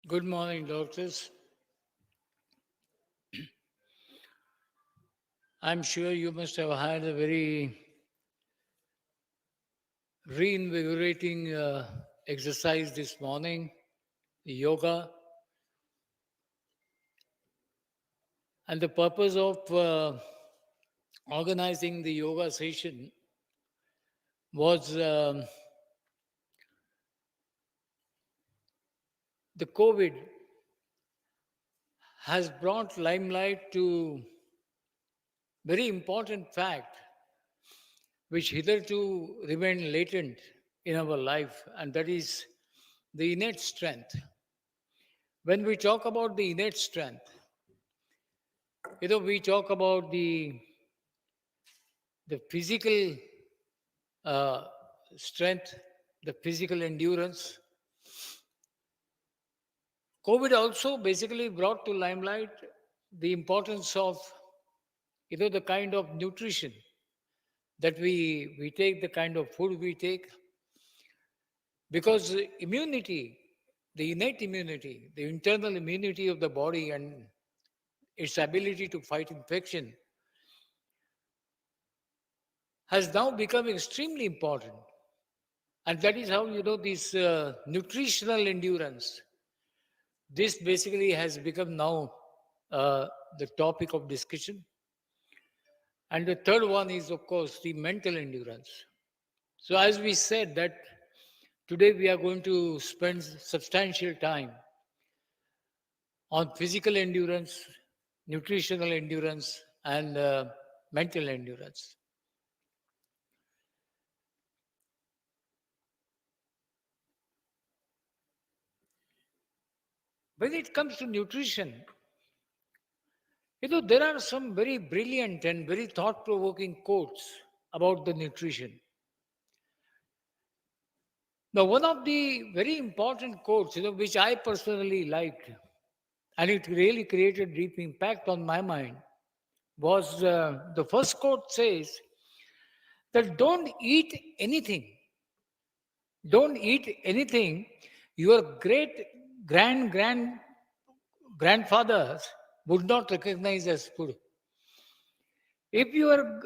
Good morning, doctors. I'm sure you must have had a very reinvigorating exercise this morning, yoga. And the purpose of organizing the yoga session was the COVID has brought limelight to very important fact which hitherto remained latent in our life, and that is the innate strength. When we talk about the innate strength, we talk about the physical uh, strength, the physical endurance. COVID also basically brought to limelight the importance of the kind of nutrition that we take, the kind of food we take, because immunity, the innate immunity, the internal immunity of the body and its ability to fight infection has now become extremely important. And that is how, this nutritional endurance, this basically has become now uh, the topic of discussion. And the third one is, of course, the mental endurance. So, as we said, that today we are going to spend substantial time on physical endurance, nutritional endurance, and mental endurance. When it comes to nutrition, there are some very brilliant and very thought provoking quotes about the nutrition. Now, one of the very important quotes, which I personally liked, and it really created deep impact on my mind, was the first quote says that don't eat anything your great grandfathers would not recognize as food. If your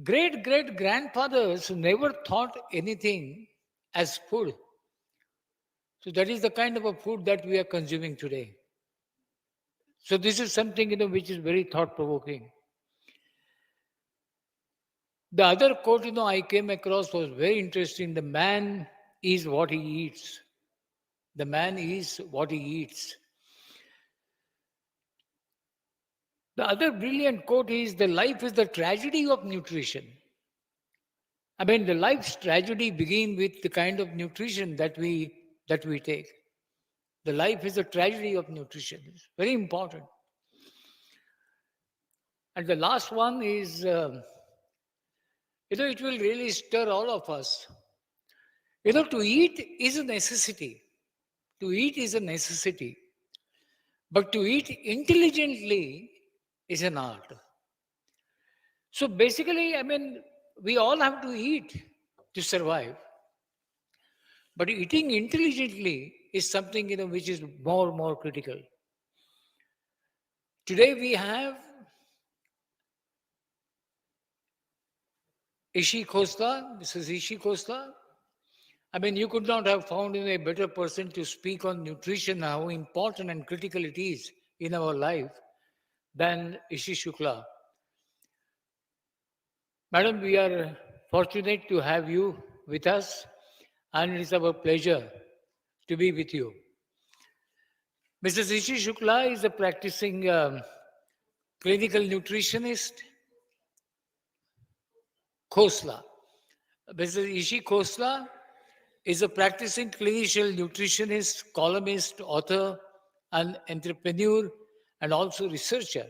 great grandfathers never thought anything as food, so that is the kind of a food that we are consuming today. So this is something which is very thought provoking. The other quote I came across was very interesting. The man is what he eats. The man is what he eats. The other brilliant quote is the life is the tragedy of nutrition. I mean, the life's tragedy begins with the kind of nutrition that we take. The life is a tragedy of nutrition. It's very important. And the last one is, it will really stir all of us. To eat is a necessity. To eat is a necessity. But to eat intelligently is an art. So basically, I mean, we all have to eat to survive. But eating intelligently is something which is more critical. Today we have Ishi Khosla, Mrs. Ishi Khosla. I mean, you could not have found a better person to speak on nutrition, how important and critical it is in our life, than Ishi Shukla. Madam, we are fortunate to have you with us, and it is our pleasure to be with you. Mrs. Ishi Shukla is a practicing clinical nutritionist, Khosla. Mrs. Ishi Khosla is a practicing clinical nutritionist, columnist, author, and entrepreneur, and also researcher.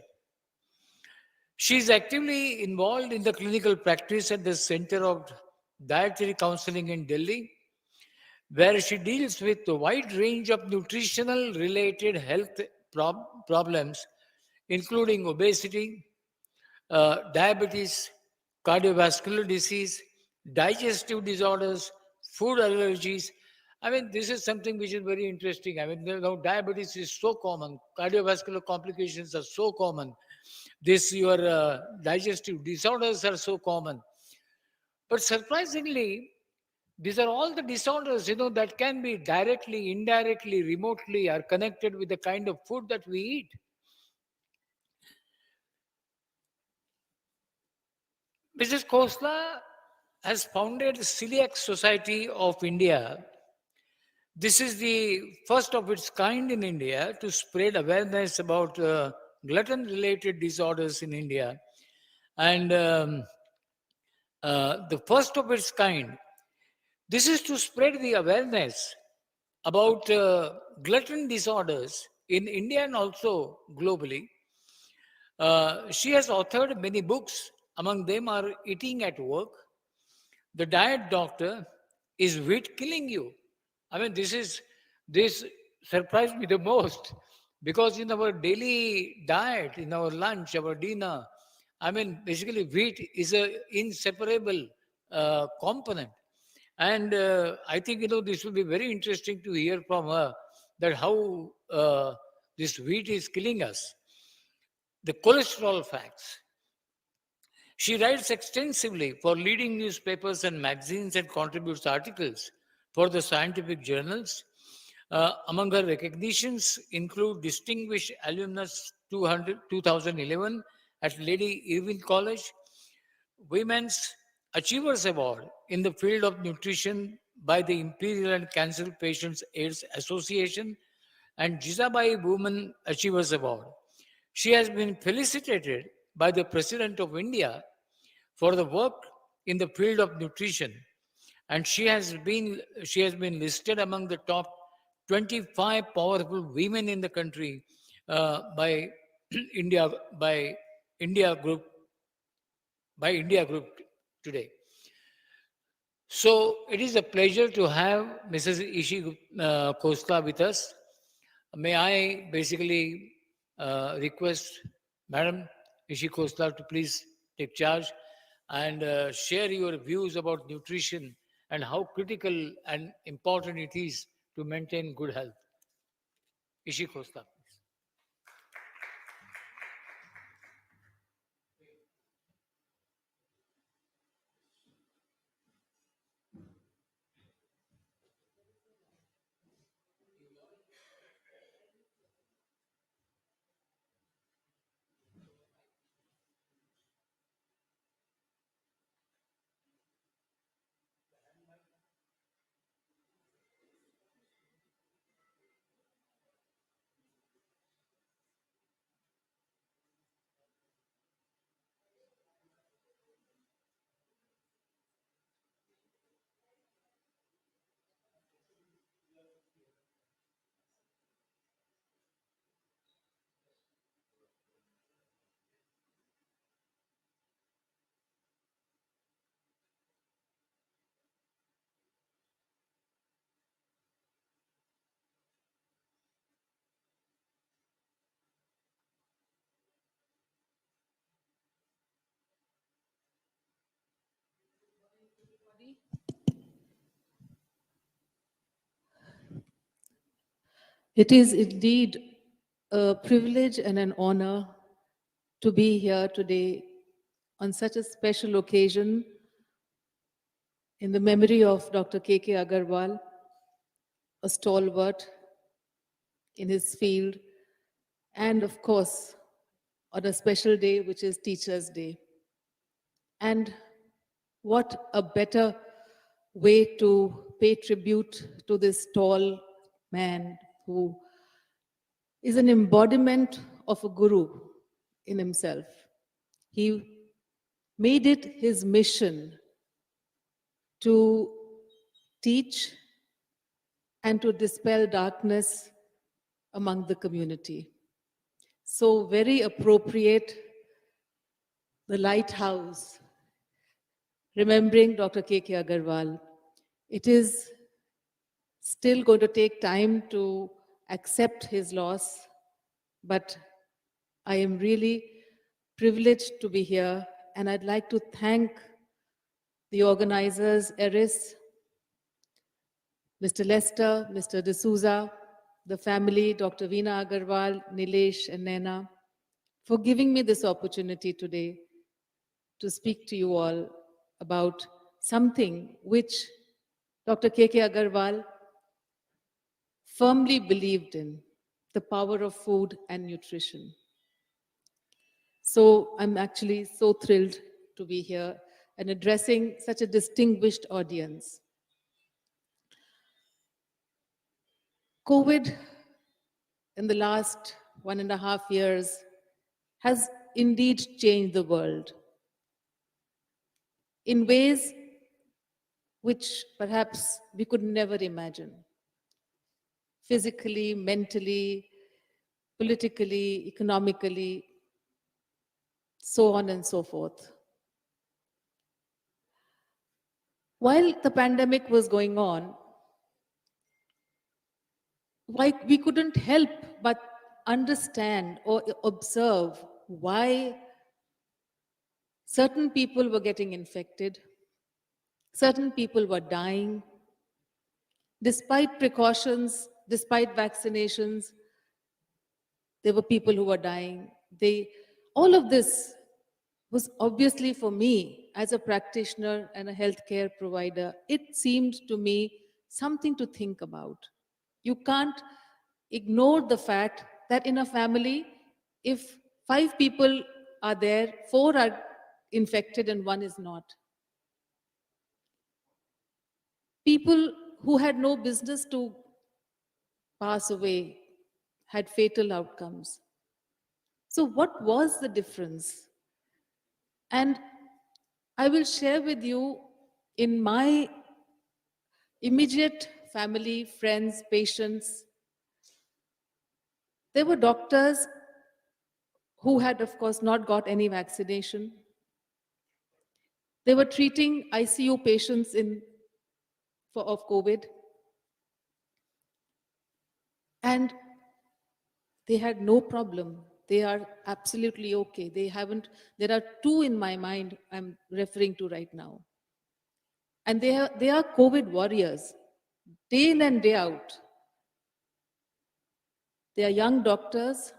She is actively involved in the clinical practice at the Center of Dietary Counseling in Delhi, where she deals with a wide range of nutritional related health problems, including obesity, diabetes, cardiovascular disease, digestive disorders, food allergies, I mean, this is something which is very interesting. I mean, now diabetes is so common, cardiovascular complications are so common, this your digestive disorders are so common. But surprisingly, these are all the disorders, that can be directly, indirectly, remotely are connected with the kind of food that we eat. Mrs. Khosla has founded the Celiac Society of India. This is the first of its kind in India to spread awareness about gluten related disorders in India. And the first of its kind, this is to spread the awareness about gluten disorders in India and also globally. She has authored many books. Among them are Eating at Work, The Diet Doctor, Is Wheat Killing You? I mean, this surprised me the most because in our daily diet, in our lunch, our dinner, I mean, basically wheat is a inseparable component. And I think this will be very interesting to hear from her that how this wheat is killing us. The cholesterol facts. She writes extensively for leading newspapers and magazines and contributes articles for the scientific journals. Among her recognitions include Distinguished Alumnus 2011 at Lady Irwin College, Women's Achievers Award in the field of nutrition by the Imperial and Cancer Patients AIDS Association, and Jizabai Women Achievers Award. She has been felicitated by the President of India for the work in the field of nutrition, and she has been listed among the top 25 powerful women in the country by India by India Group by India Group today. So it is a pleasure to have Mrs. Ishi Khosla with us. May I basically request Madam Ishi Khosla to please take charge and share your views about nutrition and how critical and important it is to maintain good health. Ishi Khosla, please. It is indeed a privilege and an honor to be here today on such a special occasion in the memory of Dr. K.K. Aggarwal, a stalwart in his field, and of course, on a special day, which is Teachers' Day. And what a better way to pay tribute to this tall man who is an embodiment of a guru in himself. He made it his mission to teach and to dispel darkness among the community. So, very appropriate, the Lighthouse, remembering Dr. K.K. Aggarwal. It is still going to take time to accept his loss, but I am really privileged to be here, and I'd like to thank the organizers, Eris, Mr. Lester, Mr. D'Souza, the family, Dr. Veena Aggarwal, Nilesh, and Naina, for giving me this opportunity today to speak to you all about something which Dr. K.K. Aggarwal firmly believed in, the power of food and nutrition. So I'm actually so thrilled to be here and addressing such a distinguished audience. COVID in the last 1.5 years has indeed changed the world in ways which perhaps we could never imagine. Physically, mentally, politically, economically, so on and so forth. While the pandemic was going on, we couldn't help but understand or observe why certain people were getting infected, certain people were dying, despite precautions, despite vaccinations, there were people who were dying. All of this was obviously for me as a practitioner and a healthcare provider, it seemed to me something to think about. You can't ignore the fact that in a family, if 5 people are there, 4 are infected and 1 is not. People who had no business to pass away had fatal outcomes. So, what was the difference? And I will share with you in my immediate family, friends, patients, there were doctors who had, of course, not got any vaccination. They were treating ICU patients of COVID, and they had no problem. They are absolutely okay. There are 2 in my mind I'm referring to right now. And they are COVID warriors, day in and day out. They are young doctors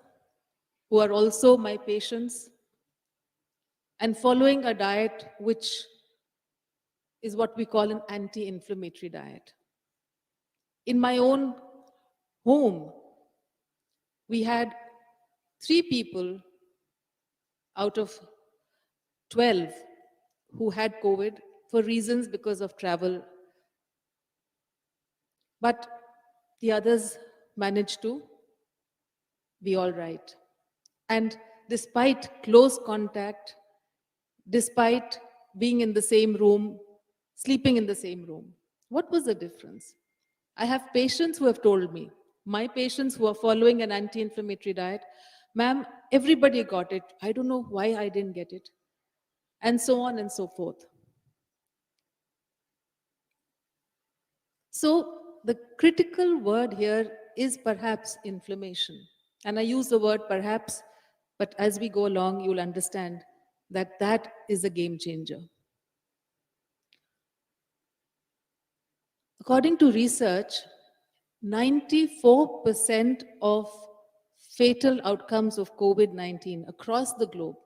who are also my patients and following a diet which is what we call an anti-inflammatory diet. In my own home, we had 3 people out of 12 who had COVID for reasons because of travel. But the others managed to be all right. And despite close contact, despite being in the same room, sleeping in the same room, what was the difference? I have patients who have told me, my patients who are following an anti-inflammatory diet, ma'am, everybody got it. I don't know why I didn't get it. And so on and so forth. So the critical word here is perhaps inflammation. And I use the word perhaps, but as we go along, you'll understand that that is a game changer. According to research, 94% of fatal outcomes of COVID-19 across the globe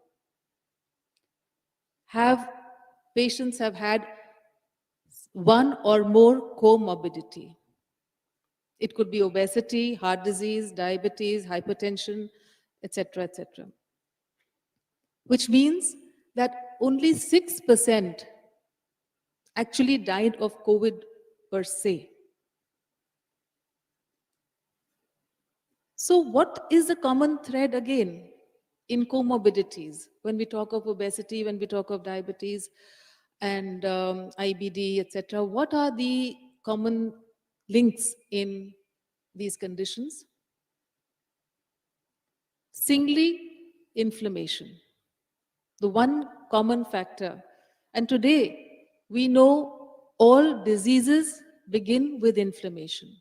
patients have had 1 or more comorbidity. It could be obesity, heart disease, diabetes, hypertension, etc., etc. Which means that only 6% actually died of COVID per se. So what is the common thread again in comorbidities? When we talk of obesity, when we talk of diabetes and IBD, etc., what are the common links in these conditions? Singly, inflammation, the one common factor. And today, we know all diseases begin with inflammation.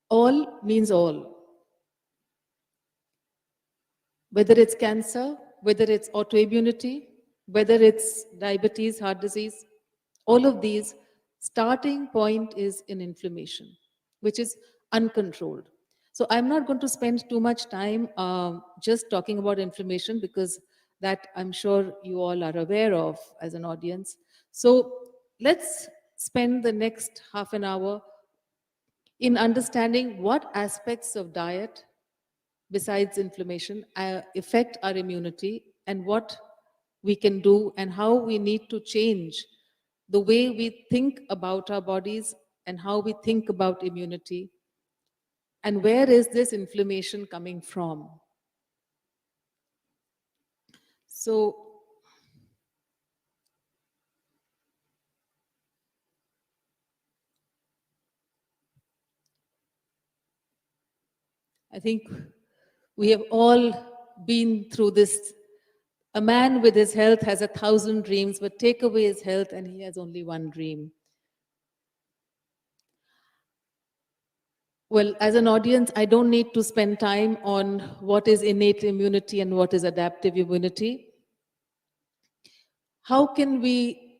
All means all. Whether it's cancer, whether it's autoimmunity, whether it's diabetes, heart disease, all of these starting point is in inflammation, which is uncontrolled. So I'm not going to spend too much time just talking about inflammation, because that I'm sure you all are aware of as an audience. So let's spend the next half an hour in understanding what aspects of diet besides inflammation affect our immunity, and what we can do and how we need to change the way we think about our bodies and how we think about immunity, and where is this inflammation coming from. So I think we have all been through this. A man with his health has 1,000 dreams, but take away his health and he has only one dream. Well, as an audience, I don't need to spend time on what is innate immunity and what is adaptive immunity. How can we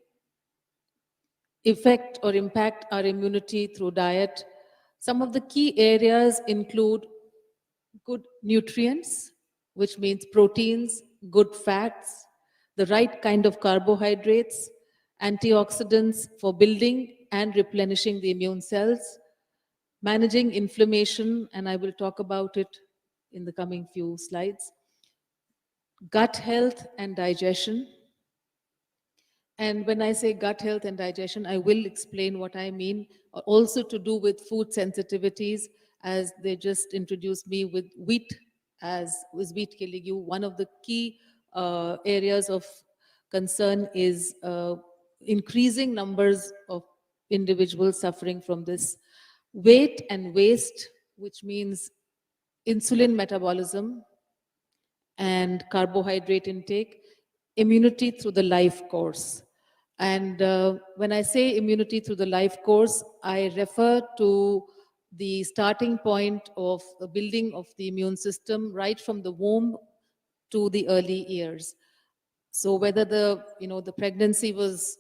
affect or impact our immunity through diet? Some of the key areas include good nutrients, which means proteins, good fats, the right kind of carbohydrates, antioxidants for building and replenishing the immune cells, managing inflammation, and I will talk about it in the coming few slides, gut health and digestion. And when I say gut health and digestion, I will explain what I mean, also to do with food sensitivities, as they just introduced me with wheat, as was wheat killing you. One of the key areas of concern is increasing numbers of individuals suffering from this. Weight and waste, which means insulin metabolism and carbohydrate intake, immunity through the life course. And when I say immunity through the life course, I refer to the starting point of the building of the immune system right from the womb to the early years. So whether the pregnancy was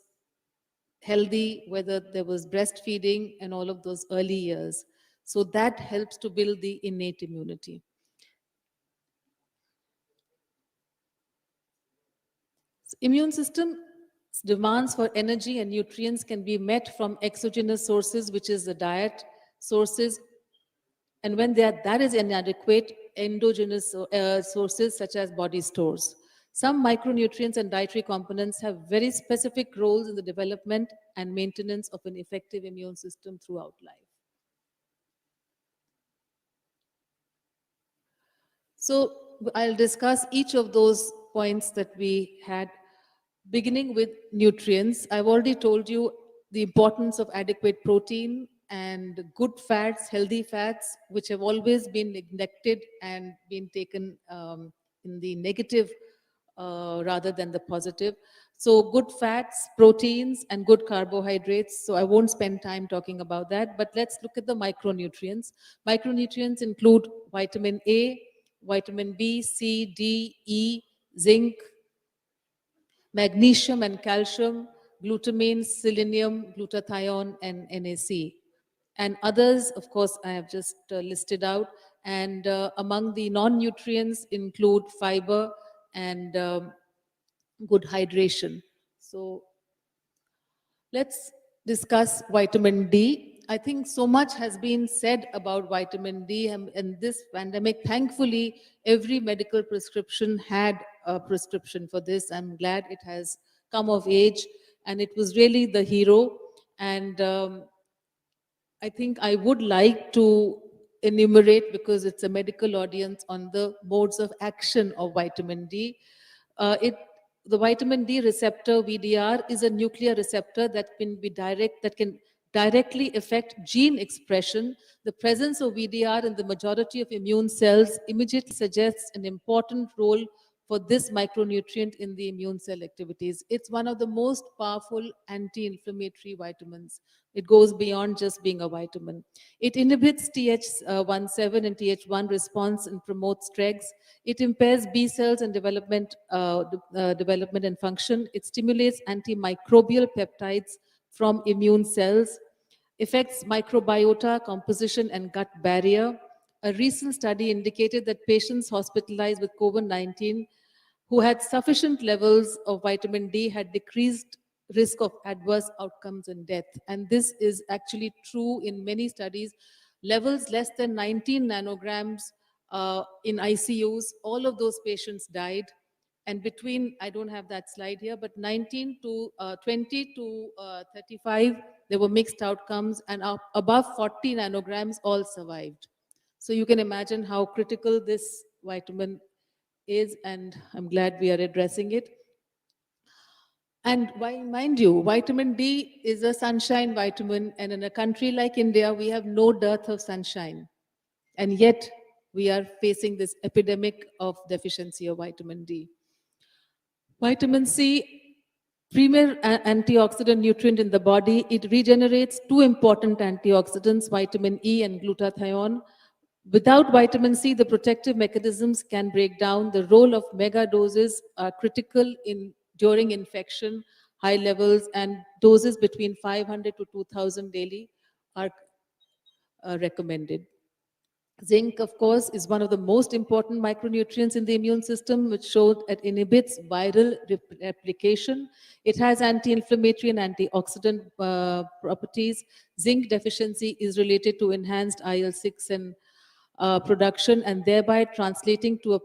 healthy, whether there was breastfeeding, and all of those early years. So that helps to build the innate immunity. Immune system demands for energy and nutrients can be met from exogenous sources, which is the diet sources, and when that is inadequate, endogenous sources such as body stores. Some micronutrients and dietary components have very specific roles in the development and maintenance of an effective immune system throughout life. So I'll discuss each of those points that we had, beginning with nutrients. I've already told you the importance of adequate protein and good fats, healthy fats, which have always been neglected and been taken in the negative rather than the positive. So good fats, proteins, and good carbohydrates. So I won't spend time talking about that, but let's look at the micronutrients. Micronutrients include vitamin A, vitamin B, C, D, E, zinc, magnesium and calcium, glutamine, selenium, glutathione, and NAC. And others, of course, I have just listed out. And among the non-nutrients include fiber and good hydration. So let's discuss vitamin D. I think so much has been said about vitamin D, and this pandemic, thankfully, every medical prescription had a prescription for this. I'm glad it has come of age, and it was really the hero. And I think I would like to enumerate, because it's a medical audience, on the modes of action of vitamin D. The vitamin D receptor VDR is a nuclear receptor that can directly affect gene expression. The presence of VDR in the majority of immune cells immediately suggests an important role for this micronutrient in the immune cell activities. It's one of the most powerful anti-inflammatory vitamins. It goes beyond just being a vitamin. It inhibits Th17 and Th1 response and promotes TREGs. It impairs B cells and development and function. It stimulates antimicrobial peptides, from immune cells, affects microbiota composition and gut barrier. A recent study indicated that patients hospitalized with COVID-19 who had sufficient levels of vitamin D had decreased risk of adverse outcomes and death. And this is actually true in many studies. Levels less than 19 nanograms in ICUs, all of those patients died. And between, I don't have that slide here, but 19 to 20 to 35, there were mixed outcomes, and above 40 nanograms, all survived. So you can imagine how critical this vitamin is, and I'm glad we are addressing it. And why, mind you, vitamin D is a sunshine vitamin, and in a country like India, we have no dearth of sunshine. And yet, we are facing this epidemic of deficiency of vitamin D. Vitamin C, premier antioxidant nutrient in the body, it regenerates two important antioxidants, vitamin E and glutathione. Without vitamin C, the protective mechanisms can break down. The role of mega doses are critical in during infection, high levels, and doses between 500 to 2000 daily are recommended. Zinc, of course, is one of the most important micronutrients in the immune system, which showed it inhibits viral replication. It has anti-inflammatory and antioxidant properties. Zinc deficiency is related to enhanced IL-6 and production, and thereby translating to a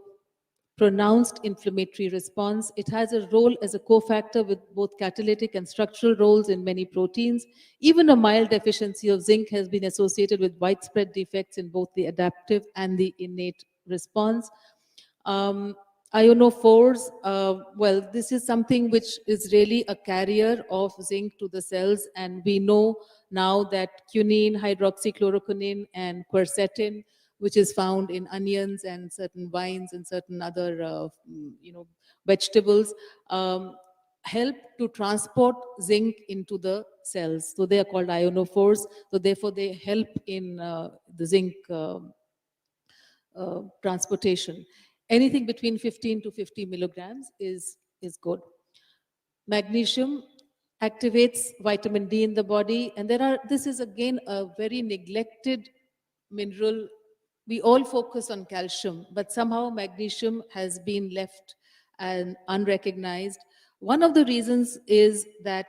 pronounced inflammatory response. It has a role as a cofactor with both catalytic and structural roles in many proteins. Even a mild deficiency of zinc has been associated with widespread defects in both the adaptive and the innate response. Um, Ionophores, well, this is something which is really a carrier of zinc to the cells, and we know now that quinine, hydroxychloroquine, and quercetin, which is found in onions and certain wines and certain other, vegetables, help to transport zinc into the cells. So they are called ionophores. So therefore, they help in the zinc transportation. Anything between 15 to 50 milligrams is good. Magnesium activates vitamin D in the body, and this is again a very neglected mineral. We all focus on calcium, but somehow magnesium has been left and unrecognized. One of the reasons is that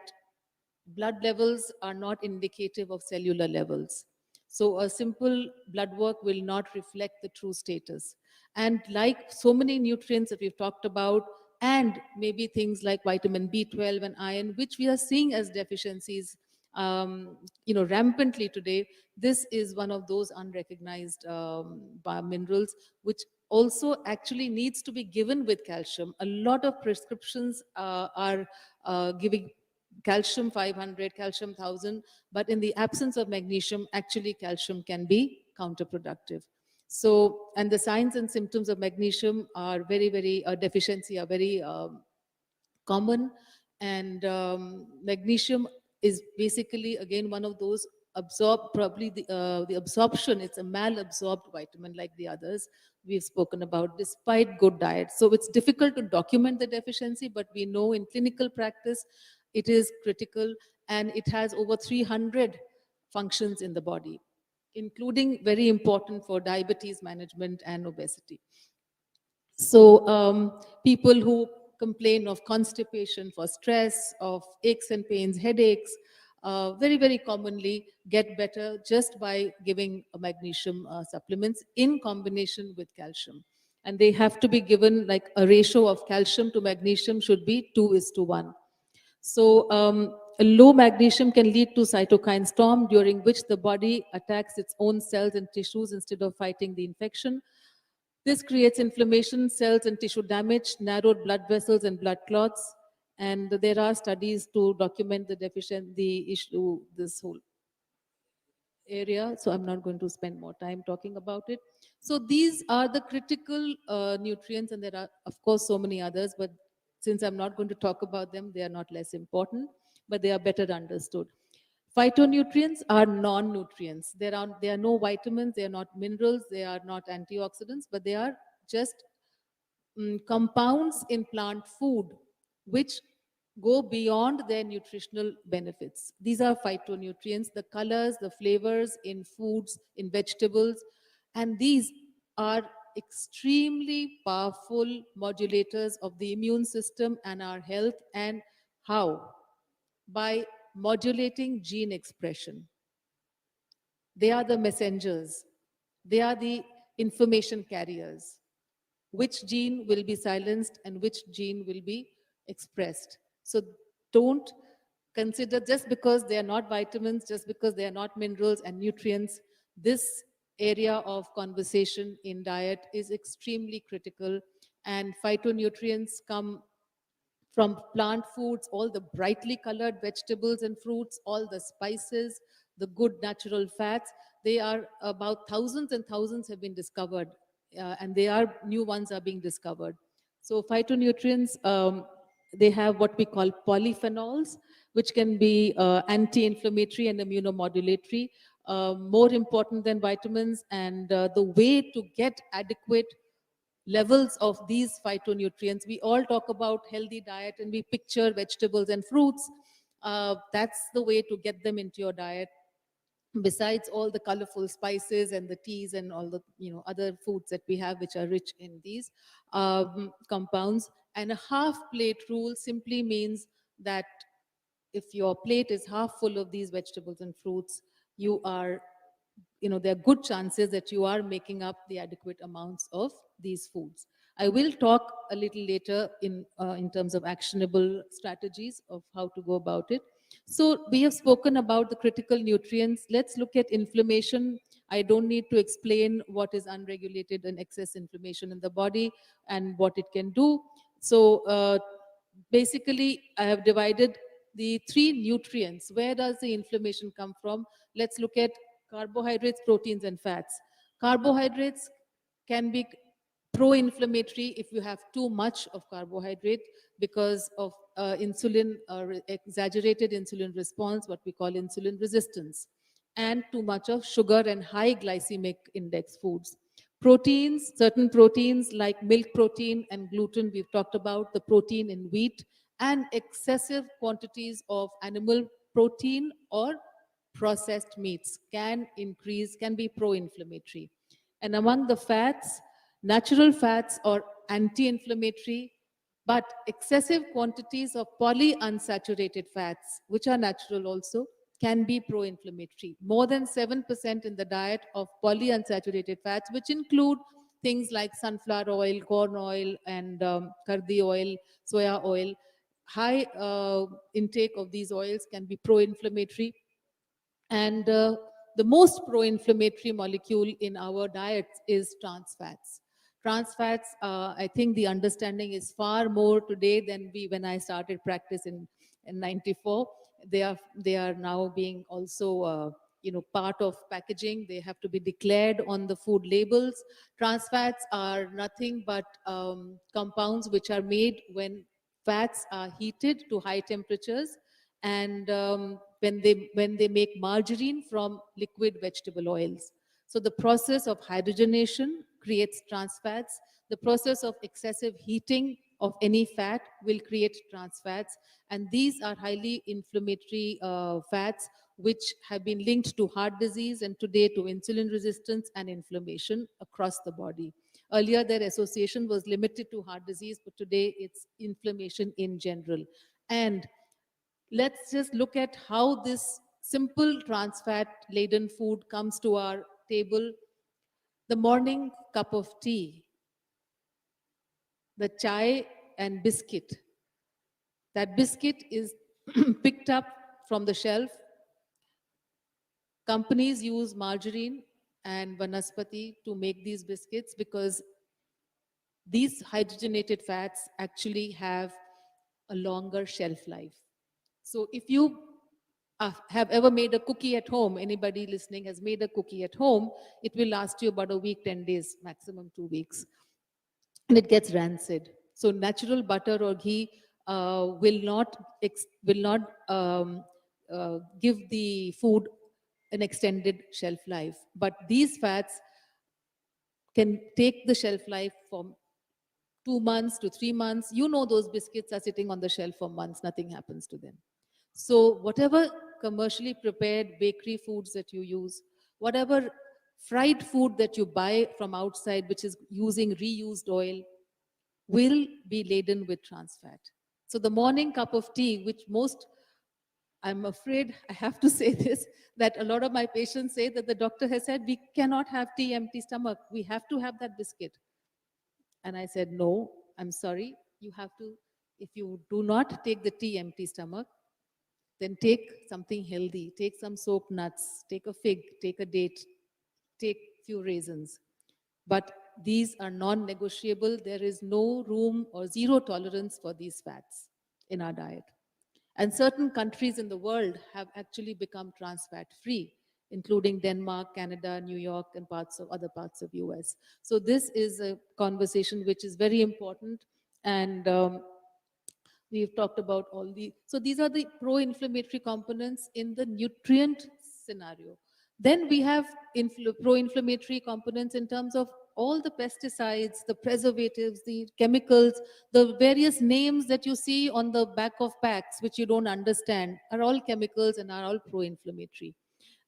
blood levels are not indicative of cellular levels. So a simple blood work will not reflect the true status. And like so many nutrients that we've talked about, and maybe things like vitamin B12 and iron, which we are seeing as deficiencies, rampantly today, this is one of those unrecognized minerals, which also actually needs to be given with calcium. A lot of prescriptions are giving calcium 500, calcium 1000, but in the absence of magnesium, actually calcium can be counterproductive. So, and the signs and symptoms of magnesium are very, very, deficiency are very common. And magnesium is basically, again, one of those probably the absorption, it's a malabsorbed vitamin like the others we've spoken about, despite good diet. So it's difficult to document the deficiency, but we know in clinical practice it is critical, and it has over 300 functions in the body, including very important for diabetes management and obesity. So people who complain of constipation, for stress, of aches and pains, headaches, very, very commonly get better just by giving magnesium supplements in combination with calcium. And they have to be given, like, a ratio of calcium to magnesium should be 2:1. So a low magnesium can lead to cytokine storm, during which the body attacks its own cells and tissues instead of fighting the infection. This creates inflammation, cells and tissue damage, narrowed blood vessels and blood clots. And there are studies to document the issue, this whole area. So I'm not going to spend more time talking about it. So these are the critical nutrients, and there are, of course, so many others, but since I'm not going to talk about them, they are not less important, but they are better understood. Phytonutrients are non-nutrients. There are no vitamins, they are not minerals, they are not antioxidants, but they are just compounds in plant food, which go beyond their nutritional benefits. These are phytonutrients, the colors, the flavors in foods, in vegetables, and these are extremely powerful modulators of the immune system and our health. And how? By modulating gene expression. They are the messengers, they are the information carriers. Which gene will be silenced and which gene will be expressed. So don't consider just because they are not vitamins, just because they are not minerals and nutrients, this area of conversation in diet is extremely critical. And phytonutrients come from plant foods, all the brightly colored vegetables and fruits, all the spices, the good natural fats. They are about thousands and thousands have been discovered, and they are new ones are being discovered. So phytonutrients, they have what we call polyphenols, which can be anti-inflammatory and immunomodulatory, more important than vitamins. And the way to get adequate levels of these phytonutrients. We all talk about healthy diet and we picture vegetables and fruits. That's the way to get them into your diet. Besides all the colorful spices and the teas and all the other foods that we have, which are rich in these compounds. And a half plate rule simply means that if your plate is half full of these vegetables and fruits, you are there are good chances that you are making up the adequate amounts of these foods. I will talk a little later in terms of actionable strategies of how to go about it. So we have spoken about the critical nutrients. Let's look at inflammation. I don't need to explain what is unregulated and excess inflammation in the body and what it can do. So basically, I have divided the three nutrients. Where does the inflammation come from? Let's look at carbohydrates, proteins, and fats. Carbohydrates can be pro-inflammatory if you have too much of carbohydrate because of insulin, exaggerated insulin response, what we call insulin resistance, and too much of sugar and high glycemic index foods. Proteins, certain proteins like milk protein and gluten, we've talked about the protein in wheat, and excessive quantities of animal protein or processed meats can be pro-inflammatory. And among the fats, natural fats are anti-inflammatory, but excessive quantities of polyunsaturated fats, which are natural also, can be pro-inflammatory. More than 7% in the diet of polyunsaturated fats, which include things like sunflower oil, corn oil, and kardi oil, soya oil. High intake of these oils can be pro-inflammatory. And the most pro-inflammatory molecule in our diets is trans fats. Trans fats, I think the understanding is far more today than when I started practice in 94. They are now being also part of packaging. They have to be declared on the food labels. Trans fats are nothing but compounds which are made when fats are heated to high temperatures, and when they make margarine from liquid vegetable oils. So the process of hydrogenation creates trans fats. The process of excessive heating of any fat will create trans fats, and these are highly inflammatory fats which have been linked to heart disease and today to insulin resistance and inflammation across the body. Earlier, their association was limited to heart disease, but today it's inflammation in general. And let's just look at how this simple trans fat laden food comes to our table. The morning cup of tea, the chai and biscuit. That biscuit is picked up from the shelf. Companies use margarine and vanaspati to make these biscuits because these hydrogenated fats actually have a longer shelf life. So if you have ever made a cookie at home, anybody listening has made a cookie at home, it will last you about a week, 10 days, maximum 2 weeks, and it gets rancid. So natural butter or ghee will not give the food an extended shelf life. But these fats can take the shelf life from 2 months to 3 months, you know those biscuits are sitting on the shelf for months, nothing happens to them. So whatever commercially prepared bakery foods that you use, whatever fried food that you buy from outside, which is using reused oil, will be laden with trans fat. So the morning cup of tea, which most, I'm afraid I have to say this, that a lot of my patients say that the doctor has said, we cannot have tea empty stomach. We have to have that biscuit. And I said, no, I'm sorry. You have to, if you do not take the tea empty stomach, then take something healthy. Take some soap nuts, take a fig, take a date, take few raisins. But these are non-negotiable. There is no room or zero tolerance for these fats in our diet. And certain countries in the world have actually become trans fat free, including Denmark, Canada, New York, and parts of other parts of US. So this is a conversation which is very important. And we've talked about all the, so these are the pro-inflammatory components in the nutrient scenario. Then we have pro-inflammatory components in terms of all the pesticides, the preservatives, the chemicals, the various names that you see on the back of packs, which you don't understand, are all chemicals and are all pro-inflammatory.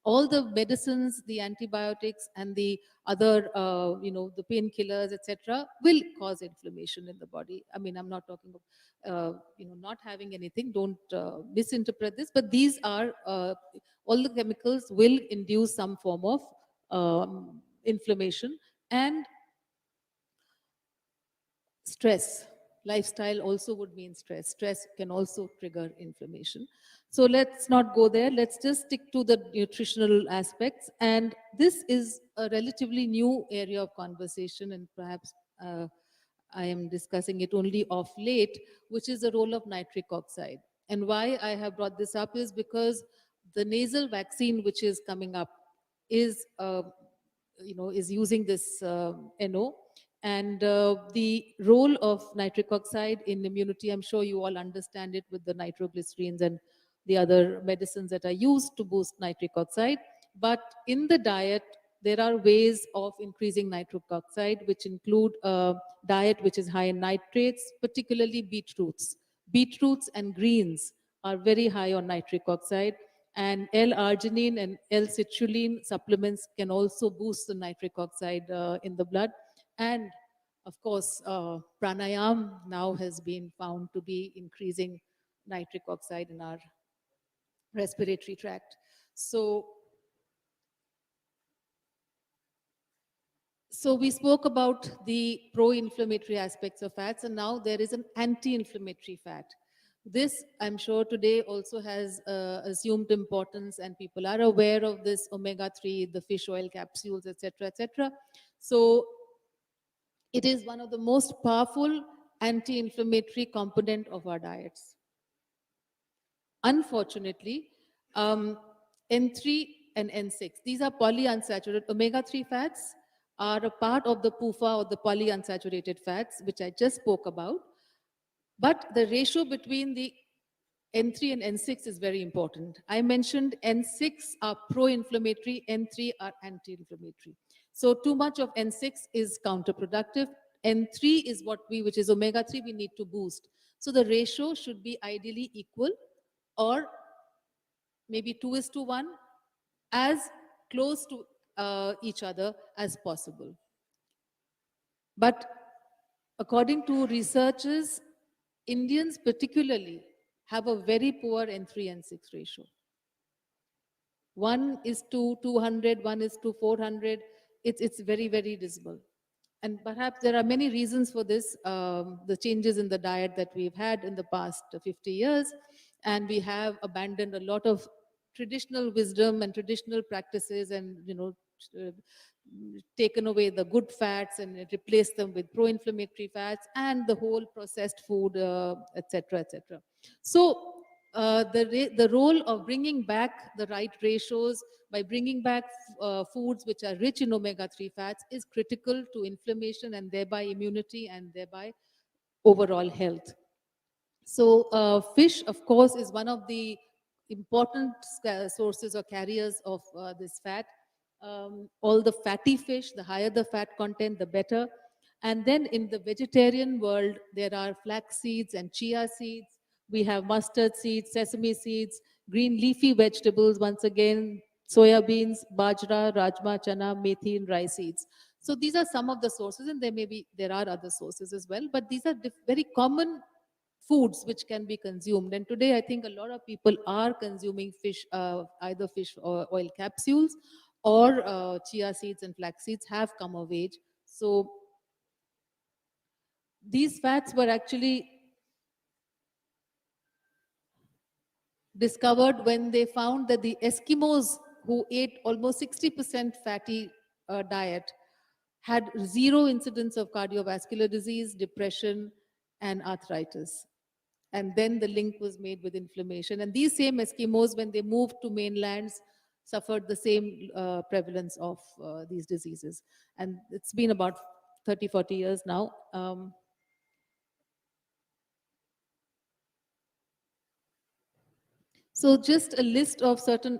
All the medicines, the antibiotics, and the other, the painkillers, etc., will cause inflammation in the body. I mean, I'm not talking of, not having anything. Don't misinterpret this. But these are all the chemicals will induce some form of inflammation. And stress, lifestyle also would mean stress. Stress can also trigger inflammation. So let's not go there. Let's just stick to the nutritional aspects. And this is a relatively new area of conversation, and perhaps I am discussing it only of late, which is the role of nitric oxide. And why I have brought this up is because the nasal vaccine which is coming up is is using this NO. And the role of nitric oxide in immunity, I'm sure you all understand it with the nitroglycerins and the other medicines that are used to boost nitric oxide. But in the diet, there are ways of increasing nitric oxide, which include a diet which is high in nitrates, particularly beetroots. Beetroots and greens are very high on nitric oxide, and L-arginine and L-citrulline supplements can also boost the nitric oxide in the blood. And of course, pranayam now has been found to be increasing nitric oxide in our respiratory tract. So we spoke about the pro-inflammatory aspects of fats, and now there is an anti-inflammatory fat. This, I'm sure, today also has assumed importance, and people are aware of this omega-3, the fish oil capsules, etc., etc. So it is one of the most powerful anti-inflammatory component of our diets. Unfortunately, N3 and N6, these are polyunsaturated omega-3 fats, are a part of the PUFA or the polyunsaturated fats, which I just spoke about. But the ratio between the N3 and N6 is very important. I mentioned N6 are pro-inflammatory, N3 are anti-inflammatory. So too much of N6 is counterproductive. N3 is which is omega-3, we need to boost. So the ratio should be ideally equal, or maybe 2:1, as close to each other as possible. But according to researchers, Indians particularly have a very poor N3 N6 ratio. 1:200, 1:400. It's very, very dismal. And perhaps there are many reasons for this, the changes in the diet that we've had in the past 50 years. And we have abandoned a lot of traditional wisdom and traditional practices, and, taken away the good fats and replaced them with pro-inflammatory fats and the whole processed food, etc., etc. So the role of bringing back the right ratios by bringing back foods which are rich in omega-3 fats is critical to inflammation and thereby immunity and thereby overall health. So fish, of course, is one of the important sources or carriers of this fat. All the fatty fish, the higher the fat content, the better. And then in the vegetarian world, there are flax seeds and chia seeds. We have mustard seeds, sesame seeds, green leafy vegetables, once again, soya beans, bajra, rajma, chana, methi, and rice seeds. So these are some of the sources, and there are other sources as well. But these are very common foods which can be consumed. And today, I think a lot of people are consuming fish, either fish or oil capsules, or chia seeds and flax seeds have come of age. So these fats were actually discovered when they found that the Eskimos who ate almost 60% fatty diet had zero incidence of cardiovascular disease, depression, and arthritis. And then the link was made with inflammation. And these same Eskimos, when they moved to mainlands, suffered the same prevalence of these diseases. And it's been about 30, 40 years now. So just a list of certain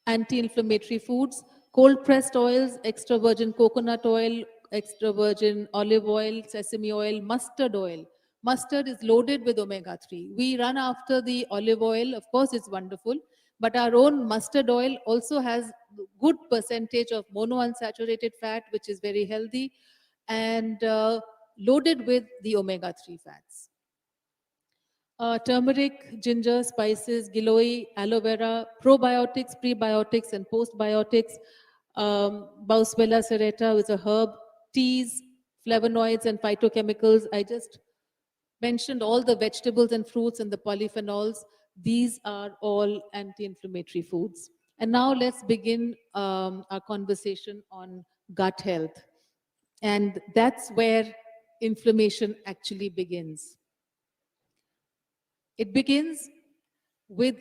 anti-inflammatory foods: cold pressed oils, extra virgin coconut oil, extra virgin olive oil, sesame oil, mustard oil. Mustard is loaded with omega-3. We run after the olive oil, of course it's wonderful, but our own mustard oil also has good percentage of monounsaturated fat, which is very healthy, and loaded with the omega-3 fats. Turmeric, ginger, spices, giloy, aloe vera, probiotics, prebiotics, and postbiotics. Boswellia serrata is a herb, teas, flavonoids, and phytochemicals. I just mentioned all the vegetables and fruits and the polyphenols. These are all anti-inflammatory foods. And now let's begin our conversation on gut health. And that's where inflammation actually begins. It begins with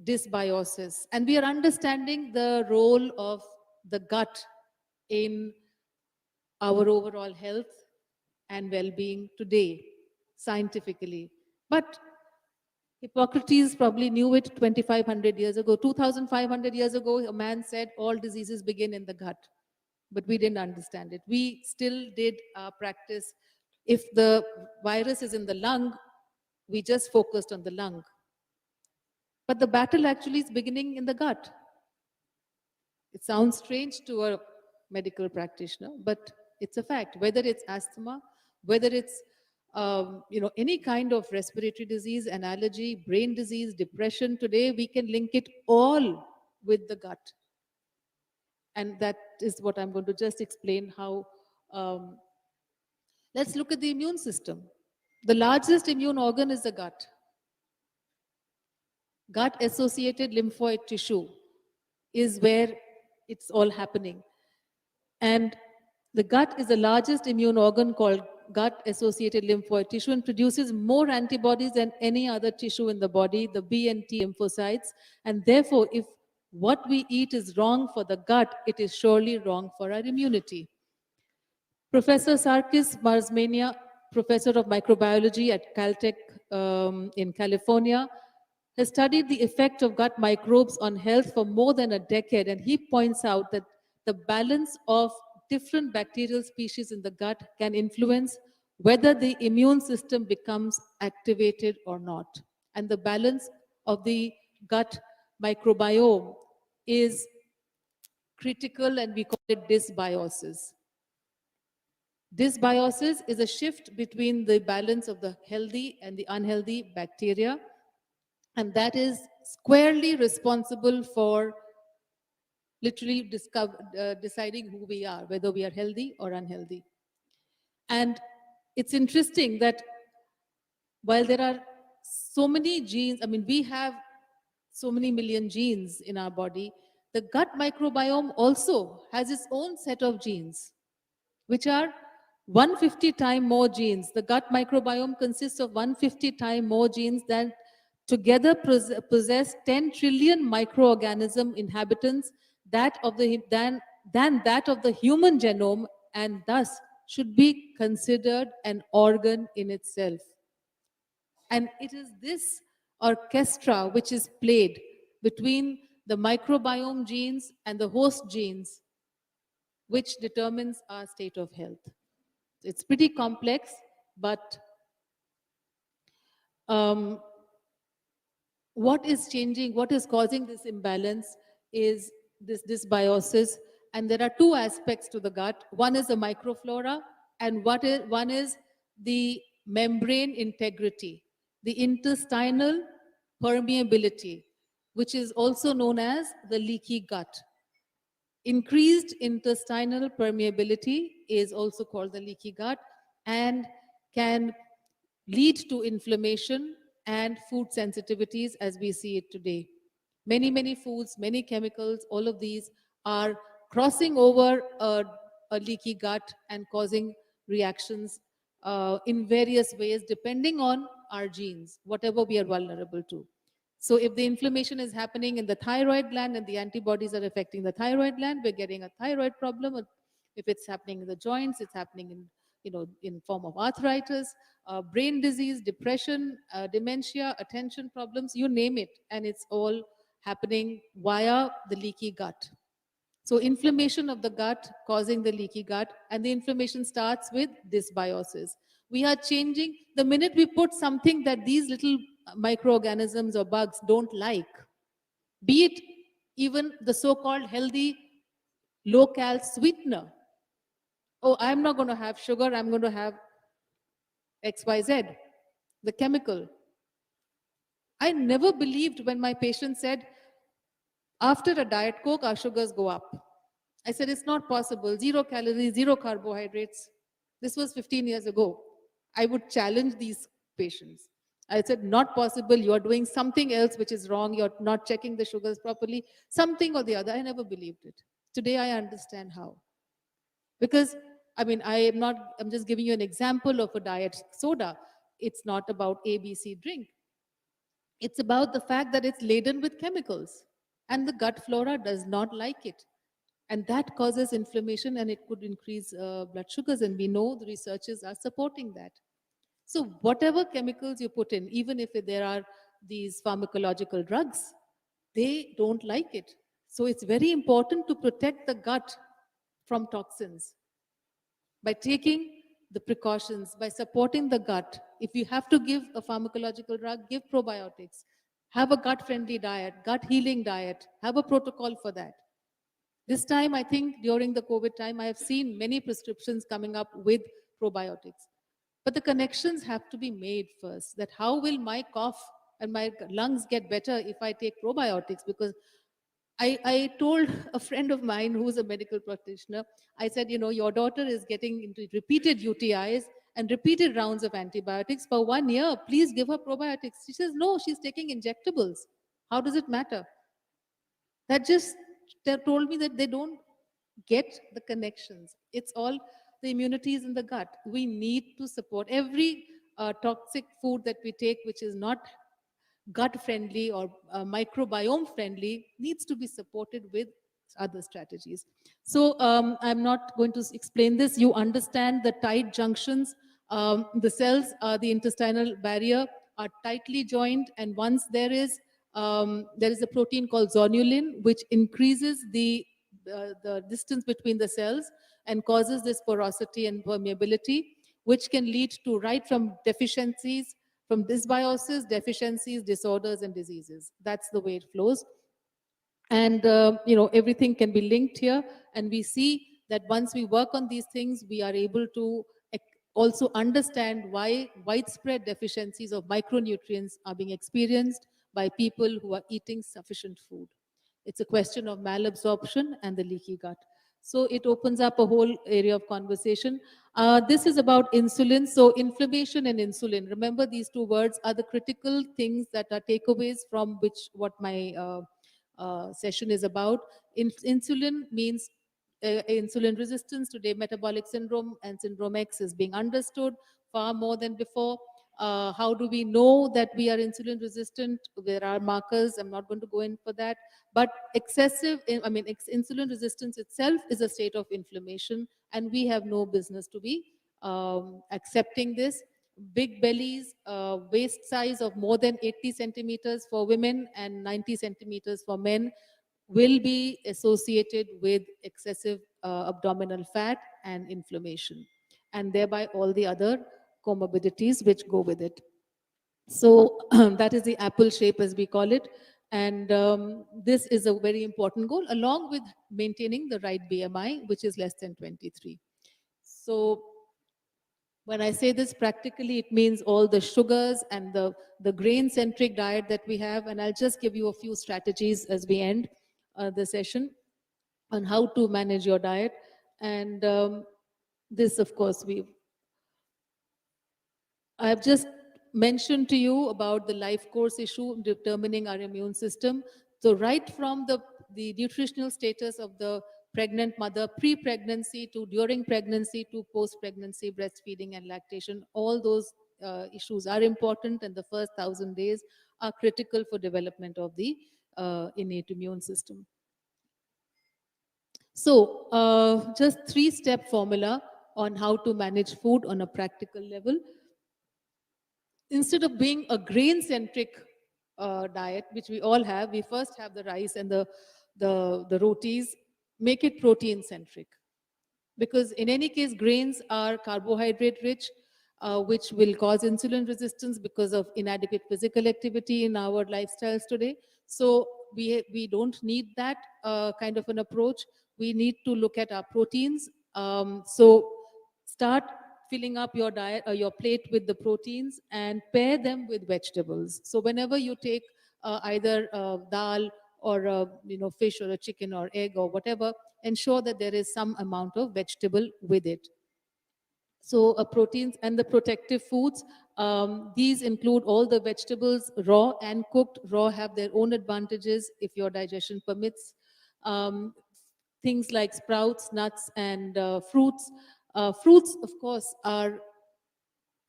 dysbiosis. And we are understanding the role of the gut in our overall health and well being today, scientifically. But Hippocrates probably knew it 2,500 years ago. 2,500 years ago, a man said all diseases begin in the gut. But we didn't understand it. We still did our practice. If the virus is in the lung, we just focused on the lung. But the battle actually is beginning in the gut. It sounds strange to a medical practitioner, but it's a fact. Whether it's asthma, whether it's any kind of respiratory disease, an allergy, brain disease, depression, today we can link it all with the gut. And that is what I'm going to just explain how. Let's look at the immune system. The largest immune organ is the gut. Gut associated lymphoid tissue is where it's all happening. And the gut is the largest immune organ called gut associated lymphoid tissue and produces more antibodies than any other tissue in the body, the B and T lymphocytes. And therefore, if what we eat is wrong for the gut, it is surely wrong for our immunity. Professor Sarkis Marzmania, professor of microbiology at Caltech in California, has studied the effect of gut microbes on health for more than a decade, and he points out that the balance of different bacterial species in the gut can influence whether the immune system becomes activated or not. And the balance of the gut microbiome is critical, and we call it dysbiosis. Dysbiosis is a shift between the balance of the healthy and the unhealthy bacteria, and that is squarely responsible for literally deciding who we are, whether we are healthy or unhealthy. And it's interesting that while there are so many genes, we have so many million genes in our body, the gut microbiome also has its own set of genes, which are 150 times more genes. The gut microbiome consists of 150 times more genes than together possess 10 trillion microorganism inhabitants than that of the human genome, and thus should be considered an organ in itself. And it is this orchestra which is played between the microbiome genes and the host genes which determines our state of health. It's pretty complex, but um, what is changing, what is causing this imbalance is this dysbiosis. And there are two aspects to the gut. One is the microflora, and one is the membrane integrity, the intestinal permeability, which is also known as the leaky gut. Increased intestinal permeability is also called the leaky gut and can lead to inflammation and food sensitivities as we see it today. Many foods, many chemicals, all of these are crossing over a leaky gut and causing reactions in various ways depending on our genes, whatever we are vulnerable to. So if the inflammation is happening in the thyroid gland and the antibodies are affecting the thyroid gland, we're getting a thyroid problem. Or if it's happening in the joints, it's happening in, in form of arthritis, brain disease, depression, dementia, attention problems, you name it. And it's all happening via the leaky gut. So inflammation of the gut causing the leaky gut, and the inflammation starts with dysbiosis. We are changing the minute we put something that these little microorganisms or bugs don't like, be it even the so-called healthy low-cal sweetener. Oh, I'm not going to have sugar, I'm going to have XYZ, the chemical. I never believed when my patient said, after a Diet Coke, our sugars go up. I said, it's not possible. Zero calories, zero carbohydrates. This was 15 years ago. I would challenge these patients. I said, not possible. You are doing something else which is wrong. You're not checking the sugars properly, something or the other. I never believed it. Today, I understand how. Because, I mean, I'm just giving you an example of a diet soda. It's not about ABC drink. It's about the fact that it's laden with chemicals and the gut flora does not like it. And that causes inflammation and it could increase blood sugars. And we know the researchers are supporting that. So whatever chemicals you put in, even if there are these pharmacological drugs, they don't like it. So it's very important to protect the gut from toxins by taking the precautions, by supporting the gut. If you have to give a pharmacological drug, give probiotics. Have a gut-friendly diet, gut-healing diet. Have a protocol for that. This time, I think during the COVID time, I have seen many prescriptions coming up with probiotics. But the connections have to be made first, that how will my cough and my lungs get better if I take probiotics? Because I told a friend of mine who's a medical practitioner, I said, your daughter is getting into repeated UTIs and repeated rounds of antibiotics for 1 year. Please give her probiotics. She says, no, she's taking injectables. How does it matter? That just told me that they don't get the connections. It's all the immunities in the gut. We need to support every toxic food that we take, which is not gut friendly or microbiome friendly, needs to be supported with other strategies. So I'm not going to explain this. You understand the tight junctions. The cells, the intestinal barrier are tightly joined, and once there is a protein called zonulin, which increases the distance between the cells and causes this porosity and permeability, which can lead to right from deficiencies, from dysbiosis, deficiencies, disorders, and diseases. That's the way it flows. And everything can be linked here, and we see that once we work on these things, we are able to also understand why widespread deficiencies of micronutrients are being experienced by people who are eating sufficient food. It's a question of malabsorption and the leaky gut. So it opens up a whole area of conversation. This is about insulin. So inflammation and insulin. Remember, these two words are the critical things that are takeaways from which what my session is about. Insulin means insulin resistance. Today, metabolic syndrome and syndrome X is being understood far more than before. How do we know that we are insulin resistant? There are markers. I'm not going to go in for that. But insulin resistance itself is a state of inflammation, and we have no business to be accepting this. Big bellies, waist size of more than 80 centimeters for women and 90 centimeters for men will be associated with excessive abdominal fat and inflammation. and thereby all the other comorbidities which go with it. So that is the apple shape, as we call it. And this is a very important goal, along with maintaining the right BMI, which is less than 23. So when I say this practically, it means all the sugars and the grain centric diet that we have. And I'll just give you a few strategies as we end the session on how to manage your diet. And this, of course, I have just mentioned to you about the life course issue determining our immune system. So right from the nutritional status of the pregnant mother, pre-pregnancy to during pregnancy to post-pregnancy, breastfeeding and lactation, all those issues are important, and the first 1,000 days are critical for development of the innate immune system. So just 3-step formula on how to manage food on a practical level. Instead of being a grain centric diet, which we all have, we first have the rice and the rotis. Make it protein centric, because in any case grains are carbohydrate rich, which will cause insulin resistance because of inadequate physical activity in our lifestyles today. So we don't need that kind of an approach. We need to look at our proteins. So start filling up your diet, your plate with the proteins, and pair them with vegetables. So whenever you take either dal or fish or a chicken or egg or whatever, ensure that there is some amount of vegetable with it. So proteins and the protective foods, these include all the vegetables, raw and cooked. Raw have their own advantages if your digestion permits. Um, Things like sprouts, nuts, and fruits. Fruits, of course, are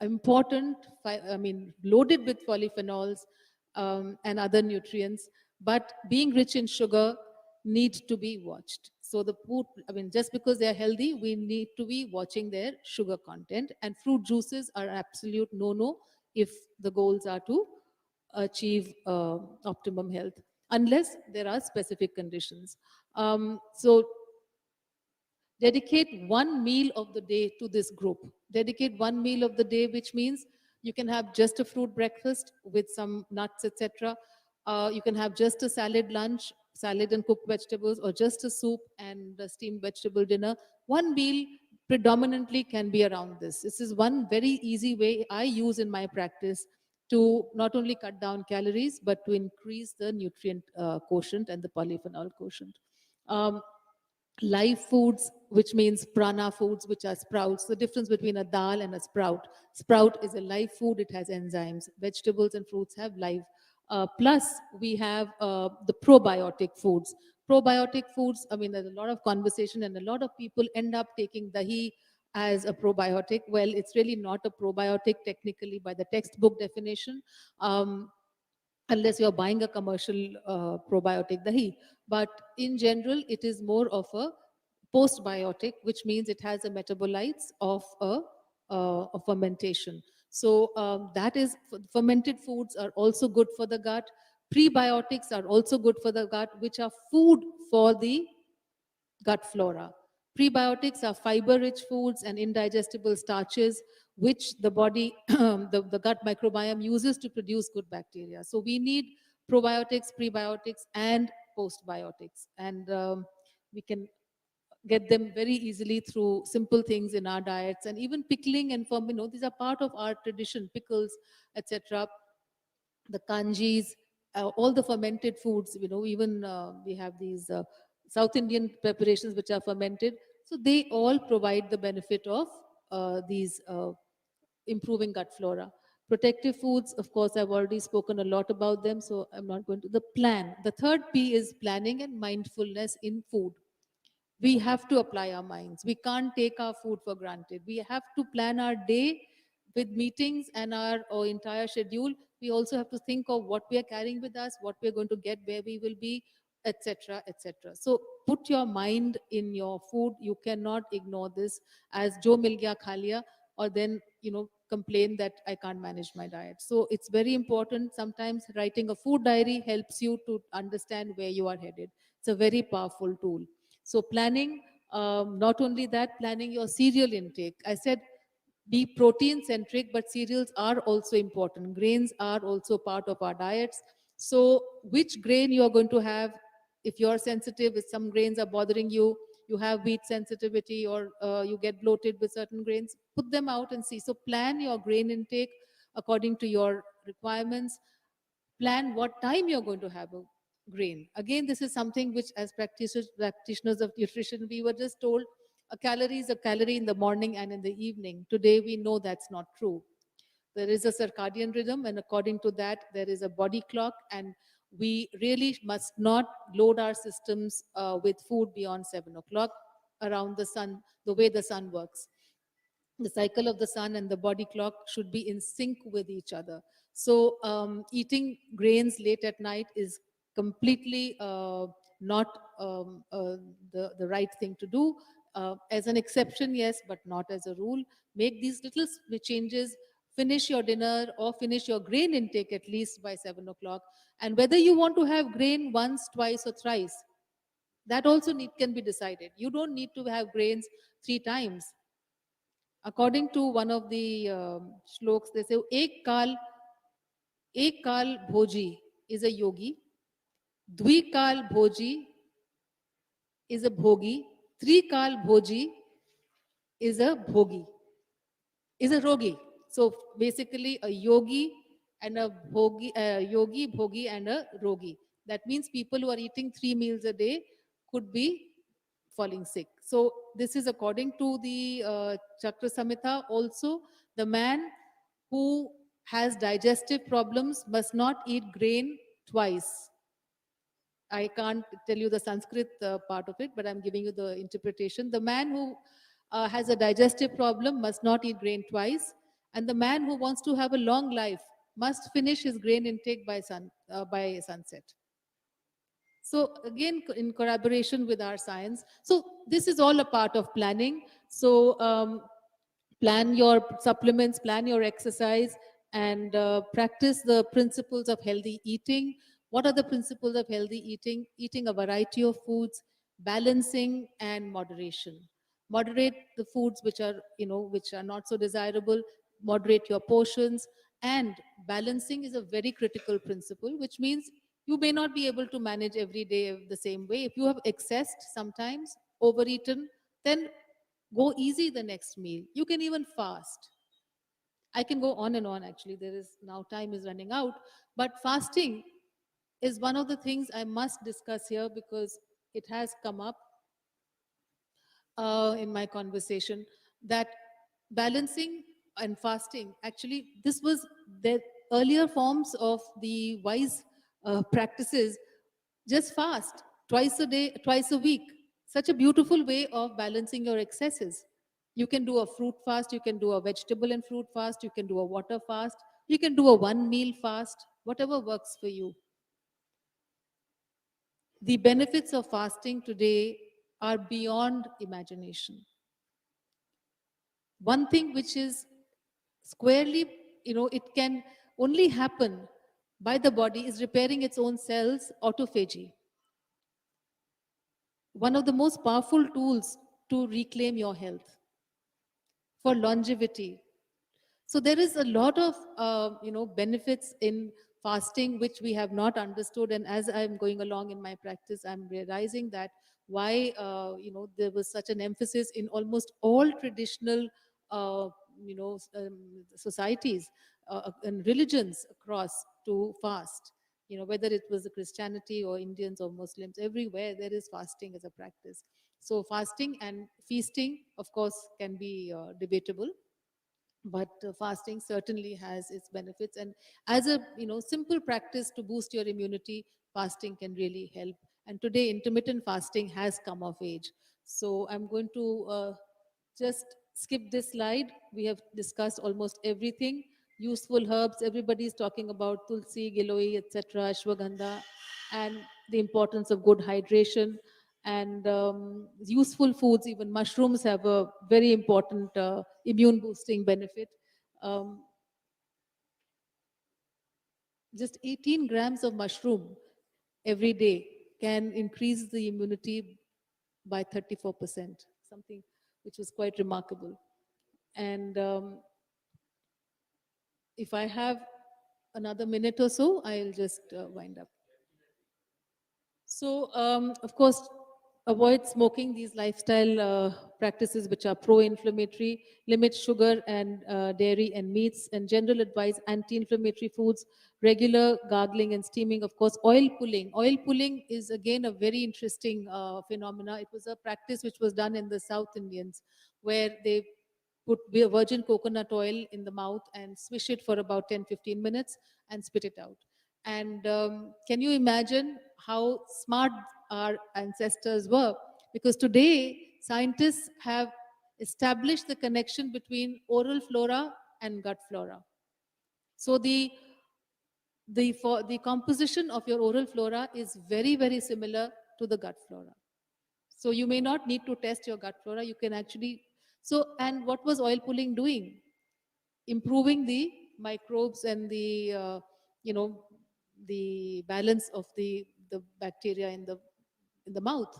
important, I mean, loaded with polyphenols and other nutrients, but being rich in sugar need to be watched. So the food, I mean, just because they're healthy, we need to be watching their sugar content. And fruit juices are absolute no-no if the goals are to achieve optimum health, unless there are specific conditions. So dedicate one meal of the day to this group. Dedicate one meal of the day, which means you can have just a fruit breakfast with some nuts, etc. You can have just a salad lunch, salad and cooked vegetables, or just a soup and a steamed vegetable dinner. One meal predominantly can be around this. This is one very easy way I use in my practice to not only cut down calories, but to increase the nutrient quotient and the polyphenol quotient. Um, Live foods, which means prana foods, which are sprouts. The difference between a dal and a sprout is a live food, it has enzymes. Vegetables and fruits have live. Plus we have the probiotic foods. Probiotic foods, I mean, there's a lot of conversation and a lot of people end up taking dahi as a probiotic. Well, it's really not a probiotic technically by the textbook definition. Unless you're buying a commercial probiotic dahi. But in general, it is more of a postbiotic, which means it has the metabolites of fermentation. So that is, fermented foods are also good for the gut. Prebiotics are also good for the gut, which are food for the gut flora. Prebiotics are fiber-rich foods and indigestible starches, which the body, the gut microbiome uses to produce good bacteria. So we need probiotics, prebiotics, and postbiotics. And we can get them very easily through simple things in our diets, and even pickling and these are part of our tradition, pickles, etc. The kanjis, all the fermented foods, even we have these South Indian preparations which are fermented. So they all provide the benefit of these improving gut flora. Protective foods, of course, I've already spoken a lot about them, so I'm not going to. The plan. The third P is planning and mindfulness in food. We have to apply our minds. We can't take our food for granted. We have to plan our day with meetings and our entire schedule. We also have to think of what we are carrying with us, what we're going to get, where we will be, etc., etc. So put your mind in your food. You cannot ignore this as jo mil gaya kha liya, or then complain that I can't manage my diet. So it's very important. Sometimes writing a food diary helps you to understand where you are headed. It's a very powerful tool. So planning, Not only that, planning your cereal intake. I said be protein centric, but cereals are also important. Grains are also part of our diets. So, which grain you are going to have, if you're sensitive, if some grains are bothering you, you have wheat sensitivity, or you get bloated with certain grains, put them out and see. So, plan your grain intake according to your requirements. Plan what time you're going to have a grain. Again, this is something which, as practitioners of nutrition, we were just told a calorie is a calorie in the morning and in the evening. Today, we know that's not true. There is a circadian rhythm, and according to that, there is a body clock, and we really must not load our systems with food beyond 7 o'clock around the sun, the way the sun works. The cycle of the sun and the body clock should be in sync with each other. So, eating grains late at night is completely not the right thing to do. As an exception, yes, but not as a rule. Make these little changes. Finish your dinner or finish your grain intake at least by 7 o'clock. And whether you want to have grain once, twice, or thrice, that also can be decided. You don't need to have grains 3 times. According to one of the shloks, they say, Ek kal bhoji is a yogi, Dvikal bhoji is a bhogi, Trikal bhoji is a bhogi, is a rogi. So basically, a yogi and a bhogi, yogi, bhogi, and a rogi. That means people who are eating 3 meals a day could be falling sick. So this is according to the Chakra Samhita. Also, the man who has digestive problems must not eat grain twice. I can't tell you the Sanskrit part of it, but I'm giving you the interpretation. The man who has a digestive problem must not eat grain twice, and the man who wants to have a long life must finish his grain intake by sunset. So again, in collaboration with our science. So this is all a part of planning. So plan your supplements, plan your exercise, and practice the principles of healthy eating. What are the principles of healthy eating? Eating a variety of foods, balancing, and moderation. Moderate the foods which are not so desirable. Moderate your portions, and balancing is a very critical principle, which means you may not be able to manage every day the same way. If you have excessed sometimes, overeaten, then go easy the next meal. You can even fast. I can go on and on actually. There is now time is running out. But fasting is one of the things I must discuss here because it has come up in my conversation that balancing and fasting, actually, this was the earlier forms of the wise practices. Just fast twice a day, twice a week. Such a beautiful way of balancing your excesses. You can do a fruit fast, you can do a vegetable and fruit fast, you can do a water fast, you can do a 1 meal fast, whatever works for you. The benefits of fasting today are beyond imagination. One thing which is squarely, it can only happen by the body is repairing its own cells, autophagy. One of the most powerful tools to reclaim your health for longevity. So there is a lot of benefits in fasting which we have not understood, and as I'm going along in my practice, I'm realizing that why there was such an emphasis in almost all traditional societies and religions across to fast. Whether it was the Christianity or Indians or Muslims, everywhere there is fasting as a practice. So fasting and feasting, of course, can be debatable, but fasting certainly has its benefits, and as a simple practice to boost your immunity, fasting can really help. And today intermittent fasting has come of age. So I'm going to just skip this slide. We have discussed almost everything. Useful herbs, everybody is talking about tulsi, giloy, etc., ashwagandha, and the importance of good hydration. And useful foods, even mushrooms have a very important immune boosting benefit. um, just 18 grams of mushroom every day can increase the immunity by 34%, something which was quite remarkable. And if I have another minute or so, I'll just wind up. So, of course, avoid smoking, these lifestyle practices which are pro-inflammatory, limit sugar and dairy and meats, and general advice, anti-inflammatory foods, regular gargling and steaming, of course, oil pulling. Oil pulling is again a very interesting phenomena. It was a practice which was done in the South Indians, where they put virgin coconut oil in the mouth and swish it for about 10-15 minutes and spit it out. And can you imagine how smart our ancestors were? Because today, scientists have established the connection between oral flora and gut flora. So the composition of your oral flora is very, very similar to the gut flora. So you may not need to test your gut flora. You can actually, so, and what was oil pulling doing? Improving the microbes and the you know the balance of the bacteria in the mouth.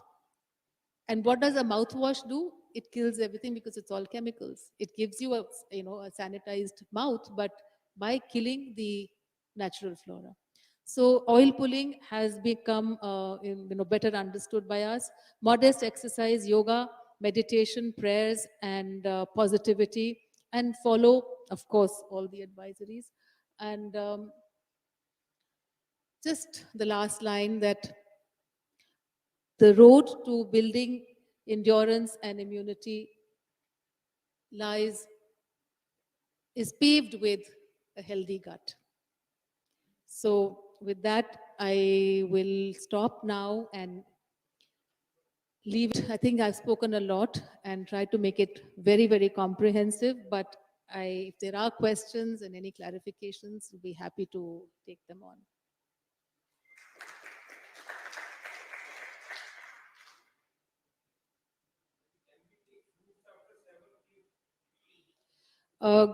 And what does a mouthwash do? It kills everything because it's all chemicals. It gives you a a sanitized mouth, but by killing the natural flora. So oil pulling has become better understood by us. Modest exercise, yoga, meditation, prayers, and positivity, and follow, of course, all the advisories. And just the last line, that the road to building endurance and immunity lies is paved with a healthy gut. So with that, I will stop now and leave it. I think I've spoken a lot and tried to make it very, very comprehensive, but if there are questions and any clarifications, we'll be happy to take them on.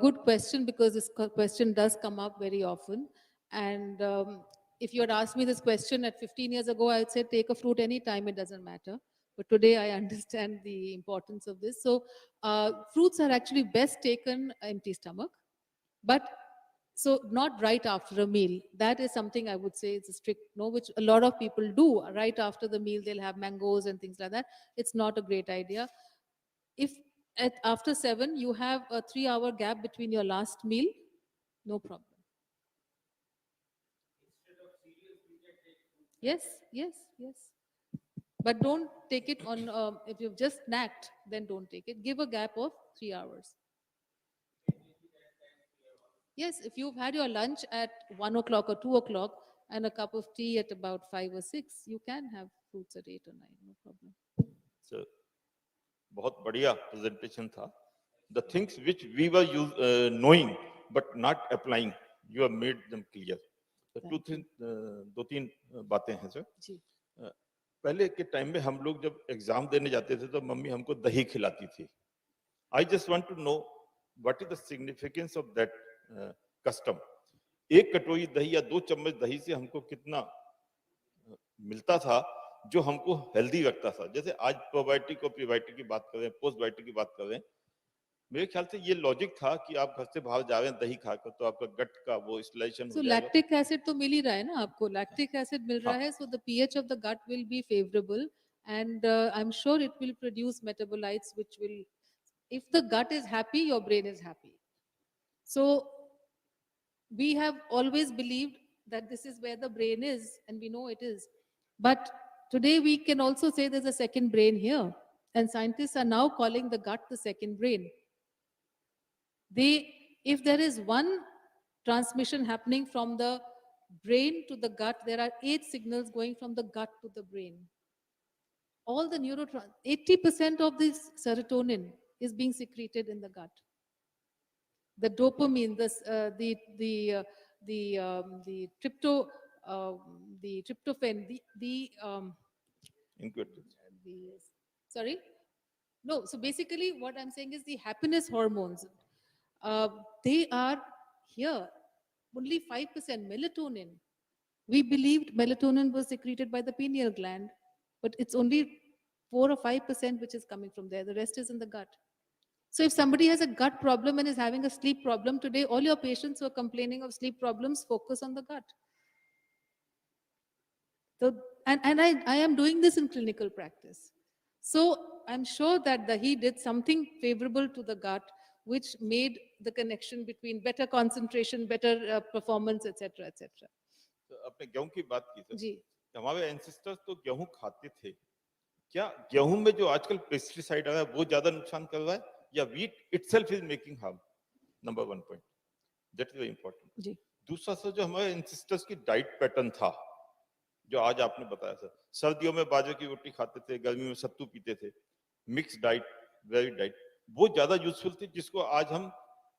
Good question, because this question does come up very often. And if you had asked me this question at 15 years ago, I would say take a fruit anytime, it doesn't matter. But today I understand the importance of this. So fruits are actually best taken empty stomach, but so not right after a meal. That is something I would say is a strict no, which a lot of people do. Right after the meal, they'll have mangoes and things like that. It's not a great idea. If after 7 you have a 3-hour gap between your last meal, no problem. Yes, yes, yes. But don't take it on, if you've just snacked, then don't take it. Give a gap of 3 hours. Yes, if you've had your lunch at 1 o'clock or 2 o'clock and a cup of tea at about 5 or 6, you can have fruits at 8 or 9, no problem. So, बहुत बढ़िया presentation था. The things which we were knowing but not applying, you have made them clear. दो तीन बातें हैं sir. जी. पहले के time में हम लोग जब एग्जाम देने जाते थे तो मम्मी हमको दही खिलाती थी. I just want to know what is the significance of that custom. एक कटोरी दही या 2 चम्मच दही से हमको कितना मिलता था जो हमको हेल्दी रखता था. जैसे आज प्रोबायोटिक और प्रीबायोटिक की बात कर रहे हैं, पोस्टबायोटिक की बात कर रहे हैं. मेरे ख्याल से ये लॉजिक था कि आप घर से बाहर जा रहे हैं दही खाकर तो आपका गट का वो स्टिमुलेशन हो जाएगा. लैक्टिक एसिड तो मिल ही रहा है ना आपको, लैक्टिक एसिड मिल रहा है, so the pH of the gut will be favourable, and I am sure it will produce metabolites which will, if the gut is happy, your brain is happy. So we have always believed that this is where the brain is, and we know it is. But today we can also say there's a second brain here, and scientists are now calling the gut the second brain. If there is one transmission happening from the brain to the gut, there are 8 signals going from the gut to the brain. All the 80% of this serotonin is being secreted in the gut. The dopamine, the tryptophan, sorry, no. So basically, what I'm saying is the happiness hormones. They are here. Only 5% melatonin. We believed melatonin was secreted by the pineal gland, but it's only 4 or 5% which is coming from there. The rest is in the gut. So if somebody has a gut problem and is having a sleep problem today, all your patients who are complaining of sleep problems focus on the gut. So, and I am doing this in clinical practice. So I'm sure that he did something favorable to the gut, which made the connection between better concentration, better performance, etc., etc. तो आपने गेहूं की बात की sir, जी हमारे ancestors तो गेहूं खाते थे, क्या गेहूं में जो आजकल पेस्टिसाइड आ रहा है वो ज्यादा नुकसान कर रहा है या wheat itself is making harm? Number 1 point, that is very important. जी दूसरा सर, जो हमारे एंसेस्टर्स की डाइट पैटर्न था, जो आज आपने बताया सर, सर्दियों में बाजरे की रोटी खाते थे, गर्मी में सत्तू पीते थे, मिक्स डाइट, वेरी डाइट, वो ज्यादा यूजफुल थी, जिसको आज हम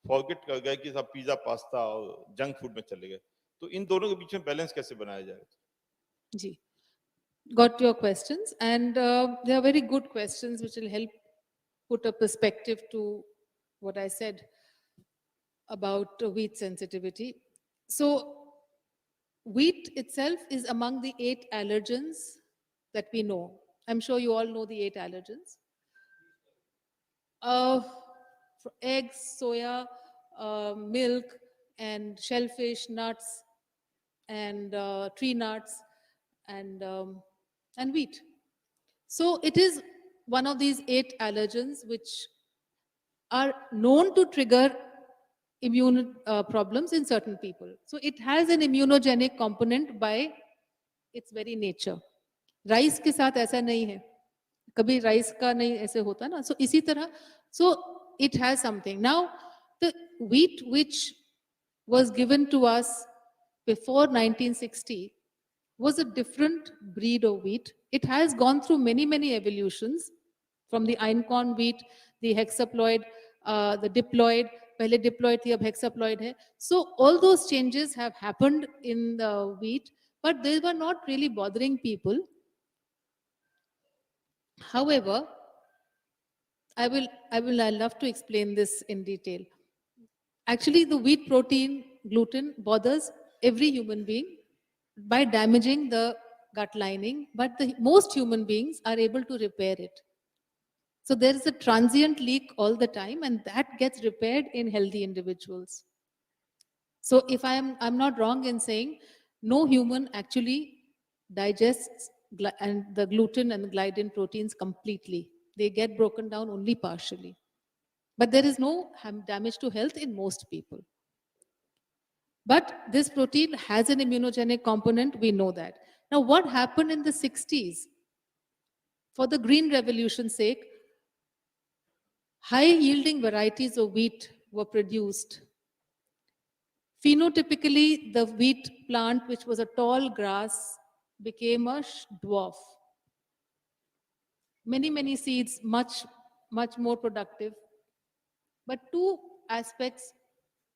फॉरगेट कर गए कि सब पिज्जा पास्ता और जंक फूड में चले गए। तो इन दोनों के बीच में बैलेंस कैसे बनाया जाए? जी, got your questions, and they are very good questions which will help put a perspective to what I said about wheat sensitivity. So wheat itself is among the 8 allergens that we know. I'm sure you all know the 8 allergens. Eggs, soya, milk, and shellfish, nuts, and tree nuts, and wheat. So it is one of these 8 allergens which are known to trigger immune problems in certain people. So it has an immunogenic component by its very nature. Rice के साथ ऐसा नहीं है, कभी rice का नहीं ऐसे होता ना, so इसी तरह, so it has something. Now the wheat which was given to us before 1960 was a different breed of wheat. It has gone through many evolutions, from the einkorn wheat, the hexaploid, the diploid, पहले diploid थी, अब hexaploid है. So all those changes have happened in the wheat, but they were not really bothering people. However, I love to explain this in detail. Actually, the wheat protein, gluten, bothers every human being by damaging the gut lining, but most human beings are able to repair it. So there is a transient leak all the time, and that gets repaired in healthy individuals. So if I'm not wrong in saying no human actually digests and the gluten and the gliadin proteins completely. They get broken down only partially. But there is no damage to health in most people. But this protein has an immunogenic component, we know that. Now, what happened in the 60s? For the Green Revolution's sake, high-yielding varieties of wheat were produced. Phenotypically, the wheat plant, which was a tall grass, became a dwarf. Many seeds, much more productive. But 2 aspects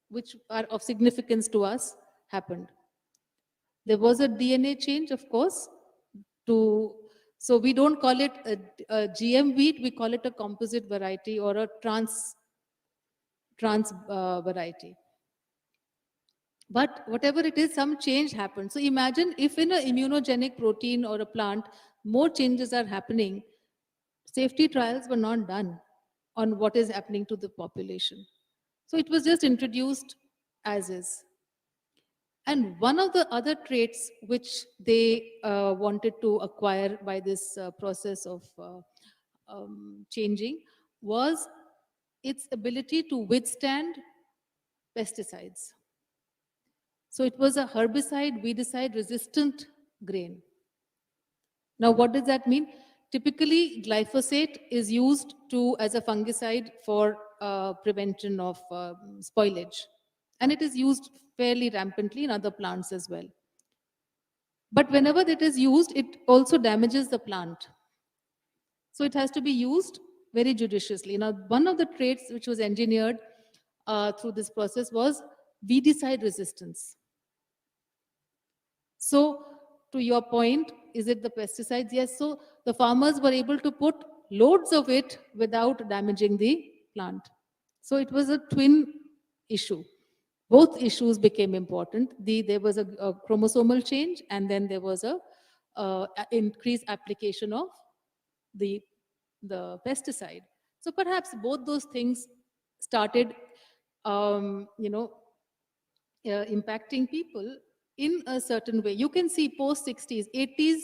which are of significance to us happened. There was a DNA change, of course, so we don't call it a GM wheat, we call it a composite variety or a trans variety. But whatever it is, some change happened. So imagine if in an immunogenic protein or a plant, more changes are happening, safety trials were not done on what is happening to the population. So it was just introduced as is. And one of the other traits which they wanted to acquire by this process of changing was its ability to withstand pesticides. So it was a herbicide, weedicide resistant grain. Now, what does that mean? Typically, glyphosate is used as a fungicide for prevention of spoilage. And it is used fairly rampantly in other plants as well. But whenever it is used, it also damages the plant. So it has to be used very judiciously. Now, one of the traits which was engineered through this process was weedicide resistance. So, to your point, is it the pesticides? Yes. So the farmers were able to put loads of it without damaging the plant. So it was a twin issue. Both issues became important. There was a chromosomal change, and then there was a increased application of the the pesticide. So perhaps both those things started, you know, impacting people in a certain way. You can see post 60s, 80s,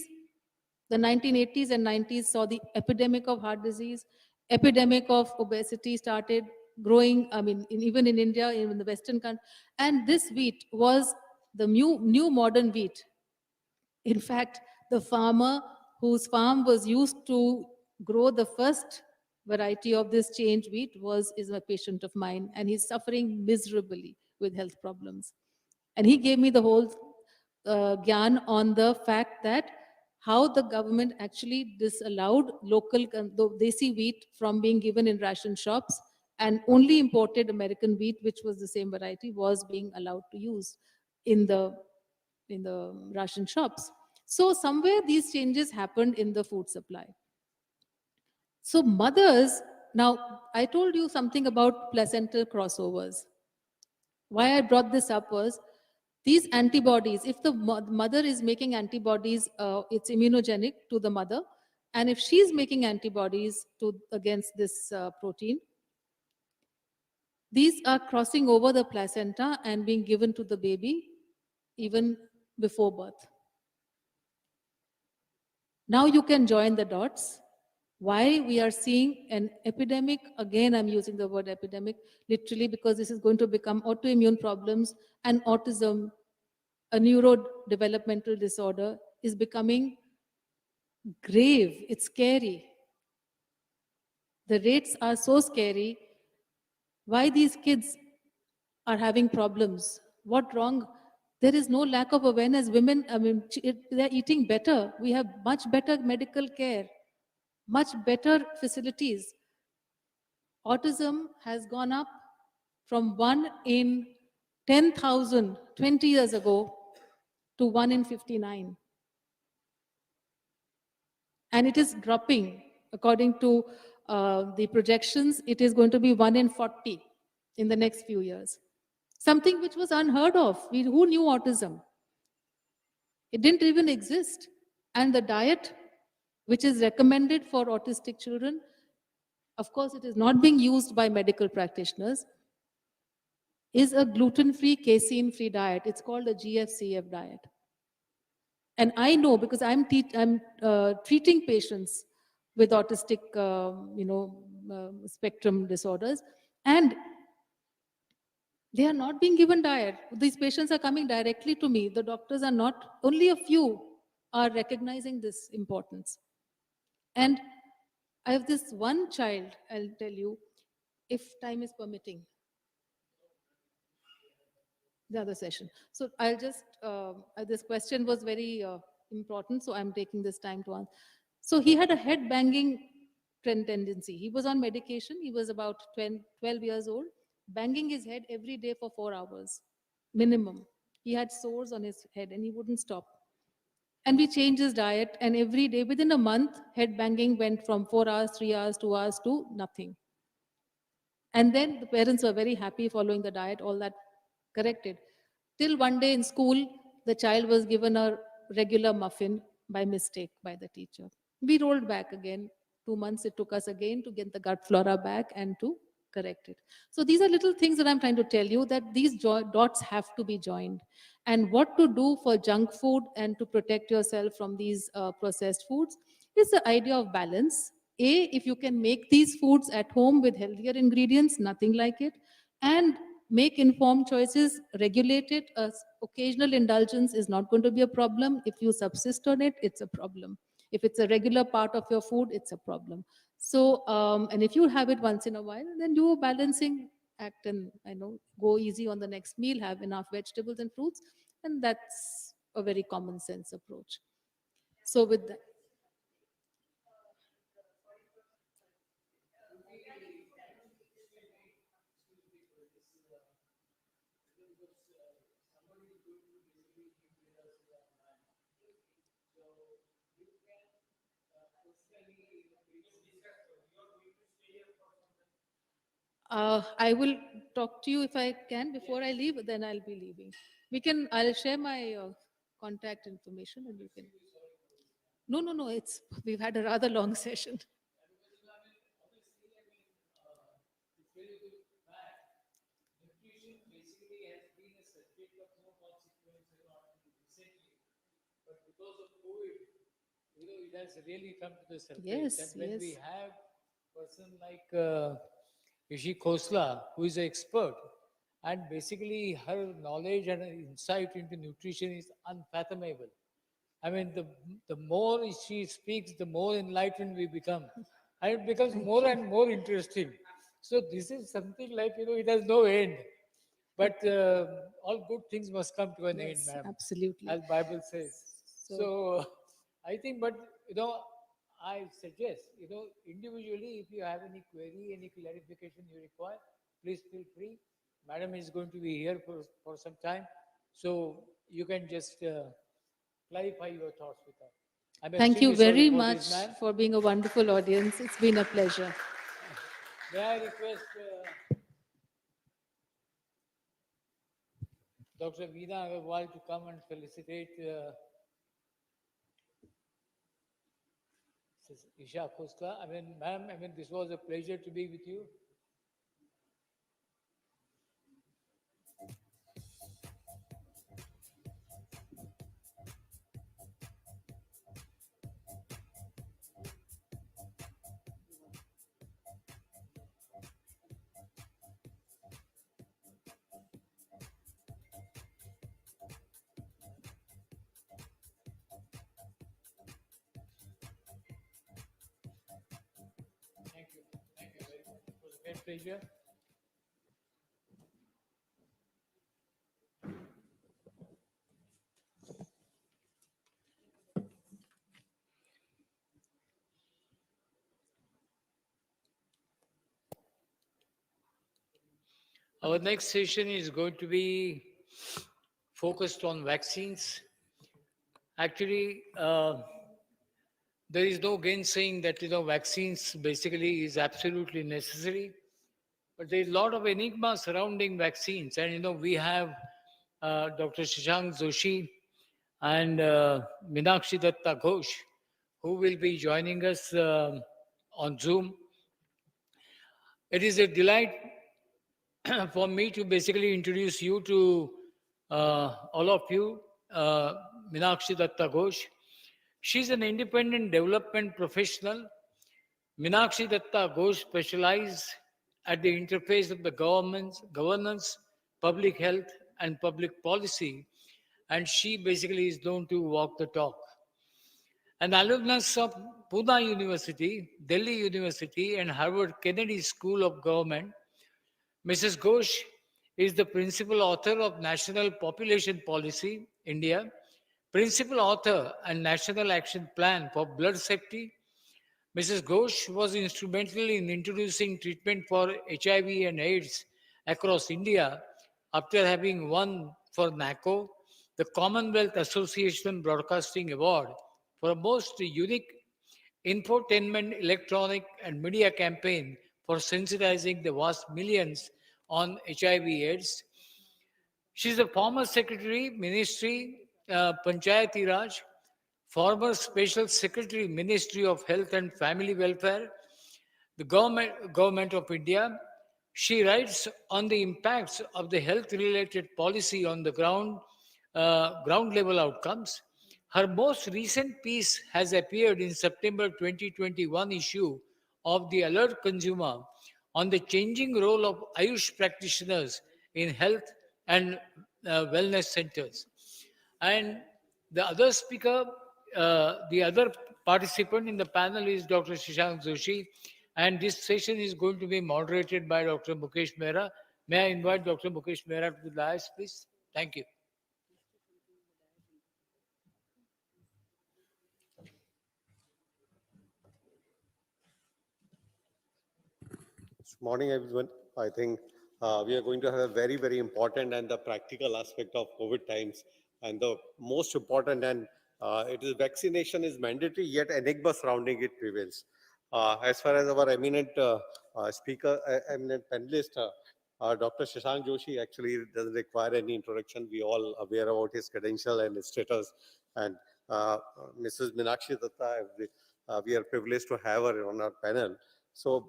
the 1980s and 90s saw the epidemic of heart disease, epidemic of obesity started growing. I mean, even in India, in the Western country. And this wheat was the new modern wheat. In fact, the farmer whose farm was used to grow the first variety of this change wheat is a patient of mine, and he's suffering miserably with health problems. And he gave me the whole gyan on the fact that how the government actually disallowed local the desi wheat from being given in ration shops, and only imported American wheat, which was the same variety, was being allowed to use in the ration shops. So somewhere these changes happened in the food supply. So mothers, now I told you something about placental crossovers. Why I brought this up was these antibodies, if the mother is making antibodies, it's immunogenic to the mother. And if she's making antibodies against this protein, these are crossing over the placenta and being given to the baby even before birth. Now you can join the dots. Why we are seeing an epidemic, again I'm using the word epidemic literally because this is going to become autoimmune problems, and autism, a neurodevelopmental disorder, is becoming grave. It's scary. The rates are so scary. Why these kids are having problems? What wrong? There is no lack of awareness. Women, I mean, they're eating better. We have much better medical care, much better facilities. Autism has gone up from 1 in 10,000 20 years ago to 1 in 59. And it is dropping. According to the projections, it is going to be 1 in 40 in the next few years. Something which was unheard of. Who knew autism? It didn't even exist. And the diet, which is recommended for autistic children, of course, it is not being used by medical practitioners, is a gluten-free, casein-free diet. It's called a GFCF diet. And I know because I'm treating patients with autistic, spectrum disorders, and they are not being given diet. These patients are coming directly to me. The doctors are not, only a few are recognizing this importance. And I have this one child, I'll tell you, if time is permitting, the other session. So I'll just, this question was very important, so I'm taking this time to answer. So he had a head banging tendency. He was on medication. He was about 12 years old, banging his head every day for 4 hours, minimum. He had sores on his head and he wouldn't stop. And we changed his diet, and every day, within a month, head banging went from 4 hours, 3 hours, 2 hours to nothing. And then the parents were very happy following the diet, all that corrected. Till one day in school, the child was given a regular muffin by mistake by the teacher. We rolled back again. 2 months it took us again to get the gut flora back and to correct it. So these are little things that I'm trying to tell you, that these dots have to be joined. And what to do for junk food and to protect yourself from these processed foods is the idea of balance. If you can make these foods at home with healthier ingredients, nothing like it, and make informed choices, regulate it. Occasional indulgence is not going to be a problem. If you subsist on it, it's a problem. If it's a regular part of your food, it's a problem. So, and if you have it once in a while, then do a balancing act and go easy on the next meal, have enough vegetables and fruits, and that's a very common sense approach. So with that, I will talk to you if I can before I leave, then I'll be leaving. I'll share my contact information and you can. No, we've had a rather long session. nutrition basically has been a subject of no consequence, until recently. But because of COVID, it has really come to the surface. And Yes, when yes. we have person like Rishi Khosla, who is an expert, and basically her knowledge and her insight into nutrition is unfathomable. I mean, the more she speaks, the more enlightened we become. And it becomes Thank more you. and more interesting. So this is something like, it has no end. But all good things must come to an end, Yes, ma'am, absolutely. as Bible says. So, So I think, but I suggest, individually, if you have any query, any clarification you require, please feel free. Madam is going to be here for some time. So you can just clarify your thoughts with her. I'm thank you extremely sorry very for much this, ma'am. for being a wonderful audience. It's been a pleasure. May I request Dr. Veena Aggarwal to come and felicitate Sis Isha Khosla. I mean, ma'am, this was a pleasure to be with you. Thank you. Thank you very much. It was a great pleasure. Our next session is going to be focused on vaccines. Actually, there is no gainsaying that vaccines basically is absolutely necessary. But there is a lot of enigma surrounding vaccines, and we have Dr. Shashank Joshi and Minakshi Datta Ghosh, who will be joining us on Zoom. It is a delight for me to basically introduce you to all of you, Minakshi Datta Ghosh. She's an independent development professional. Minakshi Datta Ghosh specializes at the interface of the governance, public health, and public policy, and she basically is known to walk the talk. An alumnus of Pune University, Delhi University, and Harvard Kennedy School of Government, Mrs. Ghosh is the principal author of National Population Policy, India, principal author and National Action Plan for Blood Safety. Mrs. Ghosh was instrumental in introducing treatment for HIV and AIDS across India after having won for NACO the Commonwealth Association Broadcasting Award for a most unique infotainment, electronic, and media campaign for sensitizing the vast millions on HIV/AIDS. She's a former secretary, Ministry, Panchayati Raj, former special secretary, Ministry of Health and Family Welfare, the government of India. She writes on the impacts of the health-related policy on the ground level outcomes. Her most recent piece has appeared in September 2021 issue of the Alert Consumer on the changing role of Ayush practitioners in health and wellness centers. And the other speaker, the other participant in the panel is Dr. Shashank Joshi, and this session is going to be moderated by Dr. Mukesh Mehra. May I invite Dr. Mukesh Mehra to the dais, please? Thank you. Morning, everyone. I think we are going to have a very, very important and the practical aspect of COVID times. And the most important and it is vaccination is mandatory, yet enigma surrounding it prevails. As far as our eminent speaker, eminent panelist, Dr. Shashank Joshi actually doesn't require any introduction. We all aware about his credential and his status. And Mrs. Minakshi Datta, we are privileged to have her on our panel. So,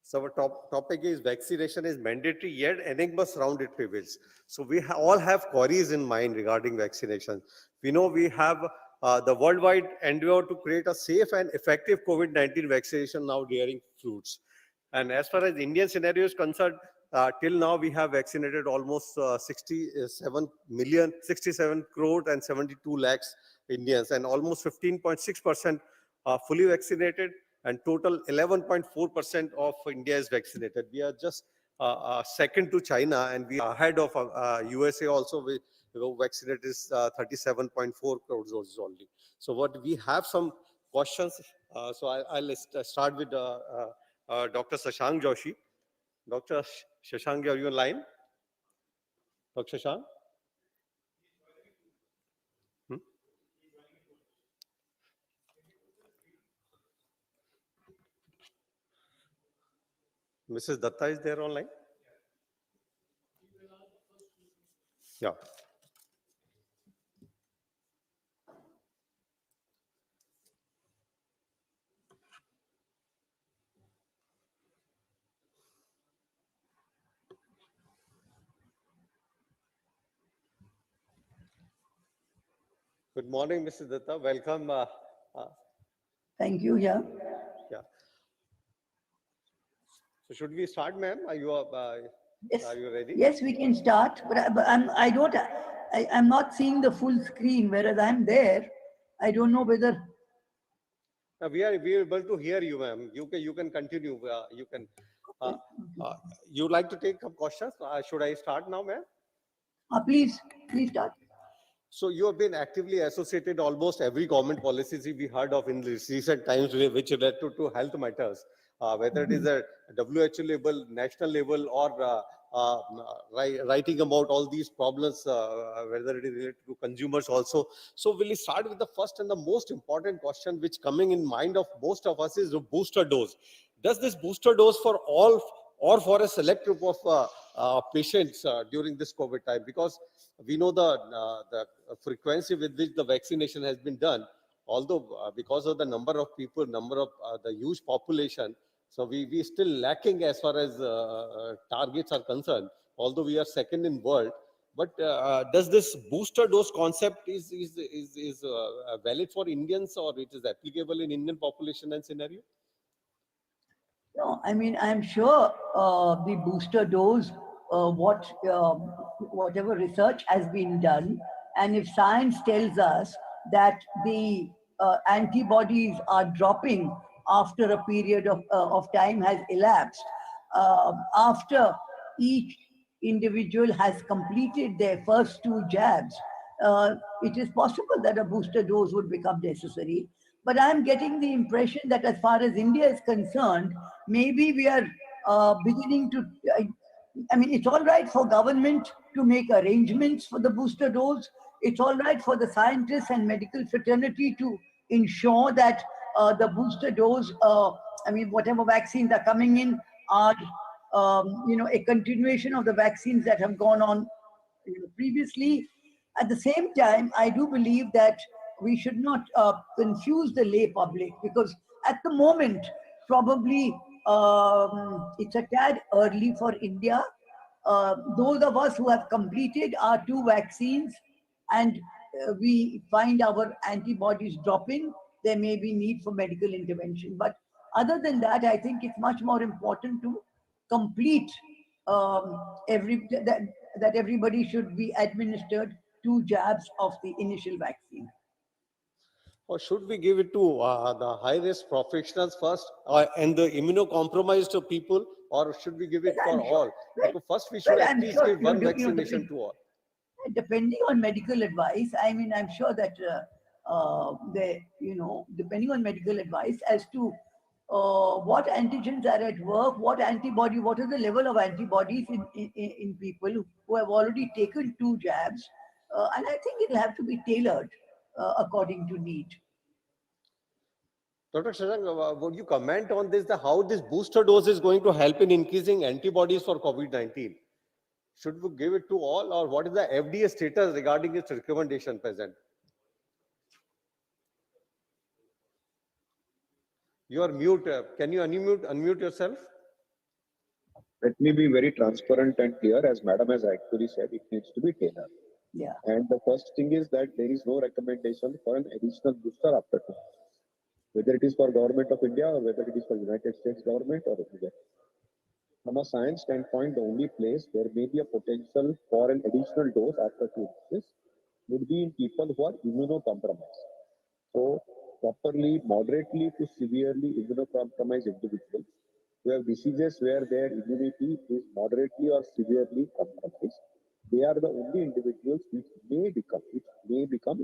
So our topic is vaccination is mandatory, yet enigmas round it prevails. So we all have queries in mind regarding vaccination. We know we have the worldwide endeavor to create a safe and effective COVID-19 vaccination now bearing fruits. And as far as Indian scenario is concerned, till now we have vaccinated almost 67 crore and 72 lakhs Indians, and almost 15.6% fully vaccinated, and total 11.4% of India is vaccinated. We are just second to China, and we are ahead of USA also. We vaccinated is 37.4 crores doses only. So what we have some questions. So I'll start with Dr. Shashank Joshi. Dr. Shashank, are you online? Dr. Shashank? Hmm? Mrs. Datta is there online? Yeah. Good morning, Mrs. Datta. Welcome. Thank you. Yeah. Yeah. So should we start, ma'am? Yes. Are you ready? Yes, we can start. But I'm not seeing the full screen. Whereas I'm there, I don't know whether. We are able to hear you, ma'am. You can continue. You can. You like to take some questions? Should I start now, ma'am? Please start. So you have been actively associated almost every government policies we heard of in recent times which relate to health matters, whether it is a WHO level, national level, or writing about all these problems, whether it is related to consumers also. So we'll start with the first and the most important question which coming in mind of most of us is the booster dose. Does this booster dose for all or for a select group of patients during this COVID time? Because we know the frequency with which the vaccination has been done, although because of the number of people, number of the huge population, so we still lacking as far as targets are concerned, although we are second in world. But does this booster dose concept is valid for Indians, or it is applicable in Indian population and scenario? No, I mean, I'm sure the booster dose, whatever research has been done, and if science tells us that the antibodies are dropping after a period of time has elapsed, after each individual has completed their first two jabs, it is possible that a booster dose would become necessary. But I'm getting the impression that as far as India is concerned, maybe we are beginning to. I mean, it's all right for government to make arrangements for the booster dose. It's all right for the scientists and medical fraternity to ensure that the booster dose, I mean, whatever vaccines are coming in are, a continuation of the vaccines that have gone on previously. At the same time, I do believe that we should not confuse the lay public, because at the moment, probably it's a tad early for India. Those of us who have completed our two vaccines and we find our antibodies dropping, there may be need for medical intervention. But other than that, I think it's much more important to complete that everybody should be administered two jabs of the initial vaccine. Or should we give it to the high-risk professionals first, and the immunocompromised people, or should we give it Well, for I'm sure, all? well, Because first we should well, at I'm least sure give one vaccination to all. depending on medical advice. I mean, I'm sure that depending on medical advice as to what antigens are at work, what is the level of antibodies in people who have already taken two jabs, and I think it'll have to be tailored according to need. Dr. Shashank, would you comment on this, how this booster dose is going to help in increasing antibodies for COVID-19? Should we give it to all, or what is the FDA status regarding its recommendation present? You are mute. Can you unmute yourself? Let me be very transparent and clear. As Madam has actually said, it needs to be tailored. Yeah. And the first thing is that there is no recommendation for an additional booster after 2 months, whether it is for Government of India or whether it is for United States government or anywhere. From a science standpoint, the only place there may be a potential for an additional dose after 2 doses would be in people who are immunocompromised. So, properly, moderately to severely immunocompromised individuals who have diseases where their immunity is moderately or severely compromised, they are the only individuals which may become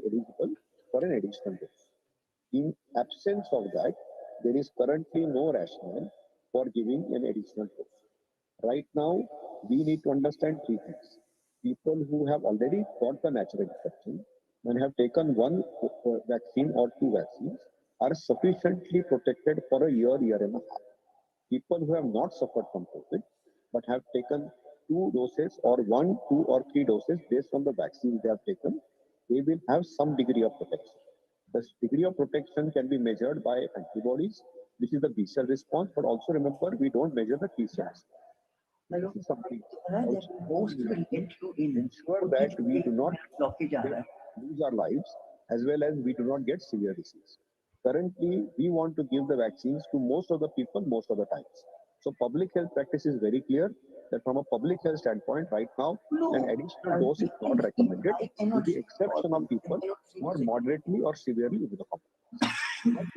eligible for an additional dose. In absence of that, there is currently no rationale for giving an additional dose. Right now, we need to understand 3 things. People who have already got the natural infection and have taken one vaccine or 2 vaccines are sufficiently protected for a year and a half. People who have not suffered from COVID but have taken 2 doses or 1, 2, or 3 doses based on the vaccine they have taken, they will have some degree of protection. The degree of protection can be measured by antibodies, which is the B cell response, but also remember we don't measure the T cells. Hello? This is something that most will let you in. ensure that we do not blockage aa raha hai. lose our lives as well as we do not get severe disease. Currently, we want to give the vaccines to most of the people most of the times. So public health practice is very clear that from a public health standpoint, right now, No, an additional dose is not recommended I with cannot the see exception all of people I cannot see who are this. moderately or severely immunocompromised.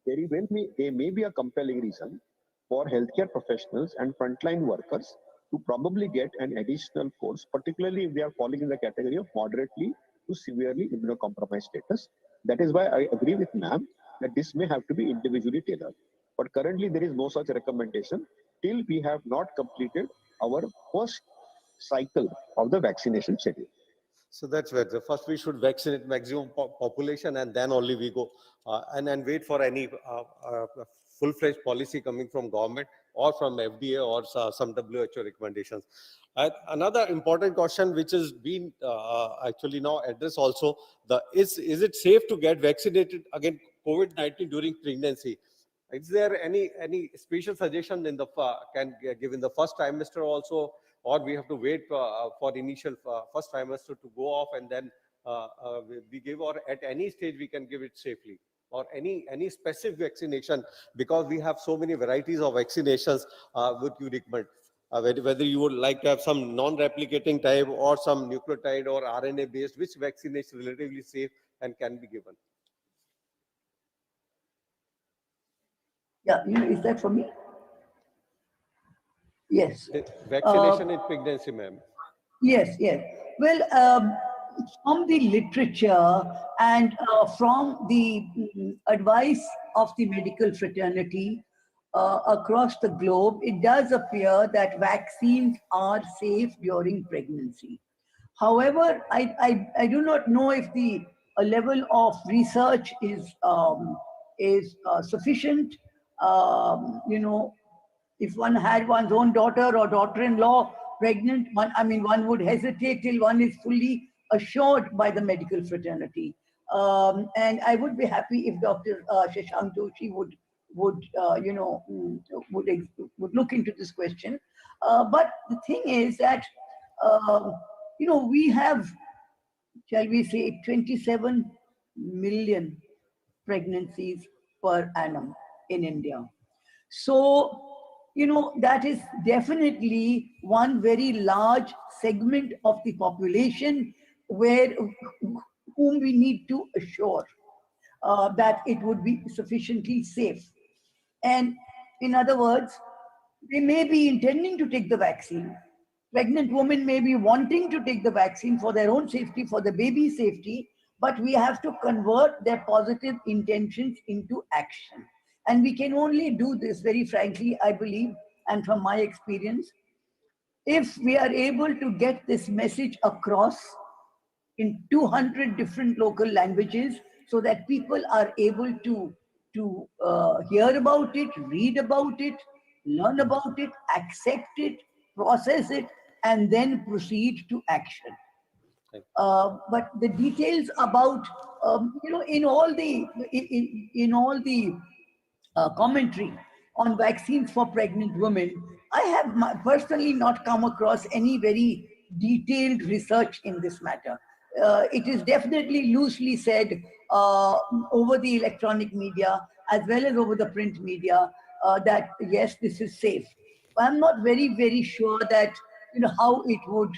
There may be a compelling reason for healthcare professionals and frontline workers to probably get an additional course, particularly if they are falling in the category of moderately to severely immunocompromised status. That is why I agree with ma'am that this may have to be individually tailored. But currently there is no such recommendation till we have not completed our first cycle of the vaccination schedule. So that's where the first we should vaccinate maximum population, and then only we go and wait for any full-fledged policy coming from government or from FDA or some WHO recommendations. Another important question which has been actually now addressed also, is it safe to get vaccinated against COVID-19 during pregnancy? Is there any special suggestion in the can give in the first trimester also, or we have to wait for initial first trimester to go off and then we give, or at any stage we can give it safely, or any specific vaccination, because we have so many varieties of vaccinations? Would you recommend whether you would like to have some non-replicating type or some nucleotide or RNA based, which vaccine is relatively safe and can be given? Yeah, is that for me? Yes. Vaccination in pregnancy, ma'am. Yes, yes. Well, from the literature and from the advice of the medical fraternity across the globe, it does appear that vaccines are safe during pregnancy. However, I do not know if the level of research is sufficient. You know, if one had one's own daughter or daughter-in-law pregnant, one would hesitate till one is fully assured by the medical fraternity. And I would be happy if Dr. Shashank Joshi would would look into this question. But the thing is that we have, shall we say, 27 million pregnancies per annum in India. So, that is definitely one very large segment of the population whom we need to assure that it would be sufficiently safe. And in other words, they may be intending to take the vaccine. Pregnant women may be wanting to take the vaccine for their own safety, for the baby's safety, but we have to convert their positive intentions into action. And we can only do this, very frankly, I believe, and from my experience, if we are able to get this message across in 200 different local languages so that people are able to hear about it, read about it, learn about it, accept it, process it, and then proceed to action. But the details about, in all the commentary on vaccines for pregnant women, I have personally not come across any very detailed research in this matter. It is definitely loosely said over the electronic media as well as over the print media that yes, this is safe. I'm not very sure that how it would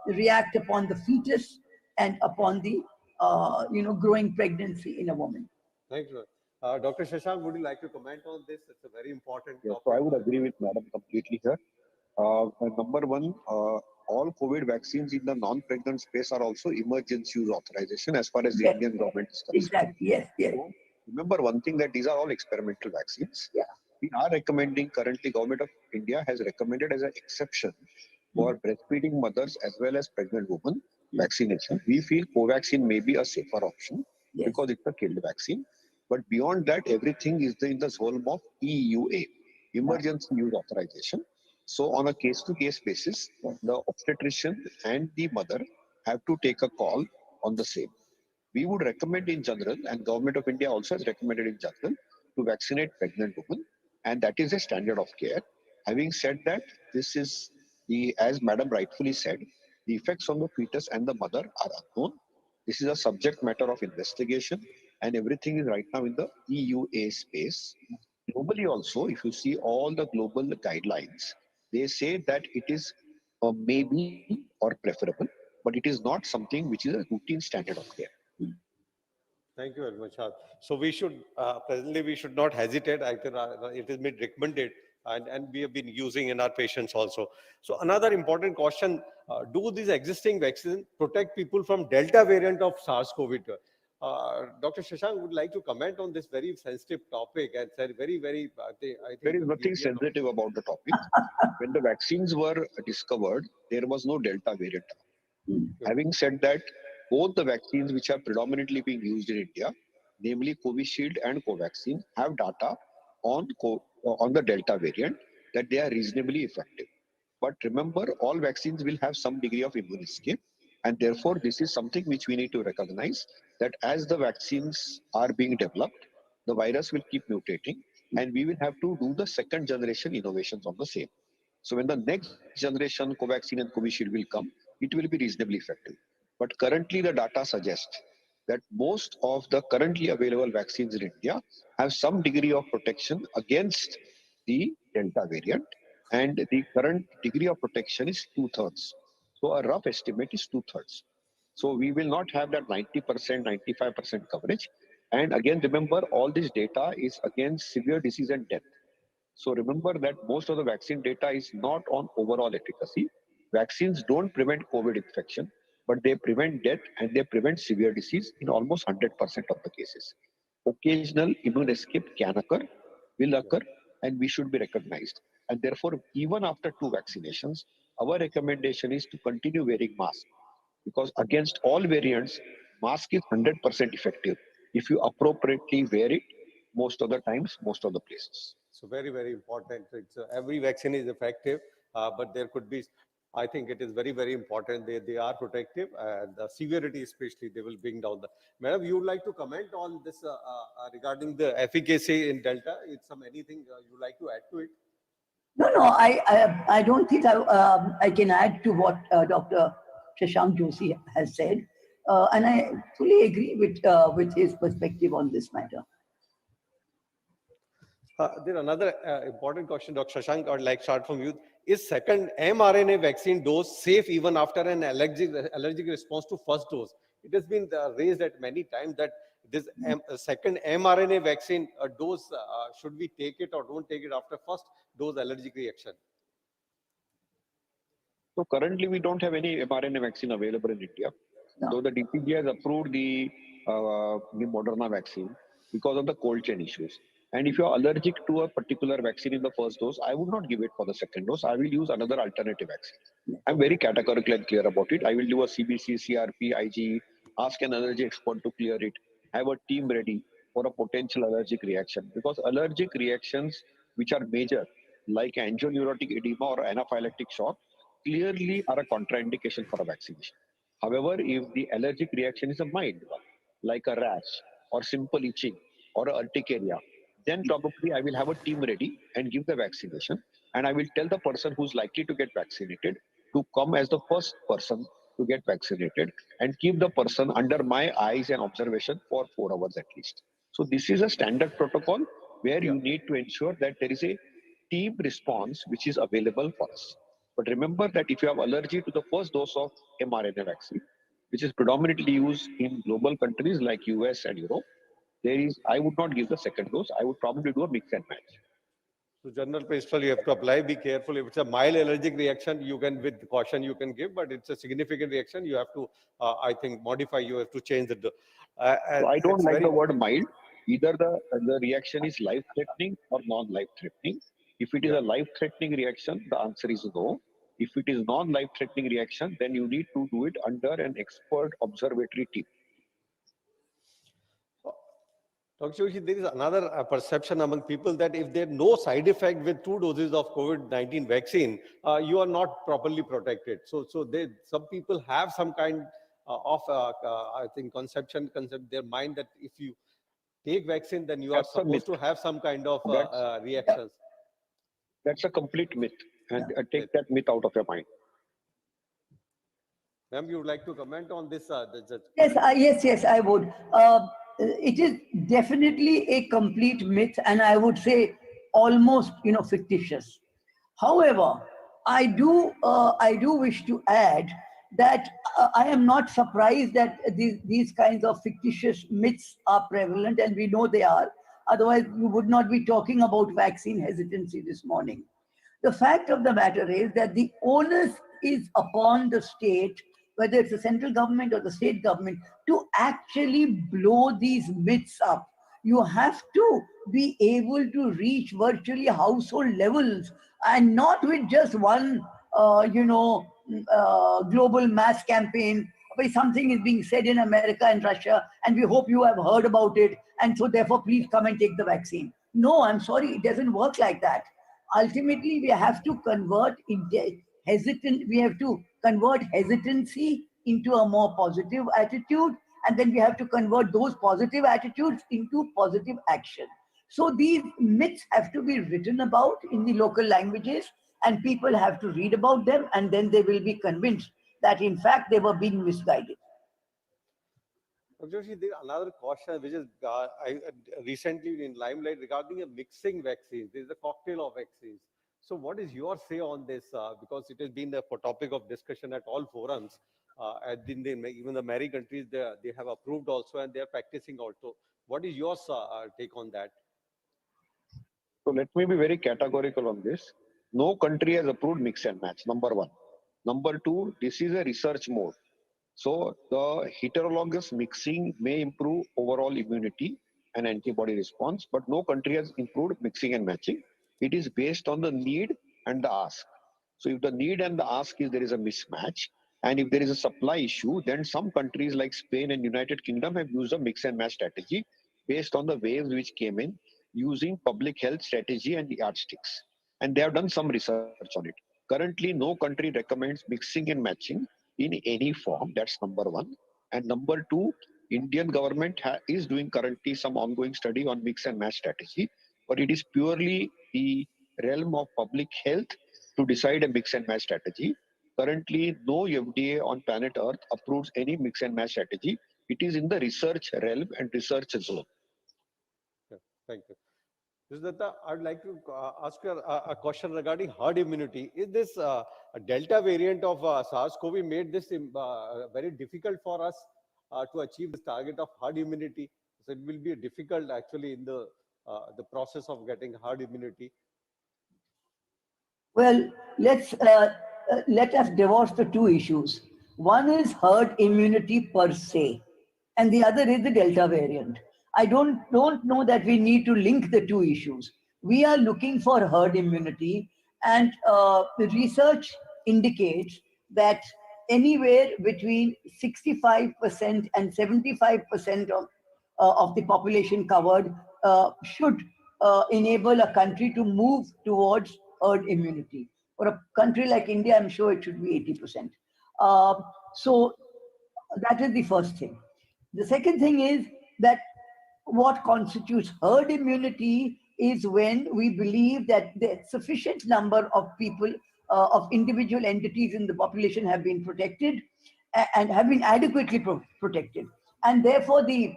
react upon the fetus and upon the growing pregnancy in a woman. Thank you. Dr. Shashank, would you like to comment on this? It's a very important Yeah, topic. so I would agree with Madam completely here. Number one, all COVID vaccines in the non-pregnant space are also emergency use authorization as far as the Yes. Indian government is concerned. Exactly. Yes. So remember one thing, that these are all experimental vaccines. Yeah. We are recommending, currently Government of India has recommended as an exception for breastfeeding mothers as well as pregnant women vaccination. We feel Covaxin may be a safer option Yes. because it's a killed vaccine. But beyond that, everything is in the zone of EUA, emergency use authorization. So on a case-to-case basis, the obstetrician and the mother have to take a call on the same. We would recommend in general, and Government of India also has recommended in general, to vaccinate pregnant women, and that is a standard of care. Having said that, this is as Madam rightfully said, the effects on the fetus and the mother are unknown. This is a subject matter of investigation, and everything is right now in the EUA space. Globally also, if you see all the global guidelines, they say that it is maybe or preferable, but it is not something which is a routine standard of care. Thank you very much. So we should, presently we should not hesitate. I think it has been recommended and we have been using in our patients also. So another important question, do these existing vaccines protect people from Delta variant of SARS-CoV-2? Dr. Shashank would like to comment on this very sensitive topic and said very, I think There is nothing we are not- sensitive about the topic. When the vaccines were discovered, there was no Delta variant. Having said that, both the vaccines which are predominantly being used in India, namely Covishield and Covaxin, have data on the Delta variant that they are reasonably effective. But remember, all vaccines will have some degree of immune escape, and therefore this is something which we need to recognize, that as the vaccines are being developed, the virus will keep mutating, and we will have to do the second generation innovations on the same. So when the next generation Covaxin and Covishield will come, it will be reasonably effective. But currently the data suggests that most of the currently available vaccines in India have some degree of protection against the Delta variant, and the current degree of protection is 2/3. So a rough estimate is 2/3. So we will not have that 90%, 95% coverage. And again, remember, all this data is against severe disease and death. So remember that most of the vaccine data is not on overall efficacy. Vaccines don't prevent COVID infection, but they prevent death and they prevent severe disease in almost 100% of the cases. Occasional immune escape can occur, will occur, and we should be recognized. And therefore, even after 2 vaccinations, our recommendation is to continue wearing mask, because against all variants, mask is 100% effective if you appropriately wear it most of the times, most of the places. So very important. It's, every vaccine is effective, but there could be, I think it is very important. They are protective, and the severity especially, they will bring down the. Madam, you would like to comment on this regarding the efficacy in Delta? It's some anything you would like to add to it? No. I don't think I can add to what Dr. Shashank Joshi has said, and I fully agree with his perspective on this matter. There another important question, Dr. Shashank, I would like to start from you. Is second mRNA vaccine dose safe even after an allergic response to first dose? It has been raised at many times that this second mRNA vaccine dose, should we take it or don't take it after first dose allergic reaction? So currently we don't have any mRNA vaccine available in India. No. Though the DPG has approved the Moderna vaccine because of the cold chain issues. And if you're allergic to a particular vaccine in the first dose, I would not give it for the second dose. I will use another alternative vaccine. I'm very categorical and clear about it. I will do a CBC, CRP, IgE, ask an allergy expert to clear it, have a team ready for a potential allergic reaction. Because allergic reactions, which are major, like angioneurotic edema or anaphylactic shock, clearly are a contraindication for a vaccination. However, if the allergic reaction is a mild one, like a rash or simple itching or a urticaria, then probably I will have a team ready and give the vaccination. and I will tell the person who's likely to get vaccinated to come as the first person to get vaccinated and keep the person under my eyes and observation for 4 hours at least. So this is a standard protocol where Yeah. you need to ensure that there is a team response which is available for us. But remember that if you have allergy to the first dose of mRNA vaccine, which is predominantly used in global countries like US and Europe, I would not give the second dose. I would probably do a mix and match. So general principle, you have to apply, be careful. If it's a mild allergic reaction, you can, with caution, you can give, but it's a significant reaction, you have to, I think, modify, you have to change the, So I don't it's like very, the word mild. Either the reaction is life-threatening or non-life-threatening. If it is yeah. a life-threatening reaction, the answer is no. If it is non-life-threatening reaction, then you need to do it under an expert observatory team. Dr. Joshi, there is another perception among people that if there are no side effect with 2 doses of COVID-19 vaccine, you are not properly protected. So some people have some kind of, I think, concept their mind that if you take vaccine, then you are That's a myth. supposed to have some kind of That's reactions. that's a complete myth, and take Myth. that myth out of your mind. Ma'am, you would like to comment on this? Yes, I would. It is definitely a complete myth, and I would say almost, fictitious. However, I do wish to add that I am not surprised that these kinds of fictitious myths are prevalent, and we know they are. Otherwise, we would not be talking about vaccine hesitancy this morning. The fact of the matter is that the onus is upon the state, whether it's the central government or the state government, to actually blow these myths up. You have to be able to reach virtually household levels, and not with just one, global mass campaign where something is being said in America and Russia, and we hope you have heard about it, and so therefore please come and take the vaccine. No, I'm sorry, it doesn't work like that. Ultimately we have to we have to convert hesitancy into a more positive attitude, and then we have to convert those positive attitudes into positive action. So these myths have to be written about in the local languages, and people have to read about them, and then they will be convinced that in fact they were being misguided. Dr. Joshi, there is another caution which is recently in limelight regarding a mixing vaccines. There is a cocktail of vaccines. So what is your say on this? Because it has been the topic of discussion at all forums. Even the married countries, they have approved also, and they are practicing also. What is your take on that? So let me be very categorical on this. No country has approved mix and match, number one. Number two, this is a research mode. So the heterologous mixing may improve overall immunity and antibody response, but no country has improved mixing and matching. It is based on the need and the ask. So if the need and the ask is there is a mismatch, and if there is a supply issue, then some countries like Spain and United Kingdom have used a mix and match strategy based on the waves which came in using public health strategy and yardsticks. And they have done some research on it. Currently, no country recommends mixing and matching in any form. That's number one. And number two, Indian government is doing currently some ongoing study on mix and match strategy, but it is purely the realm of public health to decide a mix and match strategy. Currently, no FDA on planet Earth approves any mix and match strategy. It is in the research realm and research zone. Yeah, thank you. Datta, I'd like to ask you a question regarding herd immunity. Is this a Delta variant of SARS-CoV made this very difficult for us to achieve this target of herd immunity? So it will be difficult actually in the process of getting herd immunity. Well, let us divorce the two issues. One is herd immunity per se, and the other is the Delta variant. I don't know that we need to link the two issues. We are looking for herd immunity, and the research indicates that anywhere between 65% and 75% of the population covered should enable a country to move towards herd immunity. For a country like India, I'm sure it should be 80%. So that is the first thing. The second thing is that what constitutes herd immunity is when we believe that the sufficient number of people, of individual entities in the population have been protected and have been adequately protected. And therefore, the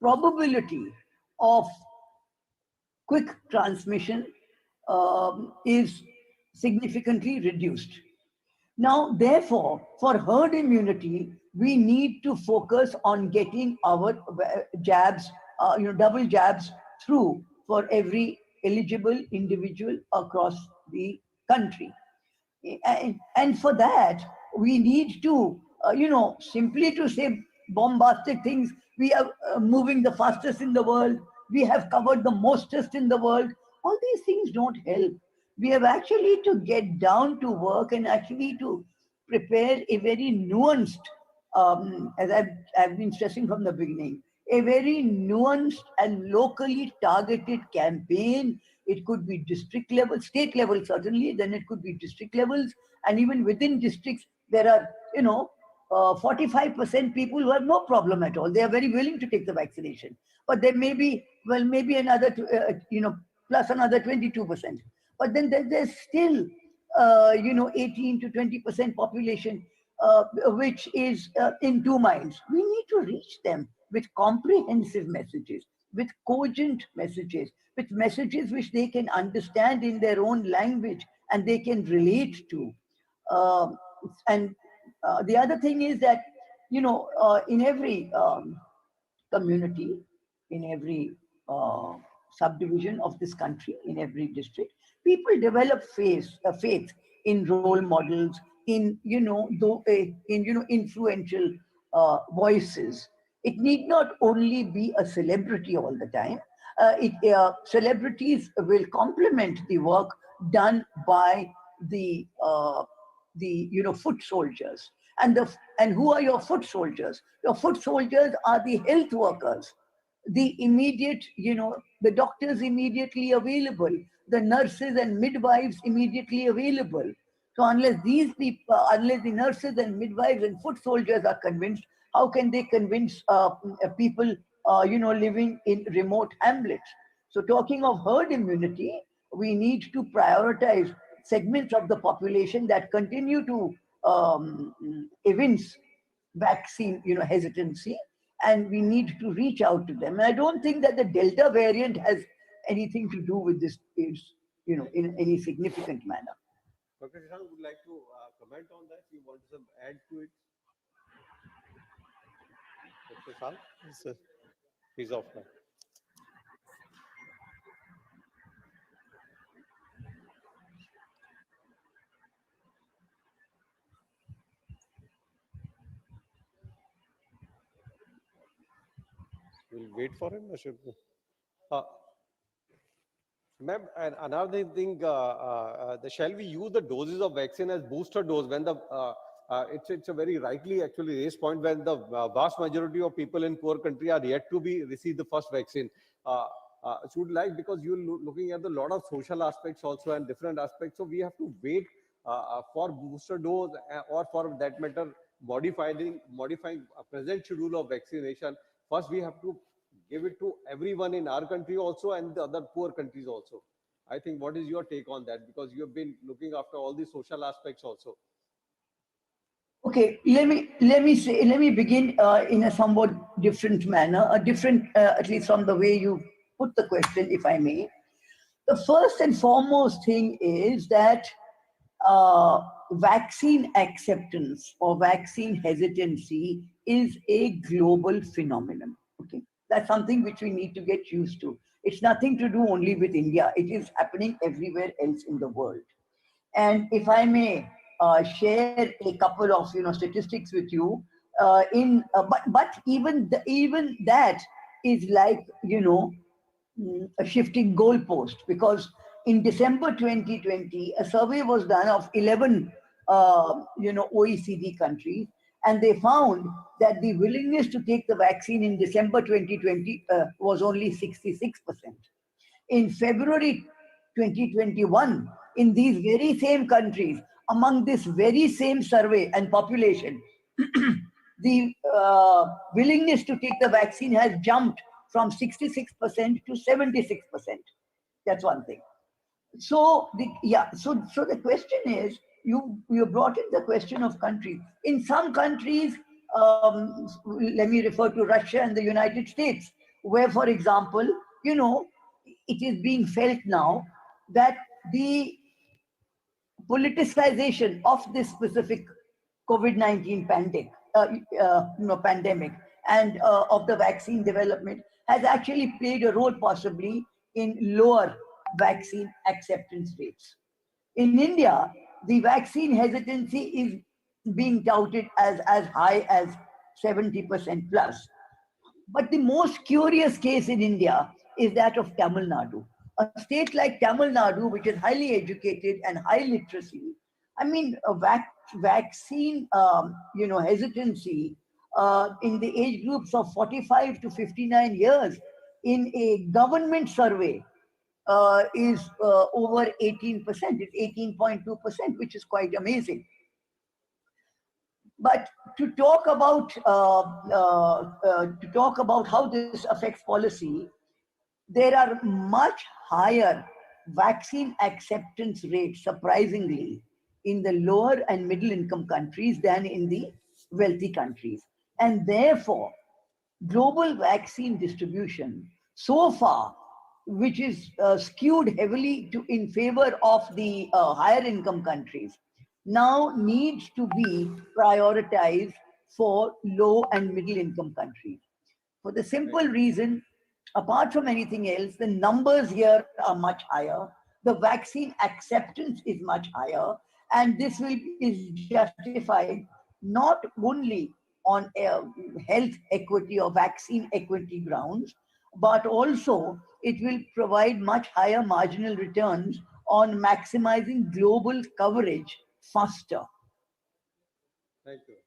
probability of quick transmission is significantly reduced. Now, therefore, for herd immunity, we need to focus on getting our jabs, double jabs through for every eligible individual across the country. And for that, we need to, simply to say bombastic things. We are moving the fastest in the world. We have covered the mostest in the world. All these things don't help. We have actually to get down to work and actually to prepare a very nuanced, as I've been stressing from the beginning, a very nuanced and locally targeted campaign. It could be district level, state level, certainly, then it could be district levels. And even within districts, there are, 45% people who have no problem at all. They are very willing to take the vaccination. But there may be, well, maybe another, plus another 22%. But then there's still, 18 to 20% population, which is in two minds. We need to reach them with comprehensive messages, with cogent messages, with messages which they can understand in their own language and they can relate to. And the other thing is that, in every community, in every subdivision of this country, in every district, people develop faith in role models, in influential voices. It need not only be a celebrity all the time. Celebrities will complement the work done by the foot soldiers. And who are your foot soldiers? Your foot soldiers are the health workers, the immediate, the doctors immediately available, the nurses and midwives immediately available. So unless these people, unless the nurses and midwives and foot soldiers are convinced, how can they convince people, living in remote hamlets? So talking of herd immunity, we need to prioritize segments of the population that continue to evince vaccine, hesitancy, and we need to reach out to them. And I don't think that the Delta variant has anything to do with this, in any significant manner. Dr. Shashank would like to comment on that. You want to add to it? Dr. Shashank? He's off now. We'll wait for him, or should we? Ma'am, and another thing, shall we use the doses of vaccine as booster dose when it's a very rightly actually raised point, when the vast majority of people in poor country are yet to receive the first vaccine. Should like, because you're looking at a lot of social aspects also and different aspects, so we have to wait for booster dose, or for that matter modifying a present schedule of vaccination. First, we have to give it to everyone in our country also and the other poor countries also. I think, what is your take on that? Because you have been looking after all the social aspects also. Okay, let me begin in a somewhat different manner, at least from the way you put the question, if I may. The first and foremost thing is that vaccine acceptance or vaccine hesitancy is a global phenomenon. Okay, that's something which we need to get used to. It's nothing to do only with India. It is happening everywhere else in the world. And if I may share a couple of statistics with you, but even that is like a shifting goalpost, because in December 2020 a survey was done of 11 OECD countries, and they found that the willingness to take the vaccine in December 2020 was only 66%. In February 2021, in these very same countries, among this very same survey and population, the willingness to take the vaccine has jumped from 66% to 76%. That's one thing. So the question is, you brought in the question of countries. In some countries, let me refer to Russia and the United States, where, for example, you know, it is being felt now that the politicization of this specific COVID-19 pandemic and of the vaccine development has actually played a role possibly in lower vaccine acceptance rates. In India, the vaccine hesitancy is being touted as high as 70% plus. But the most curious case in India is that of Tamil Nadu. A state like Tamil Nadu, which is highly educated and high literacy, I mean, vaccine, hesitancy in the age groups of 45 to 59 years in a government survey is over 18%. It's 18.2%, which is quite amazing. But to talk about how this affects policy, there are much higher vaccine acceptance rates, surprisingly, in the lower and middle income countries than in the wealthy countries. And therefore, global vaccine distribution so far, which is skewed heavily in favor of the higher income countries, now needs to be prioritized for low and middle income countries. For the simple reason, apart from anything else, the numbers here are much higher, the vaccine acceptance is much higher, and this is justified not only on health equity or vaccine equity grounds, but also it will provide much higher marginal returns on maximizing global coverage faster. Thank you.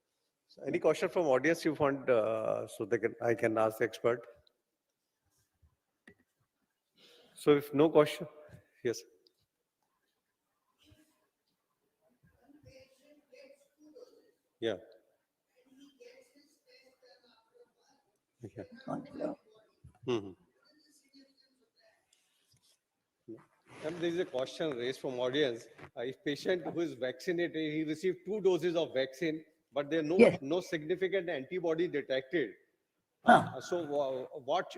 So any question from audience you want, so I can ask the expert? So if no question, yes. Yeah. Yeah. Mhm. And there is a question raised from audience. If patient who is vaccinated, he received 2 doses of vaccine, but there are Yes. no significant antibody detected. Huh. So what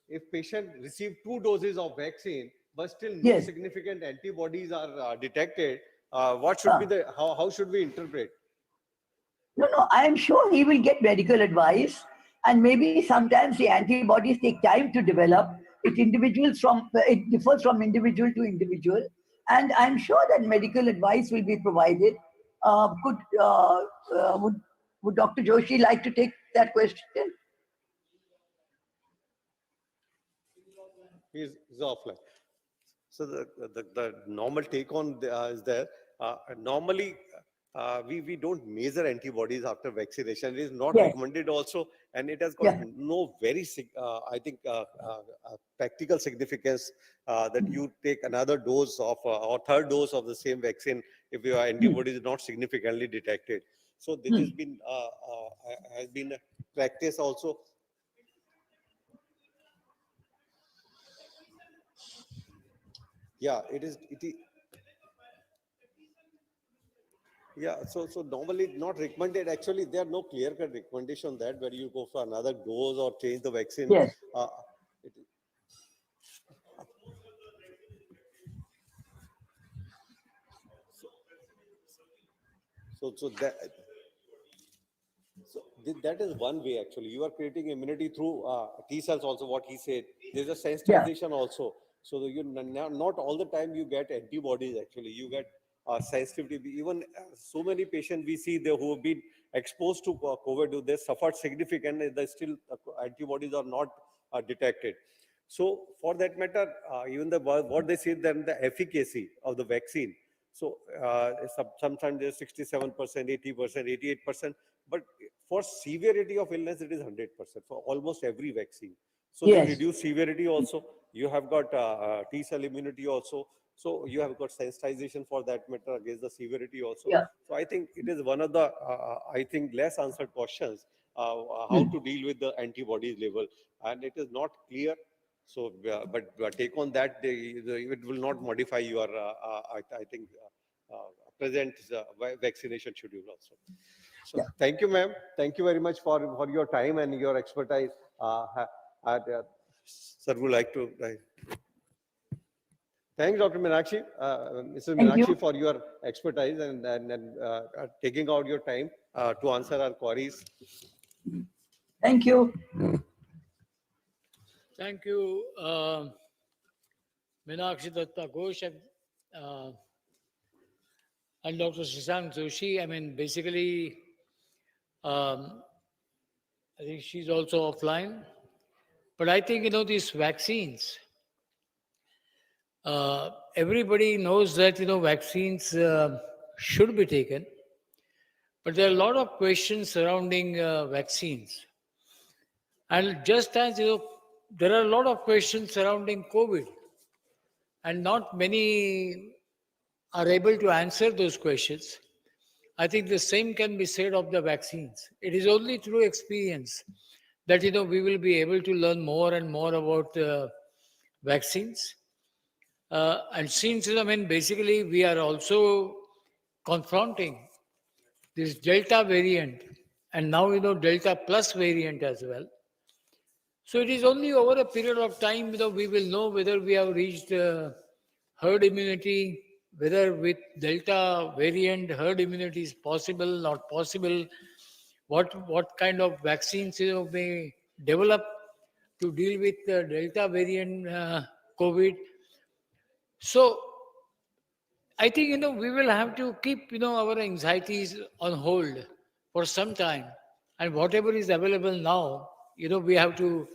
if patient received 2 doses of vaccine, but still no Yes. significant antibodies are detected? What should be the how should we interpret? No, I am sure he will get medical advice, and maybe sometimes the antibodies take time to develop. It differs from individual to individual, and I'm sure that medical advice will be provided. Could would Dr. Joshi like to take that question? He's offline. So the normal take on is there. Normally, we don't measure antibodies after vaccination. It is not Yes. recommended also, and it has got Yeah. no very, I think, practical significance that you take another dose of or third dose of the same vaccine if your antibody is not significantly detected. So this has been a practice also. Yeah, it is. Yeah, so normally not recommended. Actually, there are no clear-cut recommendation on that where you go for another dose or change the vaccine. Yes. It, so that is one way. Actually, you are creating immunity through T cells. Also, what he said, there's a Yeah. sensitization also. So that you not all the time you get antibodies. Actually, you get sensitivity. Even so many patients we see there who have been exposed to COVID, they suffered significantly. They still antibodies are not detected. So for that matter, even what they say then the efficacy of the vaccine. So sometimes there's 67%, 80%, 88%. But for severity of illness, it is 100% for almost every vaccine. So they Yes. reduce severity also. You have got T cell immunity also. So you have got sensitization for that matter against the severity also. Yeah. So I think it is one of the, I think, less answered questions how to deal with the antibodies level, and it is not clear. So, but take on that, it will not modify your, I think, present vaccination schedule also. So, thank you, ma'am. Thank you very much for your time and your expertise. Sir, would like to. Thanks, Dr. Meenakshi, Mrs. Thank you. Meenakshi, for your expertise and taking out your time to answer our queries. Thank you. Thank you, Meenakshi Datta Ghosh and Dr. Shashank Joshi. I mean, basically, I think she's also offline. But I think, these vaccines, everybody knows that, vaccines should be taken. But there are a lot of questions surrounding vaccines. And just as, there are a lot of questions surrounding COVID. And not many are able to answer those questions. I think the same can be said of the vaccines. It is only through experience that we will be able to learn more and more about vaccines. And since basically we are also confronting this Delta variant and now Delta plus variant as well. So it is only over a period of time we will know whether we have reached herd immunity, whether with Delta variant herd immunity is possible, not possible, what kind of vaccines may develop to deal with the Delta variant COVID. So I think we will have to keep our anxieties on hold for some time, and whatever is available now, we have to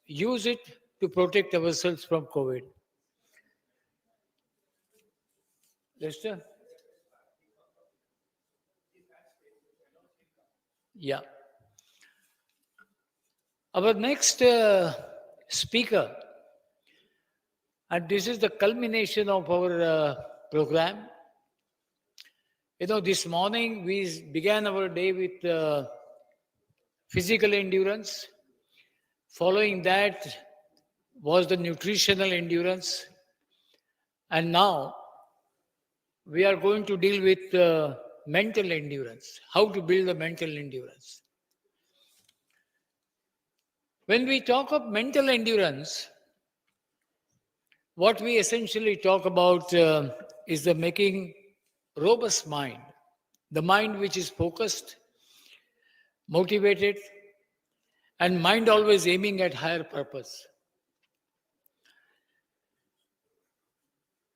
use it to protect ourselves from COVID. Lester? Yeah. Our next speaker, and this is the culmination of our program. This morning we began our day with physical endurance. Following that was the nutritional endurance. And now we are going to deal with mental endurance, how to build the mental endurance. When we talk of mental endurance, what we essentially talk about is the making robust mind, the mind which is focused, motivated, and mind always aiming at higher purpose.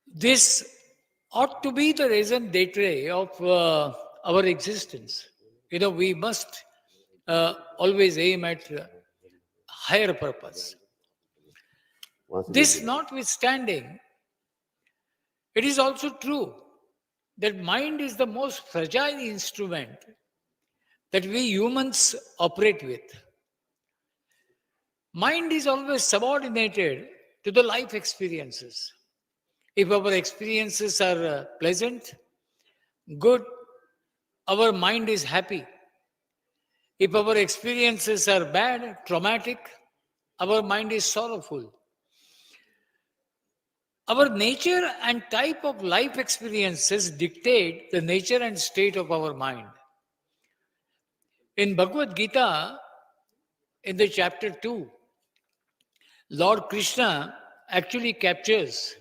This ought to be the raison d'etre of our existence. We must always aim at higher purpose. This notwithstanding, it is also true that mind is the most fragile instrument that we humans operate with. Mind is always subordinated to the life experiences. If our experiences are pleasant, good, our mind is happy. If our experiences are bad, traumatic, our mind is sorrowful. Our nature and type of life experiences dictate the nature and state of our mind. In Bhagavad Gita, in the chapter 2, Lord Krishna actually captures,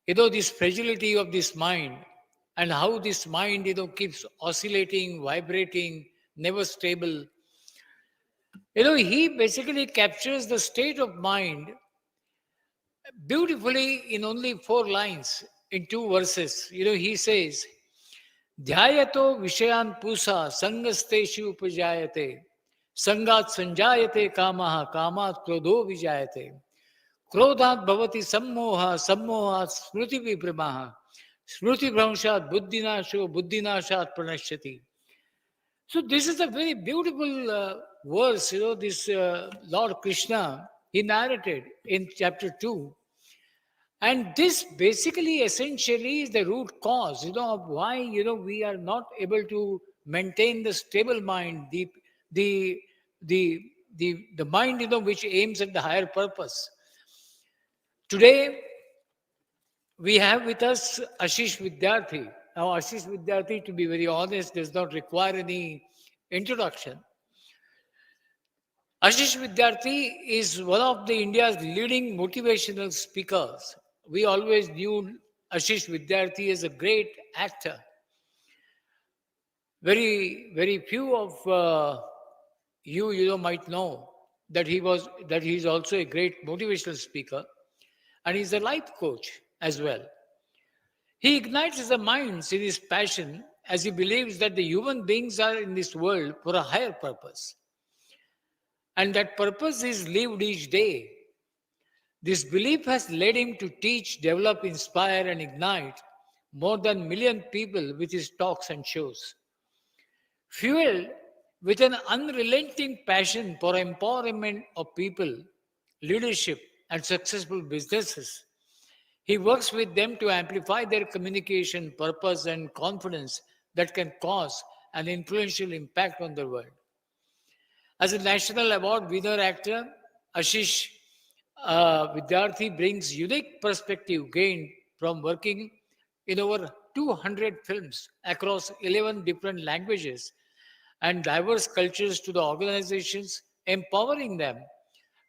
this fragility of this mind and how this mind, keeps oscillating, vibrating, never stable. He basically captures the state of mind beautifully in only 4 lines, in 2 verses. He says, Dhyayato Vishayan Pusa Sangasteshu Upajayate Sangat Sanjayate Kamaha Kamat Krodho Vijayate Krodhat Bhavati Sammoha Sammohat Smriti Vibramaha Smriti Bhramshat Buddhinasho Buddhinashat Pranashyati. So this is a very beautiful verse, this Lord Krishna, he narrated in chapter 2. And this basically essentially is the root cause, of why, we are not able to maintain the stable mind, the, the mind, which aims at the higher purpose. Today, we have with us Ashish Vidyarthi. Now, Ashish Vidyarthi, to be very honest, does not require any introduction. Ashish Vidyarthi is one of the India's leading motivational speakers. We always knew Ashish Vidyarthi as a great actor. Very few of you might know that he's also a great motivational speaker, and he's a life coach as well. He ignites the minds in his passion as he believes that the human beings are in this world for a higher purpose. And that purpose is lived each day. This belief has led him to teach, develop, inspire, and ignite more than 1 million people with his talks and shows. Fueled with an unrelenting passion for empowerment of people, leadership, and successful businesses, he works with them to amplify their communication, purpose, and confidence that can cause an influential impact on the world. As a national award winner actor, Ashish Vidyarthi brings unique perspective gained from working in over 200 films across 11 different languages and diverse cultures to the organizations, empowering them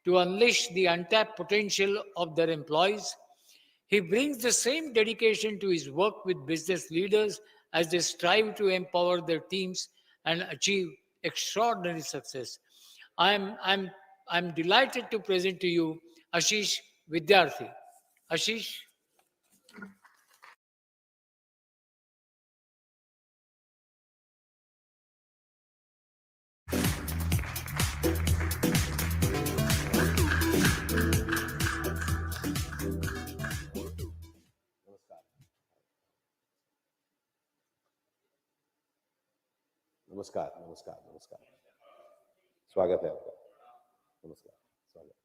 to unleash the untapped potential of their employees. He brings the same dedication to his work with business leaders as they strive to empower their teams and achieve extraordinary success. I'm, I'm delighted to present to you Ashish Vidyarthi. Ashish. नमस्कार नमस्कार नमस्कार स्वागत है आपका नमस्कार स्वागत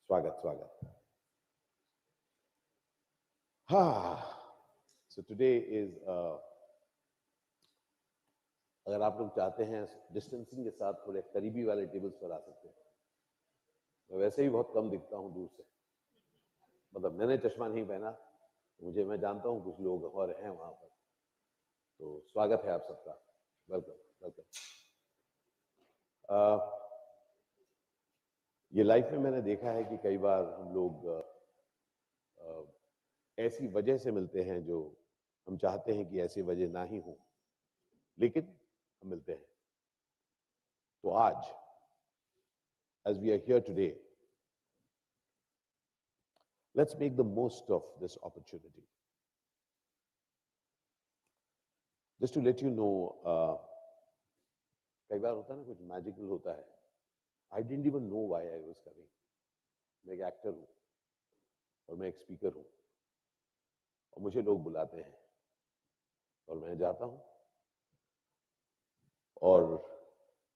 स्वागत स्वागत so today is अगर आप लोग चाहते हैं डिस्टेंसिंग के साथ थोड़े करीबी वाले टेबल्स पर आ सकते हैं मैं वैसे ही बहुत कम दिखता हूं दूर से मतलब मैंने चश्मा नहीं पहना मुझे मैं जानता हूं कुछ लोग और हैं वहां पर तो स्वागत है आप सबका वेलकम वेलकम ये लाइफ में मैंने देखा है कि कई बार हम लोग ऐसी वजह से मिलते हैं जो हम चाहते हैं कि ऐसी वजह ना ही हो लेकिन हम मिलते हैं तो आज as we are here today let's make the most of this opportunity just to let you know कई बार होता है ना कुछ मैजिकल होता है I didn't even know why I was coming मैं एक एक्टर हूं और मैं एक स्पीकर हूं और मुझे लोग बुलाते हैं और मैं जाता हूं और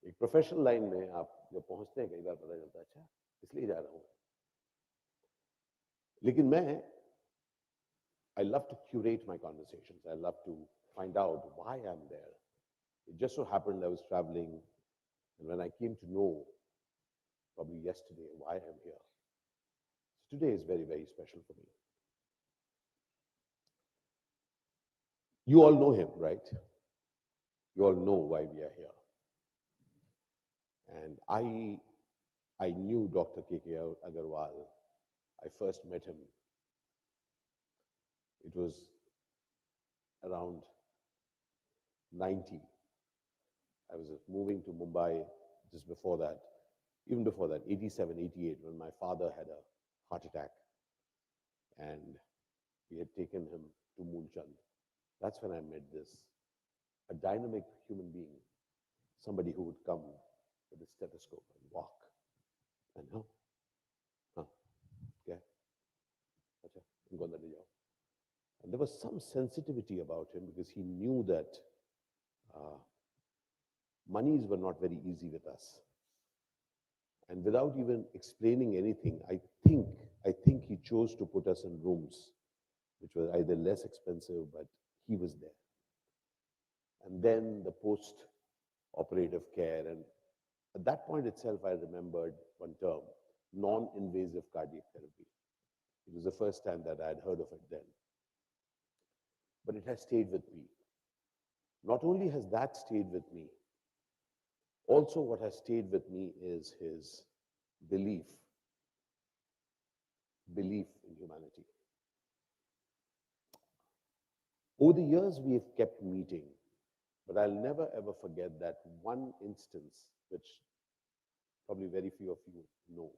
एक प्रोफेशनल लाइन में आप जब पहुंचते हैं कई बार पता चलता है अच्छा इसलिए जा रहा हूं लेकिन मैं I love to curate my conversations. I love to find out why I'm there. It just so happened I was traveling and when I came to know probably yesterday why I'm here. So today is very, very special for me. You all know him, right? You all know why we are here. And I knew Dr. K.K. Aggarwal. I first met him. It was around 90. I was moving to Mumbai just before that, even before that, 87, 88, when my father had a heart attack. And we had taken him to Moonchand. That's when I met this, a dynamic human being, somebody who would come with a stethoscope and walk. And okay, acha, unko andar le jao. And there was some sensitivity about him because he knew that monies were not very easy with us. And without even explaining anything, I think he chose to put us in rooms which were either less expensive, but he was there. and then the post-operative care. And at that point itself, I remembered one term, non-invasive cardiac therapy. It was the first time that I had heard of it then. But it has stayed with me. Not only has that stayed with me, also what has stayed with me is his belief in humanity. Over the years, we have kept meeting, but I'll never ever forget that one instance, which probably very few of you know,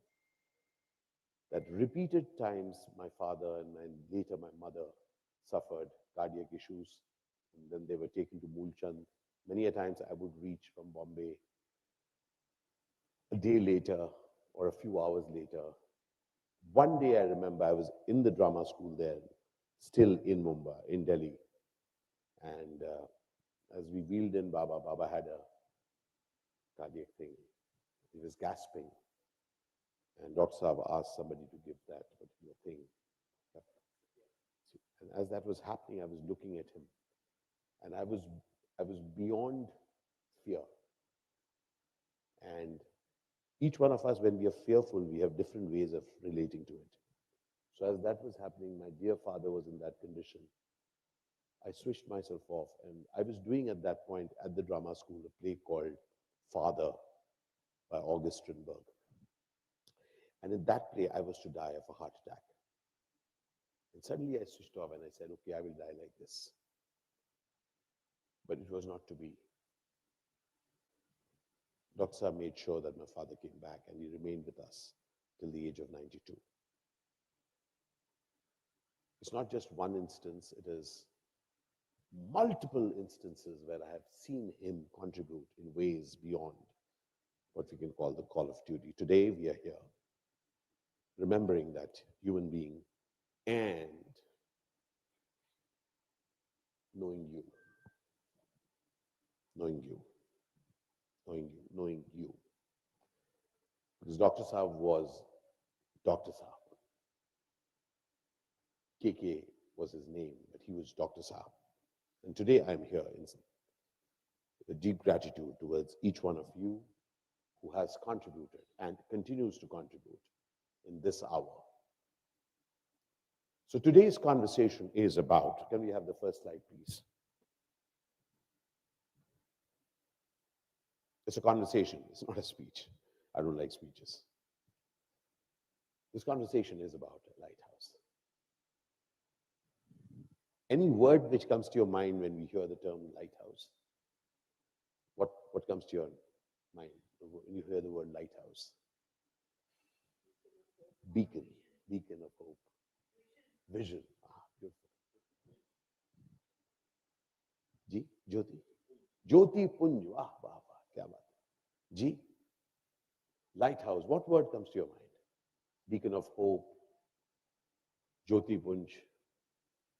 that repeated times my father and later my mother suffered cardiac issues, and then they were taken to Mulchand. Many a times I would reach from Bombay a day later or a few hours later. One day I remember I was in the drama school there, still in Mumbai, in Delhi. And as we wheeled in, Baba had a cardiac thing. He was gasping. And Dr. Saab asked somebody to give that particular thing. And as that was happening, I was looking at him. And I was beyond fear. And each one of us, when we are fearful, we have different ways of relating to it. So as that was happening, my dear father was in that condition. I switched myself off, and I was doing at that point at the drama school a play called Father by August Strindberg. And in that play, I was to die of a heart attack. And suddenly I switched off and I said, okay, I will die like this. But it was not to be. Dr. Saab made sure that my father came back, and he remained with us till the age of 92. It's not just one instance, it is multiple instances where I have seen him contribute in ways beyond what we can call the call of duty. Today we are here remembering that human being and knowing you. Because Dr. Saab was Dr. Saab. KK was his name, but he was Dr. Saab. And today I'm here in a deep gratitude towards each one of you who has contributed and continues to contribute in this hour. So today's conversation is about, can we have the first slide, please? It's a conversation, it's not a speech. I don't like speeches. This conversation is about a lighthouse. Any word which comes to your mind when we hear the term lighthouse? What comes to your mind when you hear the word lighthouse? Beacon of hope. Vision. Beautiful. Ji, Jyoti. Jyoti Punj. Wah, wah, wah. Kya baat hai. Ji, lighthouse. What word comes to your mind? Beacon of hope. Jyoti Punj.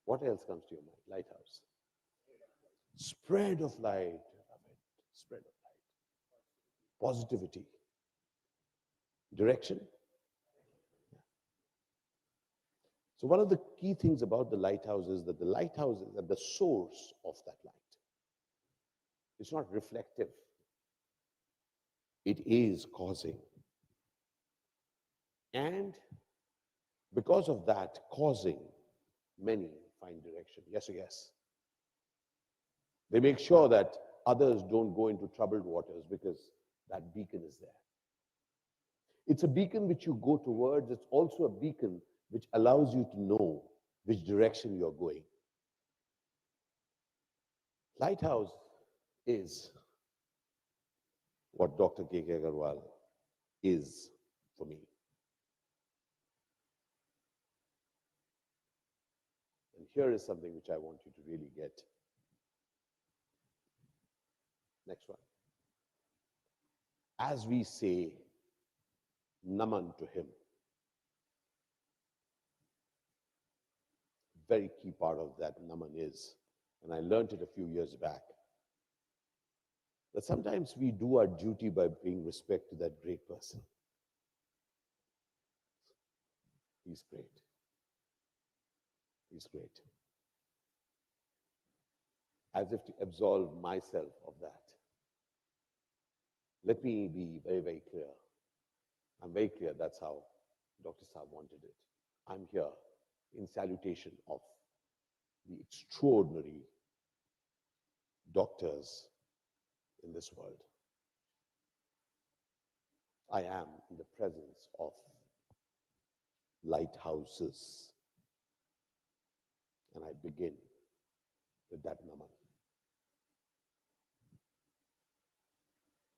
What else comes to your mind? Lighthouse. Spread of light. Spread of light. Positivity. Direction. So one of the key things about the lighthouse is that the lighthouse is at the source of that light. It's not reflective. It is causing. And because of that causing, many find direction. Yes or yes? They make sure that others don't go into troubled waters because that beacon is there. It's a beacon which you go towards. It's also a beacon which allows you to know which direction you're going. Lighthouse is what Dr. K.K. Aggarwal is for me. And here is something which I want you to really get. Next one. As we say naman to him, very key part of that naman is, and I learned it a few years back, that sometimes we do our duty by paying respect to that great person. He's great. He's great. as if to absolve myself of that. Let me be very, very clear. I'm very clear that's how Dr. Saab wanted it. I'm here in salutation of the extraordinary doctors in this world. I am in the presence of lighthouses, and I begin with that naman.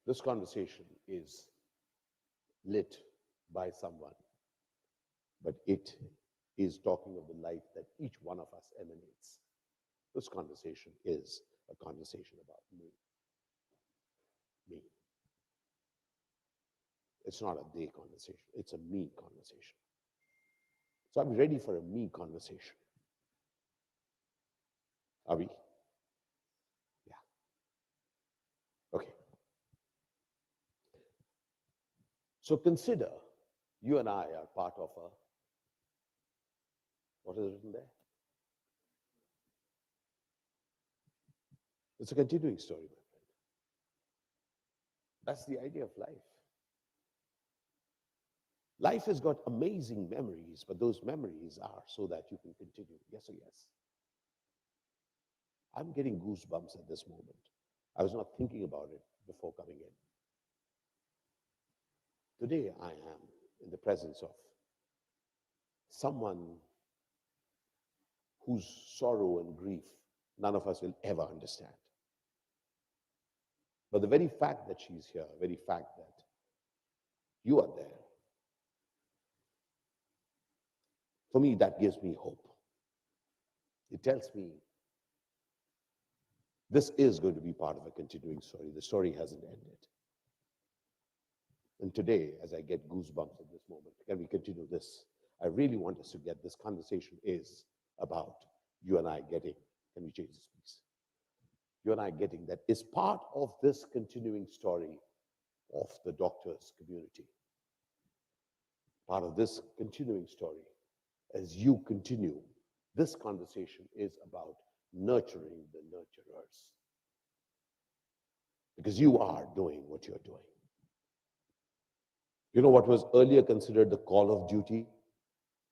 This conversation is lit by someone, but it is talking of the light that each one of us emanates. This conversation is a conversation about me. Me. It's not a they conversation, it's a me conversation. So I'm ready for a me conversation. Are we? Yeah. Okay. So consider you and I are part of a, what is written there? It's a continuing story, my friend. That's the idea of life. Life has got amazing memories, but those memories are so that you can continue. Yes or yes? I'm getting goosebumps at this moment. I was not thinking about it before coming in. Today I am in the presence of someone whose sorrow and grief none of us will ever understand. But the very fact that she's here, the very fact that you are there, for me, that gives me hope. It tells me this is going to be part of a continuing story. The story hasn't ended. And today, as I get goosebumps at this moment, can we continue this? I really want us to get this conversation is about you and I getting, can we change this please? You and I getting that is part of this continuing story of the doctors community. Part of this continuing story, as you continue, this conversation is about nurturing the nurturers. Because you are doing what you're doing. You know what was earlier considered the call of duty?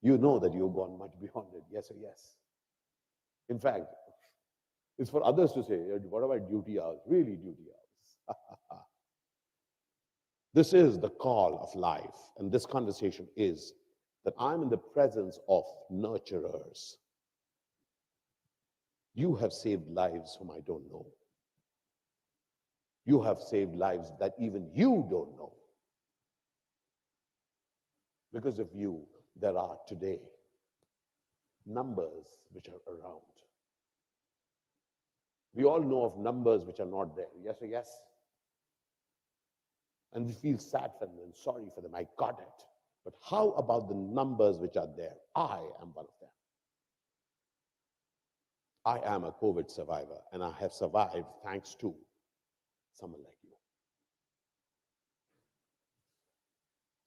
You know that you've gone much beyond it, yes or yes. In fact, it's for others to say, what about duty hours? Really duty hours. This is the call of life, and this conversation is that I'm in the presence of nurturers. You have saved lives whom I don't know. You have saved lives that even you don't know. Because of you, there are today numbers which are around. We all know of numbers which are not there. Yes or yes? And we feel sad for them and sorry for them. I got it. But how about the numbers which are there? I am one of them. I am a COVID survivor, and I have survived thanks to someone like you.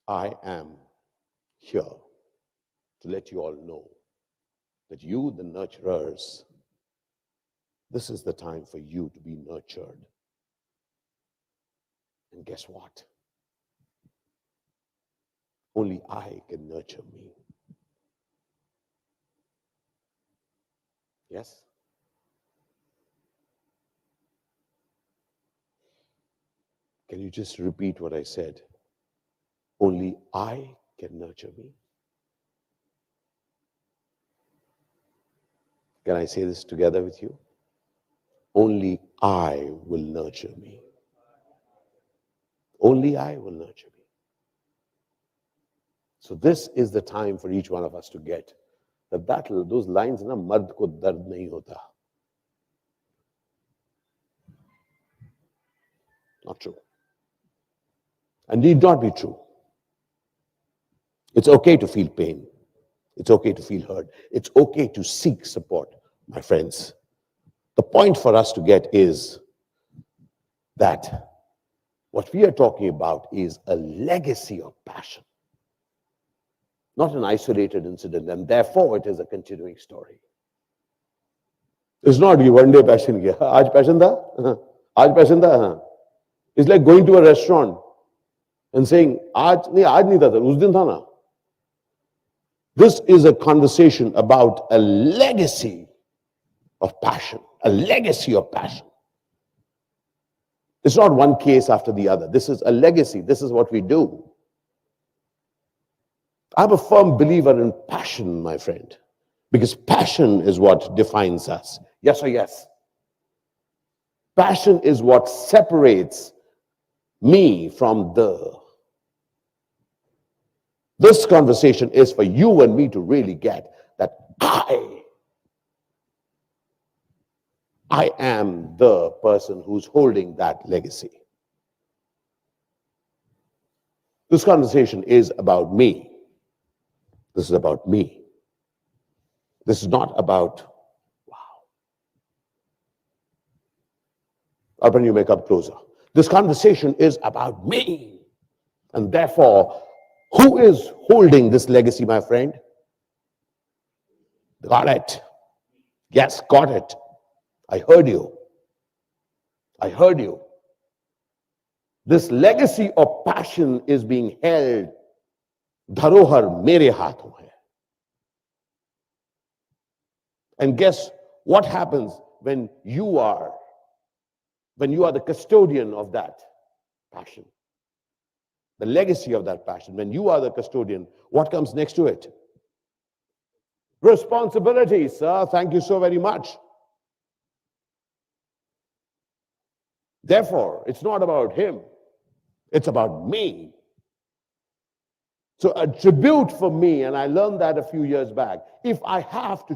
I am here to let you all know that you, the nurturers, this is the time for you to be nurtured. And guess what? Only I can nurture me. Yes? Can you just repeat what I said? Only I can nurture me. Can I say this together with you? Only I will nurture me. Only I will nurture me. So this is the time for each one of us to get that those lines, na mard ko dard nahi hota. Not true. And need not be true. It's okay to feel pain. It's okay to feel hurt. It's okay to seek support, my friends. The point for us to get is that what we are talking about is a legacy of passion, not an isolated incident, and therefore it is a continuing story. It's not कि one day passion किया, आज passion था, आज passion था, हाँ. It's like going to a restaurant and saying, आज नहीं था, उस दिन था ना. This is a conversation about a legacy of passion, a legacy of passion. It's not one case after the other. This is a legacy. This is what we do. I'm a firm believer in passion, my friend, because passion is what defines us. Yes or yes? Passion is what separates me from the. This conversation is for you and me to really get that I am the person who's holding that legacy. This conversation is about me. This is about me. This is not about, wow. I'll bring you makeup closer. This conversation is about me. And therefore, who is holding this legacy, my friend? Got it. Yes, got it. I heard you. I heard you. This legacy of passion is being held. Dharohar mere haathon hai. And guess what happens when you are the custodian of that passion? The legacy of that passion. When you are the custodian, what comes next to it? Responsibility, sir. Thank you so very much. Therefore, it's not about him. It's about me. So a tribute for me, and I learned that a few years back, if I have to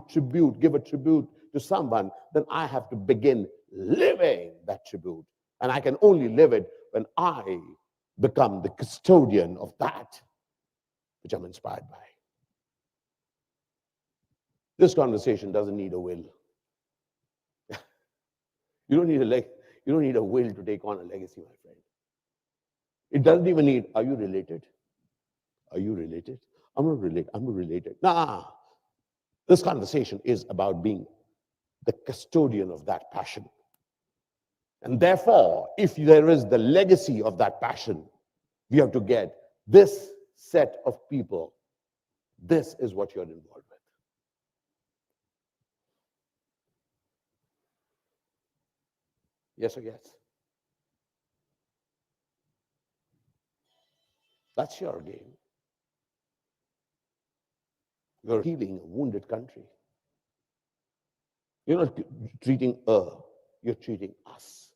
give a tribute to someone, then I have to begin living that tribute. And I can only live it when I become the custodian of that which I'm inspired by. This conversation doesn't need a will. You don't need a will to take on a legacy, my friend. It doesn't even need, are you related? Are you related? I'm not related. I'm related. Nah. This conversation is about being the custodian of that passion. And therefore, if there is the legacy of that passion, we have to get this set of people. This is what you're involved with. Yes or yes? That's your game. You're healing a wounded country. You're not treating you're treating us.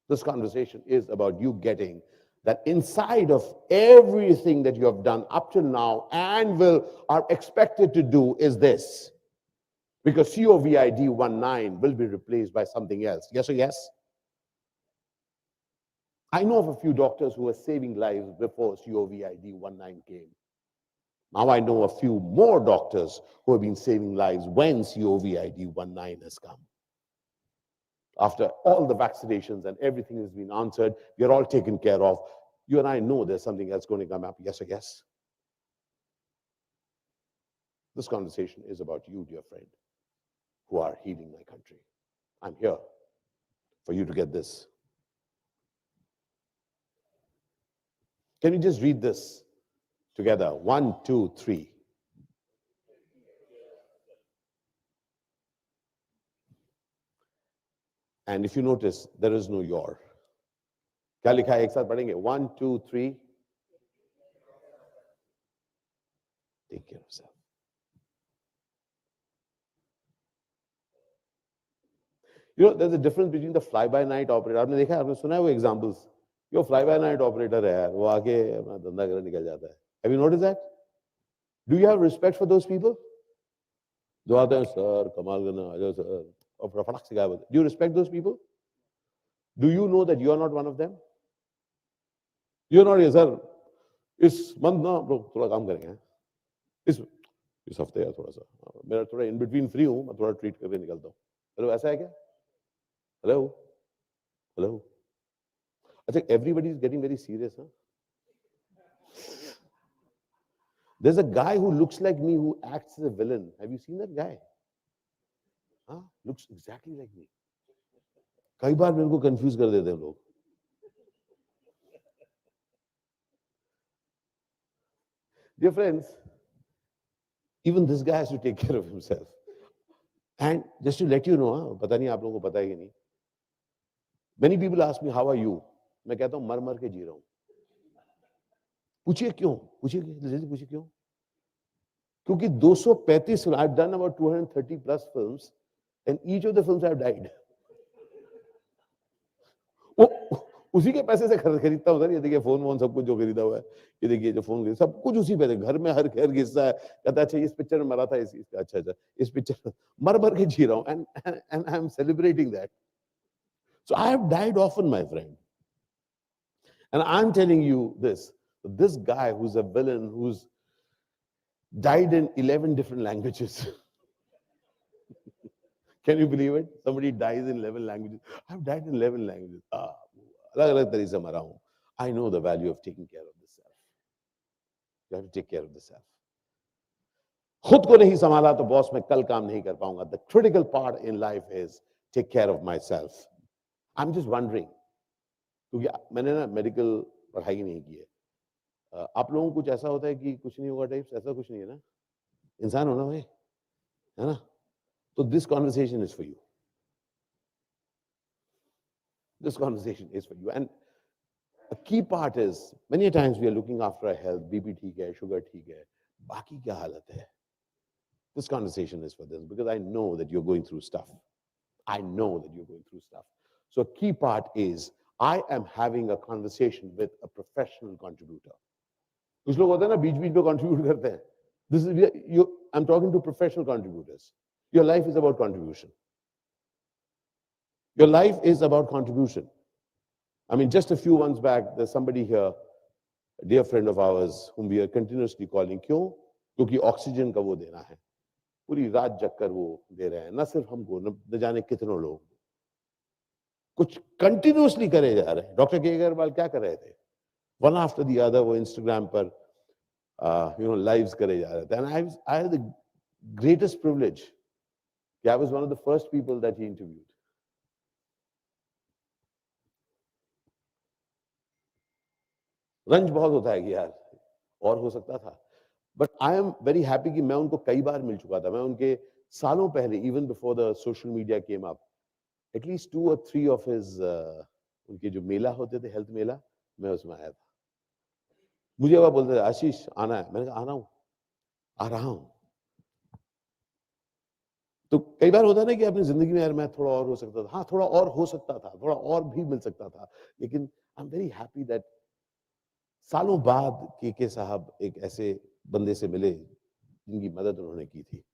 This conversation is about you getting that inside of everything that you have done up till now and are expected to do is this. Because COVID-19 will be replaced by something else. Yes or yes? I know of a few doctors who were saving lives before COVID-19 came. Now I know a few more doctors who have been saving lives when COVID-19 has come. After all the vaccinations and everything has been answered, we're all taken care of. You and I know there's something else going to come up. Yes or yes? This conversation is about you, dear friend, who are healing my country. I'm here for you to get this. Can we just read this together? 1, 2, 3. And if you notice, there is no your. क्या लिखा है एक साथ पढ़ेंगे 1, 2, 3. Take care of yourself. You know, there's a difference between the fly-by-night operator. आपने देखा है, आपने सुना है वो examples. जो fly-by-night operator है, वो आके अपना धंधा करके निकल जाता है. Have you noticed that? Do you have respect for those people? जो आते हैं सर कमाल करना आ जाओ सर और फटाक से गायब होते. Do you respect those people? Do you know that you are not one of them? You're not here, sir. इस मंथ ना bro थोड़ा काम करेंगे. इस हफ्ते यार थोड़ा सा मेरा थोड़ा in between free हूँ, मैं थोड़ा ट्रीट करके निकलता हूँ. हेलो ऐसा है क्या? Hello? Hello? I think everybody is getting very serious, huh? There's a guy who looks like me who acts as a villain. Have you seen that guy? हाँ, looks exactly like me. कई बार मेरे को confuse कर देते हैं लोग. Dear friends, even this guy has to take care of himself. And just to let you know, पता नहीं आप लोगों को पता है कि नहीं, many people ask me, how are you? मैं कहता हूँ मर मर के जी रहा हूँ. पूछिए क्यों? पूछिए क्यों? क्योंकि 235 I've done about 230 plus films, and each of the films I've died. उसी के पैसे से खरीदता हूँ सर. ये देखिए फोन सब कुछ जो खरीदा हुआ है, ये देखिए जो फोन सब कुछ उसी पैसे. घर में हर खैर हिस्सा है. कहता अच्छा इस पिक्चर में मरा था, अच्छा इस पिक्चर मर मर के जी रहा हूँ. And I am celebrating that. So I have died often, my friend. And I'm telling you this guy who's a villain, who's died in 11 different languages. Can you believe it? Somebody dies in 11 languages. I've died in 11 languages. अलग-अलग तरीके से मरा हूं. I know the value of taking care of the self. You have to take care of the self. खुद को नहीं संभाला तो बॉस मैं कल काम नहीं कर पाऊंगा. The critical part in life is take care of myself. I'm just wondering, क्योंकि मैंने ना मेडिकल पढ़ाई नहीं की है. आप लोगों को कुछ ऐसा होता है कि कुछ नहीं होगा टाइप्स? ऐसा कुछ नहीं है ना? इंसान होना भाई, है ना? तो this conversation is for you. This conversation is for you. And a key part is, many times we are looking after our health, BP ठीक है, sugar ठीक है, बाकी क्या हालत है? This conversation is for this, because I know that you're going through stuff. I know that you're going through stuff. So a key part is, I am having a conversation with a professional contributor. कुछ लोग होते हैं ना बीच-बीच में contribute करते हैं. This is I'm talking to professional contributors. Your life is about contribution. Your life is about contribution. I mean, just a few months back, there's somebody here, a dear friend of ours, whom we are continuously calling. क्यों? क्योंकि oxygen का वो देना है. पूरी रात जगकर वो दे रहे हैं. न सिर्फ हमको, न जाने कितनों लोग. कुछ कंटिन्यूअसली करे जा रहे हैं. डॉक्टर के अग्रवाल क्या कर रहे थे? One after the other, वो इंस्टाग्राम पर lives करे जा रहे थे. And I had the greatest privilege. I was one of the first people that he interviewed. रंज बहुत होता है कि यार और हो सकता था. But I am very happy कि मैं उनको कई बार मिल चुका था. मैं उनके सालों पहले, even before the social media came up, at least 2 or 3 of his उनके जो मेला होते थे, हेल्थ मेला, मैं उसमें आया था. मुझे वो बोलते थे आशीष आना है. मैंने कहा आना हूं, आ रहा हूं. तो कई बार होता है ना कि अपनी जिंदगी में यार मैं थोड़ा और हो सकता था. हाँ, थोड़ा और हो सकता था, थोड़ा और भी मिल सकता था. लेकिन I am very happy that सालों बाद के साहब एक ऐसे बंदे से मिले जिनकी मदद उन्होंने की थी.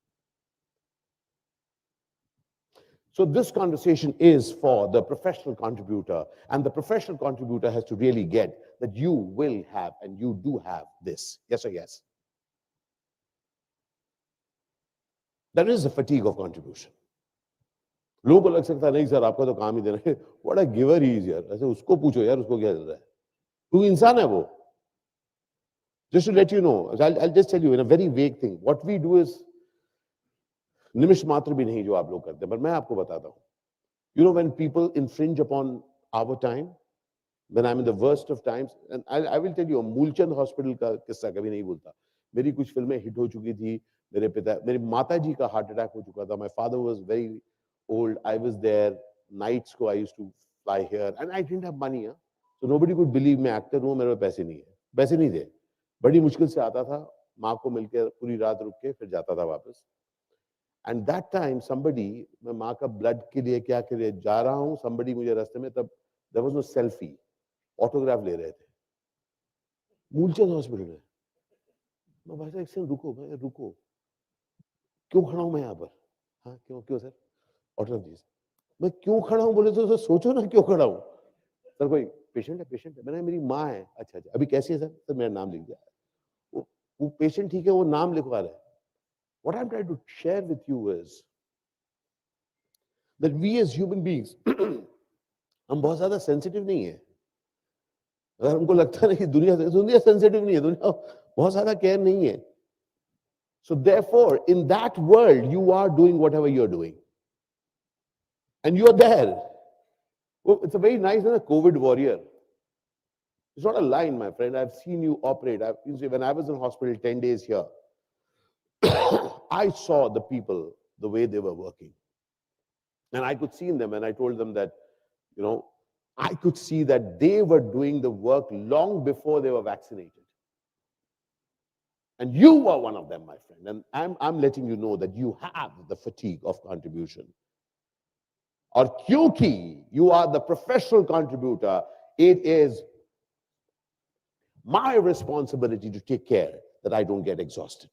So this conversation is for the professional contributor, and the professional contributor has to really get that you will have and you do have this. Yes or yes? There is a fatigue of contribution. लोगों को लग सकता नहीं sir आपका तो काम ही देना है. What a giver he is यार. ऐसे उसको पूछो यार उसको क्या चल रहा है. क्योंकि इंसान है वो. Just to let you know, I'll just tell you in a very vague thing. What we do is निमिष मात्र भी नहीं जो आप लोग करते हैं, पर मैं आपको बताता हूँ. You know, when people infringe upon our time, when I'm in the worst of times, and I will tell you, Moolchand hospital का किस्सा कभी नहीं भूलता. मेरी कुछ फिल्में हिट हो चुकी थी. मेरी माता जी का हार्ट अटैक हो चुका था. My father was very old. I was there. Nights को I used to fly here, and I didn't have money. So nobody could believe मैं एक्टर हूँ, मेरे पास पैसे नहीं है. पैसे नहीं थे. बड़ी मुश्किल से आता था. माँ को मिलकर पूरी रात रुक के फिर जाता था वापस. And that time somebody, मैं माँ का ब्लड के लिए क्या के लिए जा रहा हूँ, somebody मुझे रास्ते में, तब there was no selfie, autograph ले रहे थे मूलचंद हॉस्पिटल में. मैं भाई साहब एक सेकंड रुको, मैं रुको, क्यों खड़ा हूँ मैं यहाँ पर? हाँ क्यों सर? ऑटोग्राफ दीजिए. मैं क्यों खड़ा हूँ बोले तो सोचो ना क्यों खड़ा हूँ. सर कोई पेशेंट है. मैंने मेरी माँ है. अच्छा अभी कैसी है सर? मेरा नाम लिख दिया. वो पेशेंट ठीक है, वो नाम लिखवा रहे हैं. What I'm trying to share with you is that we as human beings, हम बहुत ज्यादा सेंसिटिव नहीं है. अगर हमको लगता है कि दुनिया सेंसिटिव नहीं है, दुनिया बहुत ज्यादा केयर नहीं है. So therefore, in that world, you are doing whatever you're doing. and you're there. Oh, it's a very nice COVID warrior. It's not a line, my friend. I've seen you operate. You see, when I was in hospital 10 days here, I saw the people, the way they were working. And I could see in them, and I told them that, I could see that they were doing the work long before they were vaccinated. And you are one of them, my friend. And I'm letting you know that you have the fatigue of contribution. Or kyunki you are the professional contributor, it is my responsibility to take care that I don't get exhausted.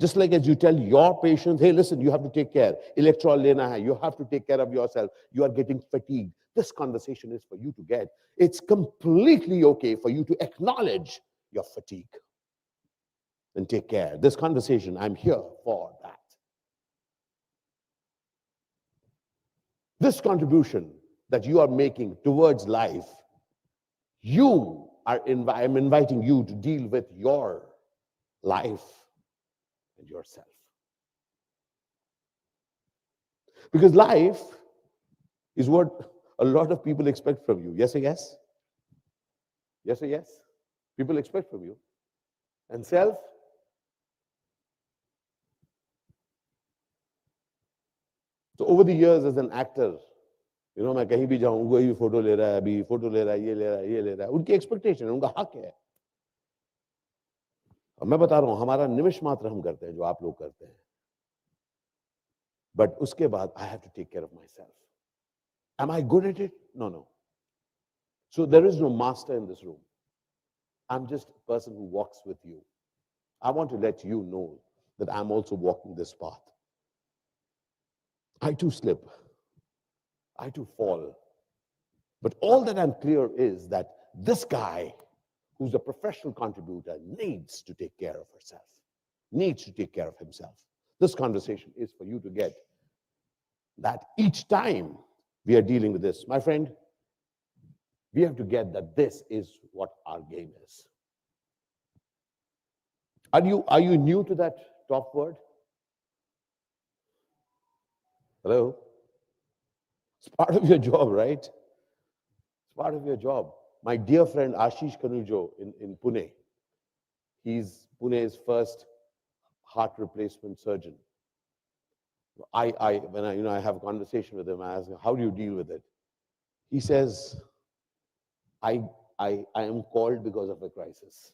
Just like as you tell your patients, hey, listen, you have to take care. Electrol lena hai, you have to take care of yourself. You are getting fatigued. This conversation is for you to get. It's completely okay for you to acknowledge your fatigue and take care. This conversation, I'm here for that. This contribution that you are making towards life, I'm inviting you to deal with your life and yourself. Because life is what a lot of people expect from you. Yes or yes? Yes or yes? People expect from you. And self? So over the years as an actor, मैं कहीं भी जाऊं, कोई भी photo ले रहा है, अभी फोटो ले रहा है, ये ले रहा है, ये ले रहा है, उनकी एक्सपेक्टेशन है, उनका हक है. और मैं बता रहा हूं, हमारा निमिष मात्र हम करते हैं जो आप लोग करते हैं. But उसके बाद I have to take care of myself. Am I good at it? No. So there is no master in this room. I'm just a person who walks with you. I want to let you know that I'm also walking this path. I too slip. I too fall. But all that I'm clear is that this guy, who's a professional contributor, needs to take care of herself, needs to take care of himself. This conversation is for you to get that each time we are dealing with this, my friend, we have to get that this is what our game is. Are you new to that top word? Hello? It's part of your job, right? It's part of your job. My dear friend Ashish Kanujo in Pune, he's Pune's first heart replacement surgeon. When I have a conversation with him, I ask him, how do you deal with it? He says, I am called because of a crisis.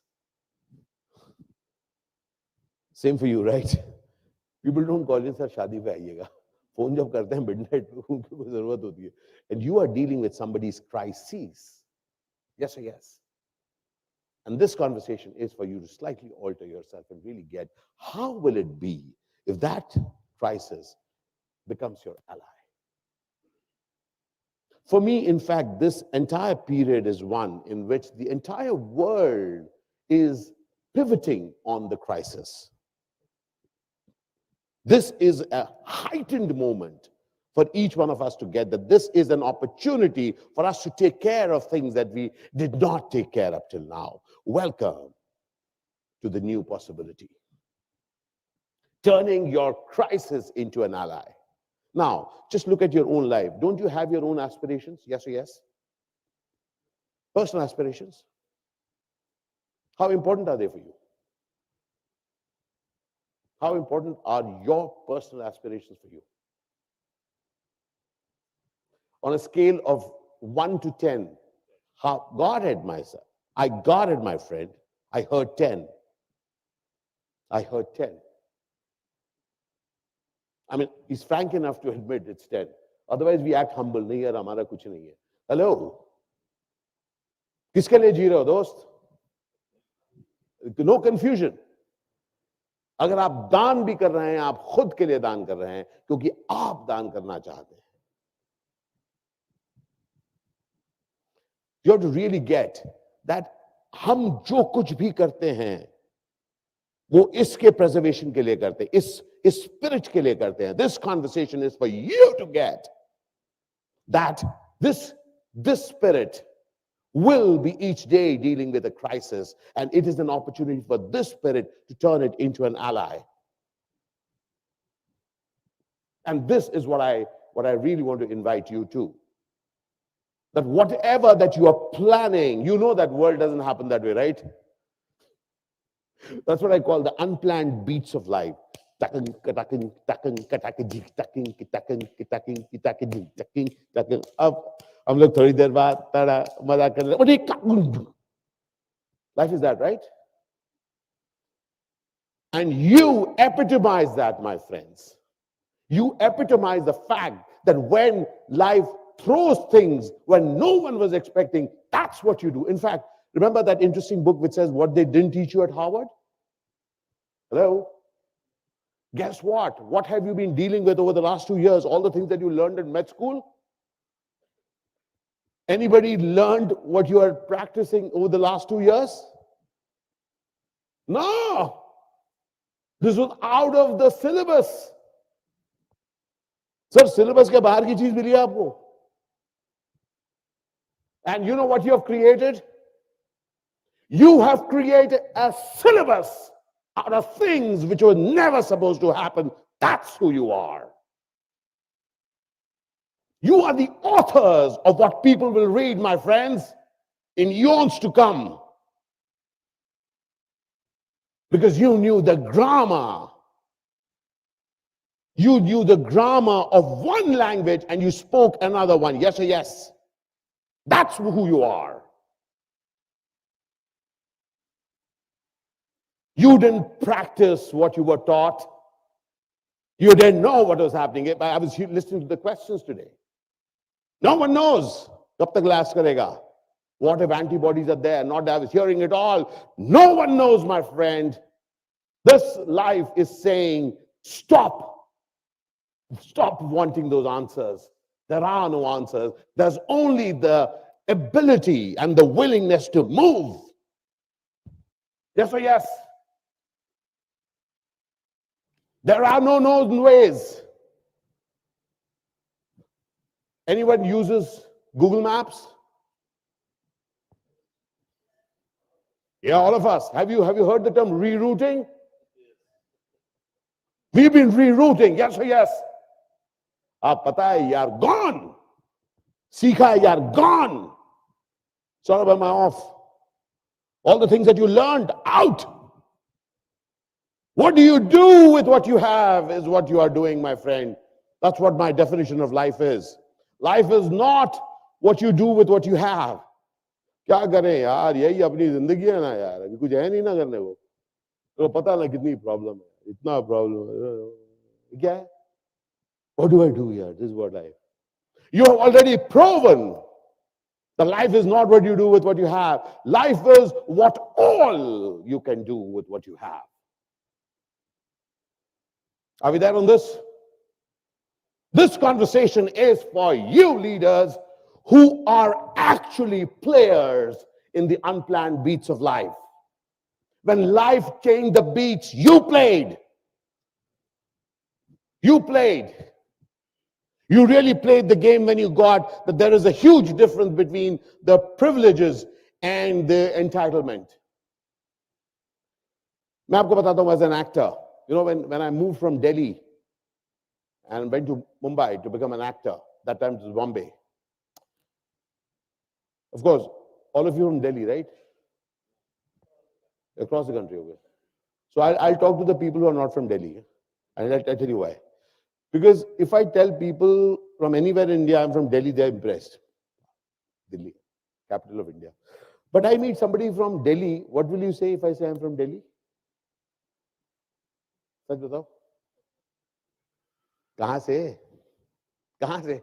Same for you, right? People don't call you, sir, शादी पे आइएगा. Phone जब करते हैं midnight पे उनको कोई जरूरत होती है. And you are dealing with somebody's crisis. Yes or yes? And this conversation is for you to slightly alter yourself and really get how will it be if that crisis becomes your ally. For me, in fact, this entire period is one in which the entire world is pivoting on the crisis. This is a heightened moment for each one of us to get that this is an opportunity for us to take care of things that we did not take care of till now. Welcome to the new possibility. Turning your crisis into an ally. Now, just look at your own life. Don't you have your own aspirations? Yes or yes? Personal aspirations. How important are they for you? How important are your personal aspirations for you? On a scale of 1 to 10, how God had myself. I got it, my friend. I heard 10. I heard 10. I mean, he's frank enough to admit it's 10. Otherwise, we act humble. Nahi yaar, hamara kuch nahi hai. Hello? किसके लिए जी रहे हो दोस्त? No confusion. अगर आप दान भी कर रहे हैं, आप खुद के लिए दान कर रहे हैं, क्योंकि आप दान करना चाहते हैं. You have to really get that हम जो कुछ भी करते हैं, वो इसके preservation के लिए करते हैं, इस spirit के लिए करते हैं. This conversation is for you to get that this spirit will be each day dealing with a crisis, and it is an opportunity for this spirit to turn it into an ally. And this is what I what I really want to invite you to. That whatever that you are planning, you know that world doesn't happen that way, right? That's what I call the unplanned beats of life. Takking, kataking, takking, kataking, takking, kitaking, kitaking, kitaking, takking, takking. अब हम लोग थोड़ी देर बाद तड़ा मजा कर रहे. Life is that, right? And you epitomize that, my friends. You epitomize the fact that when life throws things when no one was expecting, that's what you do. In fact, remember that interesting book which says what they didn't teach you at Harvard? Hello? Guess what? What have you been dealing with over the last 2 years? All the things that you learned in med school? Anybody learned what you are practicing over the last 2 years? No. This was out of the syllabus. Sir, syllabus के बाहर की चीज मिली है आपको. And you know what you have created? You have created a syllabus out of things which were never supposed to happen. That's who you are. You are the authors of what people will read, my friends, in eons to come. Because you knew the grammar. You knew the grammar of one language and you spoke another one. Yes or yes? That's who you are. You didn't practice what you were taught. You didn't know what was happening. I was listening to the questions today. No one knows. Kab tak last karega? What if antibodies are there? Not, I was hearing it all. No one knows, my friend. This life is saying, stop. Stop wanting those answers. There are no answers. There's only the ability and the willingness to move. Yes or yes? There are no known ways. Anyone uses Google Maps? Yeah, all of us. Have you heard the term rerouting? We've been rerouting. Yes or yes? आप पता है, you're gone. सीखा है, you're gone. Sorry, am I off? All the things that you learned, out. What do you do with what you have is what you are doing, my friend. That's what my definition of life is. Life is not what you do with what you have. क्या करें यार, यही अपनी जिंदगी है ना यार, अभी कुछ है नहीं ना करने को. तो पता ना कितनी प्रॉब्लम है, इतना प्रॉब्लम है. क्या है? What do I do here? This is what life. You have already proven that life is not what you do with what you have. Life is what all you can do with what you have. Are we there on this? This conversation is for you leaders who are actually players in the unplanned beats of life. When life changed the beats, you played. You played. You really played the game when you got that there is a huge difference between the privileges and the entitlement. मैं आपको बताता हूँ, as an actor, you know, when I moved from Delhi and went to Mumbai to become an actor, that time it was Bombay. Of course, all of you from Delhi, right? Across the country, okay. So I'll talk to the people who are not from Delhi, and I'll tell you why. Because if I tell people from anywhere in India I'm from Delhi, they're impressed. Delhi, capital of India. But I meet somebody from Delhi, what will you say if I say I'm from Delhi? सच बताओ, कहां से? कहां से?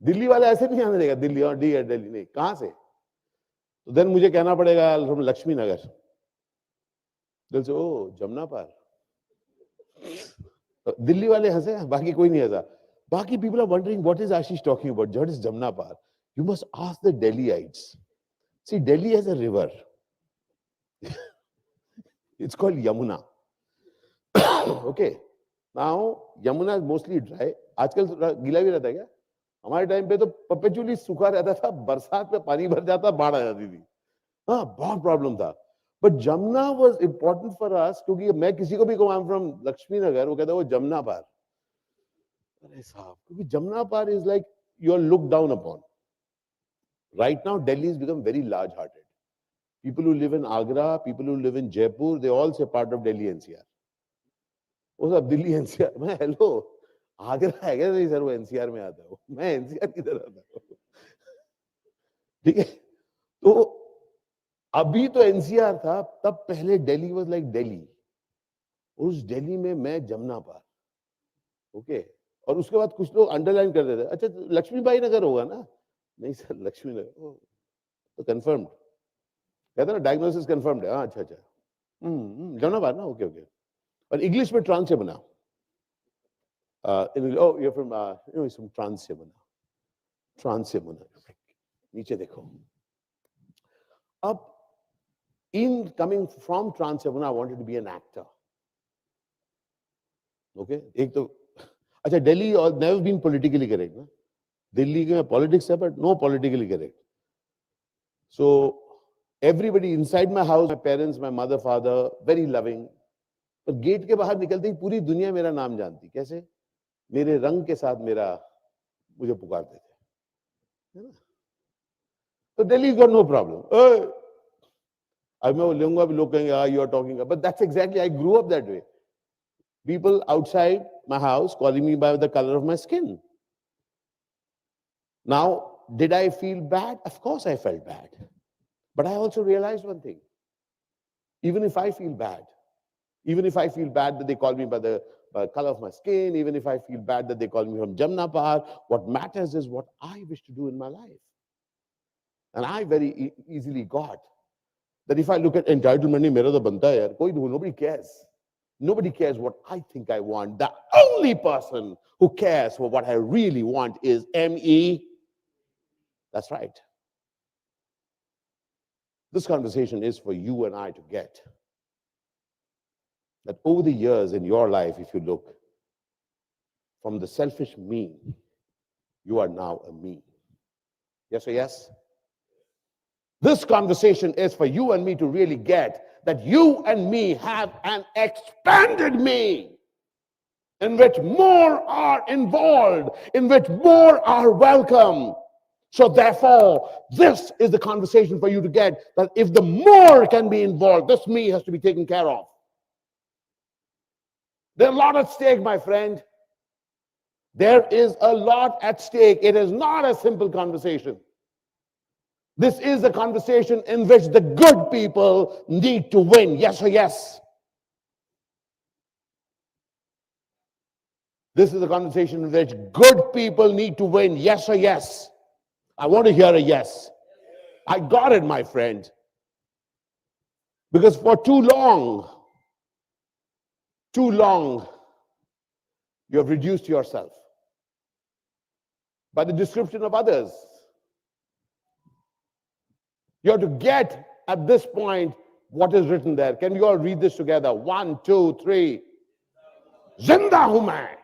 दिल्ली वाले ऐसे नहीं आने देगा, दिल्ली और दिल्ली नहीं, कहां से? तो देन मुझे कहना पड़ेगा फ्रॉम लक्ष्मी नगर. दिल से, ओ जमुना पार. दिल्ली वाले हंसे, बाकी कोई नहीं हंसा. बाकी people are wondering what is Ashish talking about. What is Jamna Par? You must ask the Delhiites. See, Delhi has a river. It's called Yamuna. Okay. Now, Yamuna is mostly dry. आजकल गीला भी रहता है क्या? हमारे time पे तो perpetually सूखा रहता था, बरसात में पानी भर जाता, बाढ़ आ जाती थी. हाँ, बहुत प्रॉब्लम था. But Jamna was important for us क्योंकि मैं किसी को भी कहूँ I'm from Lakshmi Nagar, वो कहता है वो जमुना पार. अरे साहब, क्योंकि जमुना पार is like you are looked down upon. Right now, Delhi has become very large-hearted. People who live in Agra, people who live in Jaipur, they all say part of Delhi NCR. वो सब Delhi NCR में hello Agra है क्या नहीं sir वो NCR में आता है मैं एनसीआर किधर आता हूँ ठीक है तो अभी तो एनसीआर था तब पहले दिल्ली वाज लाइक दिल्ली उस दिल्ली में मैं जमुना पार ओके और उसके बाद कुछ लोग अंडरलाइन कर देते अच्छा तो लक्ष्मीबाई नगर होगा ना नहीं सर लक्ष्मी नगर तो कंफर्म्ड कहते ना डायग्नोसिस कंफर्म्ड है हाँ अच्छा अच्छा जमुना पार ना ओके ओके और इंग्लिश में ट्रांस से बना oh, you're from, he's from Trans-Yamuna. Trans-Yamuna. नीचे देखो. अब, in coming from Trans-Yamuna, I wanted to be an actor. Okay? एक तो, अच्छा, Delhi never been politically correct, ना? Delhi में politics है, but no politically correct. So, everybody inside my house, my parents, my mother, father, very loving. पर gate के बाहर निकलते ही पूरी दुनिया मेरा नाम जानती. कैसे? मेरे रंग के साथ मेरा मुझे पुकारते थे है ना तो दिल्ली गॉट नो प्रॉब्लम अब मैं वो लूंगा भी लोग कहेंगे you are talking but that's exactly I grew up that way people outside my house calling me by the colour of my skin now did I feel bad of course I felt bad but I also realised one thing even if I feel bad that they call me by the color of my skin, even if I feel bad that they call me from Jamna Par, what matters is what I wish to do in my life. And I very easily got that if I look at entitlement, mera to banta hai yaar, nobody cares. Nobody cares what I think I want. The only person who cares for what I really want is me. That's right. This conversation is for you and I to get. That over the years in your life, if you look, from the selfish me, you are now a me. Yes or yes? This conversation is for you and me to really get that you and me have an expanded me, in which more are involved, in which more are welcome. So therefore, this is the conversation for you to get, that if the more can be involved, this me has to be taken care of. There's a lot at stake, my friend. There is a lot at stake. It is not a simple conversation. This is a conversation in which the good people need to win. Yes or yes? This is a conversation in which good people need to win. Yes or yes? I want to hear a yes. I got it, my friend. Because for too long, you have reduced yourself by the description of others. You have to get at this point what is written there. Can we all read this together? 1, 2, 3. जिंदा हूं मैं.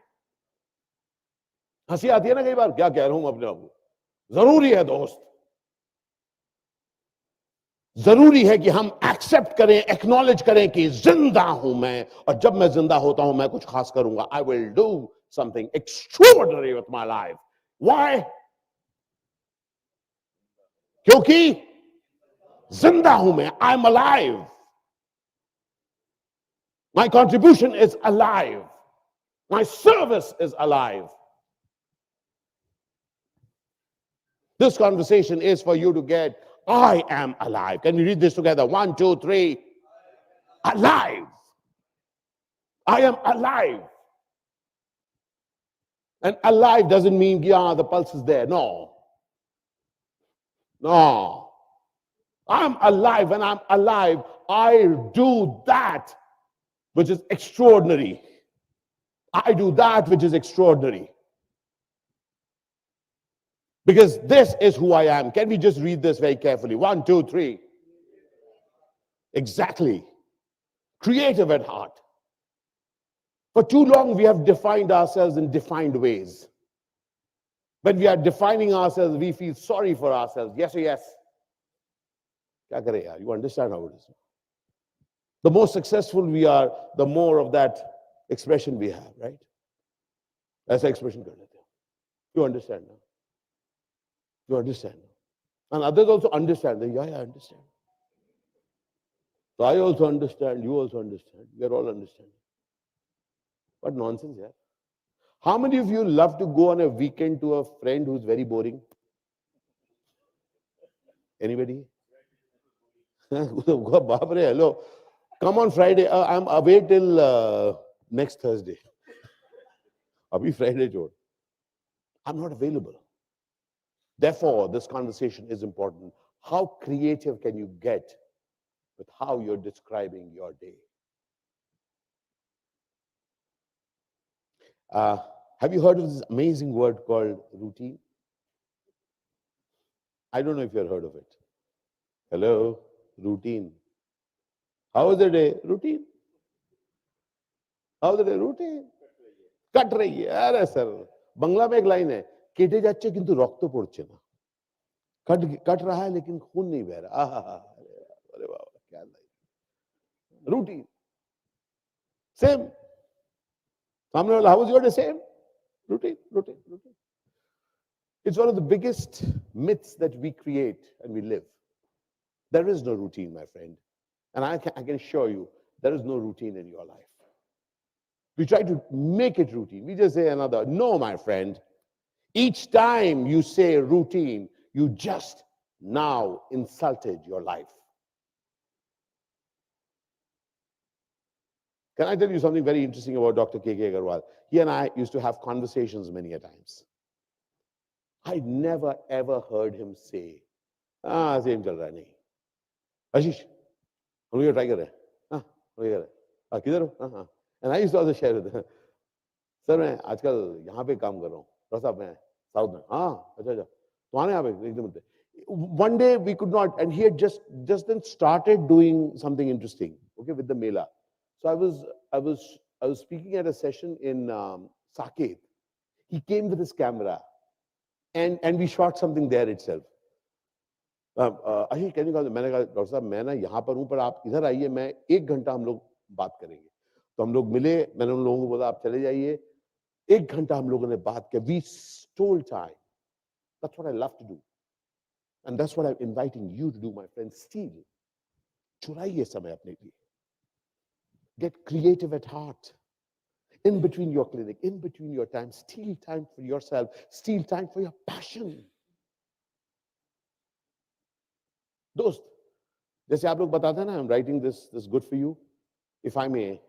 हंसी आती है ना कई बार क्या कह रहा हूं अपने आप को. जरूरी है दोस्त. जरूरी है कि हम एक्सेप्ट करें, एक्नॉलेज करें कि जिंदा हूं मैं, और जब मैं जिंदा होता हूं मैं कुछ खास करूंगा. I will do something extraordinary with my life. Why? क्योंकि जिंदा हूं मैं. I am alive. My contribution is alive. My service is alive. This conversation is for you to get. I am alive. Can we read this together? 1, 2, 3. Alive. I am alive. And alive doesn't mean, yeah, the pulse is there. No. No. I'm alive. When I'm alive, I do that which is extraordinary. I do that which is extraordinary. Because this is who I am. Can we just read this very carefully? 1, 2, 3. Exactly. Creative at heart. For too long, we have defined ourselves in defined ways. When we are defining ourselves, we feel sorry for ourselves. Yes or yes? Kya kare yaar? You understand how it is. The more successful we are, the more of that expression we have, right? ऐसा expression कर लेते हो. You understand now? You understand now? And others also understand. Yeah, I understand. So I also understand. You also understand. We are all understanding. What nonsense, yeah. How many of you love to go on a weekend to a friend who's very boring? Anybody? Baapre, hello. Come on Friday. I'm away till next Thursday. Abhi Friday, Joe. I'm not available. Therefore, this conversation is important. How creative can you get with how you're describing your day? Have you heard of this amazing word called routine? I don't know if you've heard of it. Hello? Routine. How was the day? Routine. How was the day? Routine. কাট रही है अरे sir Bangla में एक line है কেটে যাচ্ছে কিন্তু রক্ত পড়ছে না कट कट रहा है लेकिन खून नहीं बह रहा अरे बाबा क्या लाइन रूटीन सेम सामने वाला how is your day same routine routine routine it's one of the biggest myths that we create and we live. There is no routine, my friend, and I can assure you there is no routine in your life. We try to make it routine. We just say another. No, my friend. Each time you say routine, you just now insulted your life. Can I tell you something very interesting about Dr. K.K. Aggarwal? He and I used to have conversations many a times. I never ever heard him say, same chal raha hai, nahi. Ashish, हम लोग try कर रहे हैं हाँ हम लोग कर रहे हैं किधर हो हाँ हाँ and I used to also share with sir मैं आजकल यहाँ पे काम कर रहा हूँ डॉक्टर साहब मैं साउथ में हाँ अच्छा अच्छा तो आने यहाँ पे एकदम one day we could not and he had just then started doing something interesting okay with the mela so I was speaking at a session in Saket. He came with his camera and we shot something there itself. आशीष कहने का मैंने कहा doctor साहब मैं ना यहाँ पर हूँ पर आप इधर आइए मैं 1 घंटा हम लोग बात करेंगे तो हम लोग मिले मैंने उन लोगों को बोला आप चले जाइए 1 घंटा हम लोगों ने बात की we stole time. That's what I love to do and that's what I'm inviting you to do my friend. Steal, चुराइए समय अपने लिए. Get creative at heart. In between your clinic, in between your time, steal time for yourself, steal time for your passion. दोस्त जैसे आप लोग बताते हैं ना I'm writing this good for you. If I may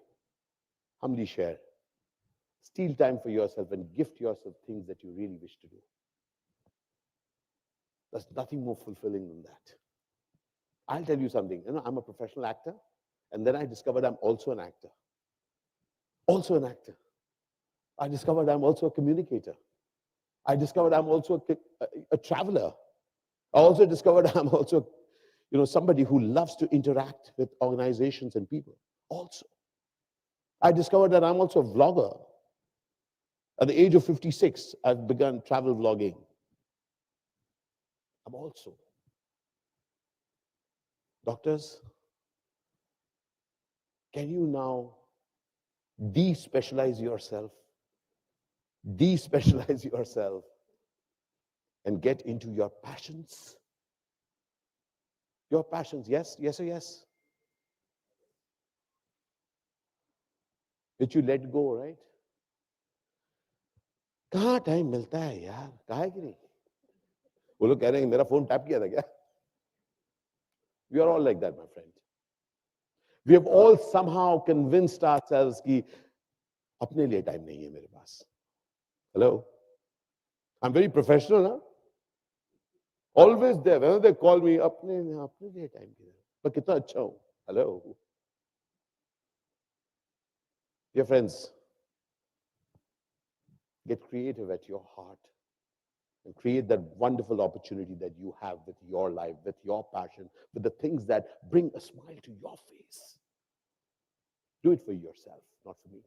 humbly share, steal time for yourself and gift yourself things that you really wish to do. There's nothing more fulfilling than that. I'll tell you something. You know, I'm a professional actor, and then I discovered I'm also an actor. Also an actor. I discovered I'm also a communicator. I discovered I'm also a traveler. I also discovered I'm also, somebody who loves to interact with organizations and people. Also, I discovered that I'm also a vlogger. At the age of 56, I've begun travel vlogging. I'm also. Doctors, can you now despecialize yourself, and get into your passions? Your passions, yes, yes or yes? Which you let go, right? कहाँ time मिलता है यार कहा है कि नहीं वो लोग कह रहे हैं मेरा फोन टैप किया था क्या We are all like that, my friend. We have all somehow convinced ourselves कि अपने लिए टाइम नहीं है मेरे पास. Hello? I'm very professional, huh? Always there. Whenever they call me, अपने लिए टाइम किधर? पर कितना अच्छा हूँ. Hello? Dear friends, get creative at your heart and create that wonderful opportunity that you have with your life, with your passion, with the things that bring a smile to your face. Do it for yourself, not for me.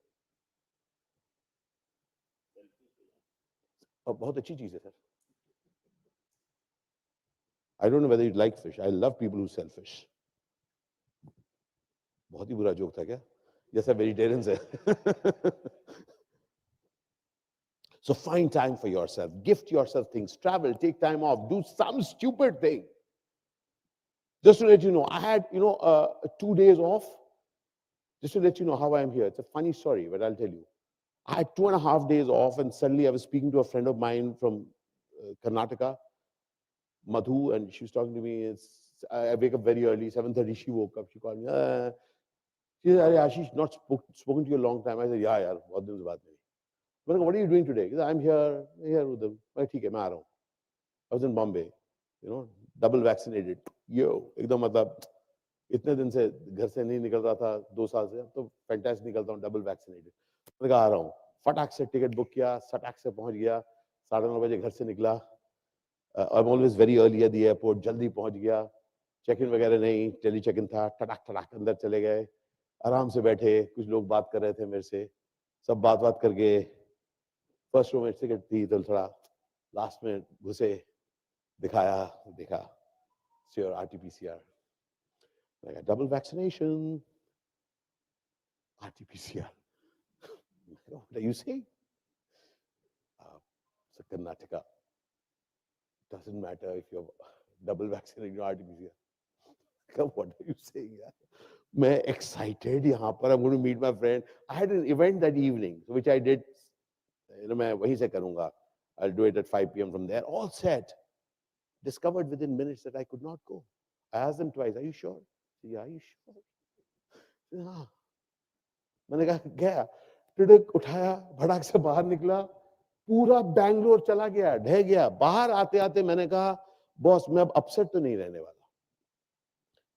बहुत अच्छी चीज है sir. I don't know whether you like fish. I love people who sell fish. बहुत ही बुरा joke था क्या? जैसा vegetarians है. So find time for yourself, gift yourself things, travel, take time off, do some stupid thing. Just to let you know, I had, 2 days off. Just to let you know how I'm here. It's a funny story, but I'll tell you. I had 2.5 days off, and suddenly I was speaking to a friend of mine from Karnataka, Madhu, and she was talking to me. I wake up very early, 7:30. She woke up. She called me. She said, Ashish, not spoken to you a long time. I said, yeah, yaar, bahut din se baat nahi. What are you doing today? He said, I'm here with them. I said, मैं आ रहा हूँ. I was in Bombay, double vaccinated. Yo, एकदम मतलब इतने दिन से घर से नहीं निकल रहा था 2 साल से, अब तो फैंटास्टिक निकलता हूँ, डबल वैक्सीनेटेड. मैंने कहा आ रहा हूँ, फटाक से टिकट बुक किया, सटाक से पहुंच गया, 9:30 बजे घर से निकला. I am always very early at the airport, जल्दी पहुंच गया, चेक इन वगैरह नहीं, टेली चेक इन था, टड़ाक अंदर चले गए, आराम से बैठे, कुछ लोग बात कर रहे थे मेरे से, सब बात करके फर्स्ट रो में टिकट थी, तो थोड़ा लास्ट में घुसे, देखा sure RT-PCR. I got double vaccination, RT-PCR. What are you saying? So Karnataka, doesn't matter if you're double vaccinated or RT-PCR. What are you saying? I'm excited. I'm going to meet my friend. I had an event that evening, which I did. I'll do it at 5 p.m. from there. All set. Discovered within minutes that I could not go. I asked them twice, are you sure? Yeah, are you sure? हाँ. मैंने कहा गया, ticket उठाया, भड़ाक से बाहर निकला, पूरा बैंगलोर चला गया, ढह गया. बाहर आते आते मैंने कहा, बॉस मैं अब अपसेट तो नहीं रहने वाला.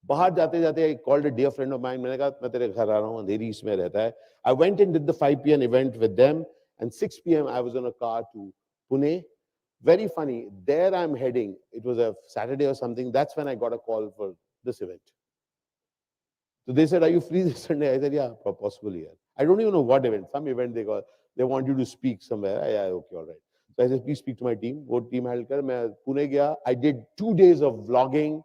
बाहर जाते जाते I called a dear friend of mine. मैंने कहा मैं तेरे घर आ रहा हूँ, अंधेरी इसमें रहता है. I went and did the 5 p.m. event with them, and 6 p.m. I was on a car to Pune. Very funny. There I'm heading. It was a Saturday or something. That's when I got a call for this event. So they said, are you free this Sunday? I said, yeah, possibly. Yeah. I don't even know what event. Some event they want you to speak somewhere. Yeah, okay, all right. So I said, please speak to my team. Wo team handle kar. Main Pune gaya. I did 2 days of vlogging.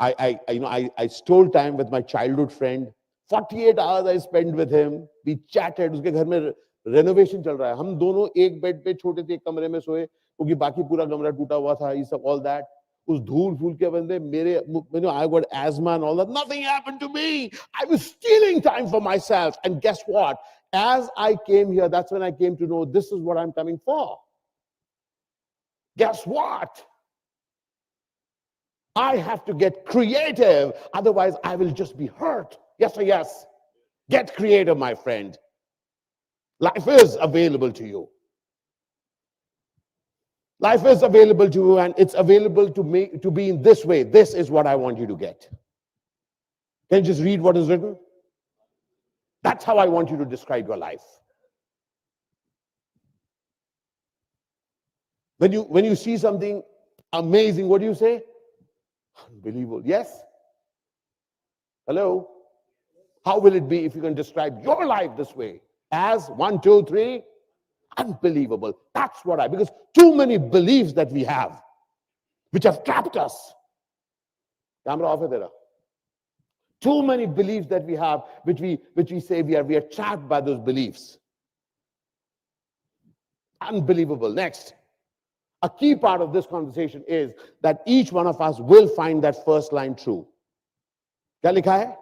I stole time with my childhood friend. 48 hours I spent with him. We chatted. उसके घर में renovation चल रहा है. हम दोनों एक bed पे छोटे से एक कमरे में सोए, क्योंकि बाकी पूरा कमरा टूटा हुआ था. ये सब all that. उस धूल फूल के बंदे मेरे I got asthma and all that. Nothing happened to me. I was stealing time for myself. And guess what? As I came here, that's when I came to know this is what I'm coming for. Guess what? I have to get creative. Otherwise, I will just be hurt. Yes or yes? Get creative, my friend. Life is available to you. Life is available to you, and it's available to me to be in this way. This is what I want you to get. Can you just read what is written? That's how I want you to describe your life. When you see something amazing, what do you say? Unbelievable. Yes? Hello? How will it be if you can describe your life this way? As 1, 2, 3, unbelievable. That's what because too many beliefs that we have, which have trapped us. Camera off hai tera. Too many beliefs that we have, which we say we are trapped by those beliefs. Unbelievable. Next. A key part of this conversation is that each one of us will find that first line true. Kya likha hai?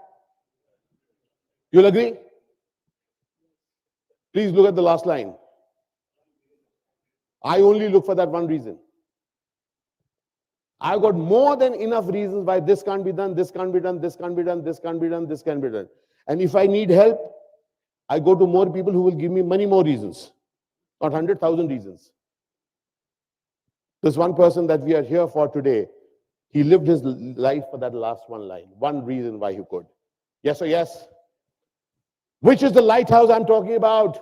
You'll agree? Please look at the last line. I only look for that one reason. I've got more than enough reasons why this can't be done, this can't be done, this can't be done, this can't be done, this can't be done. And if I need help, I go to more people who will give me many more reasons, not 100,000 reasons. This one person that we are here for today, he lived his life for that last one line, one reason why he could. Yes or yes? Which is the lighthouse I'm talking about?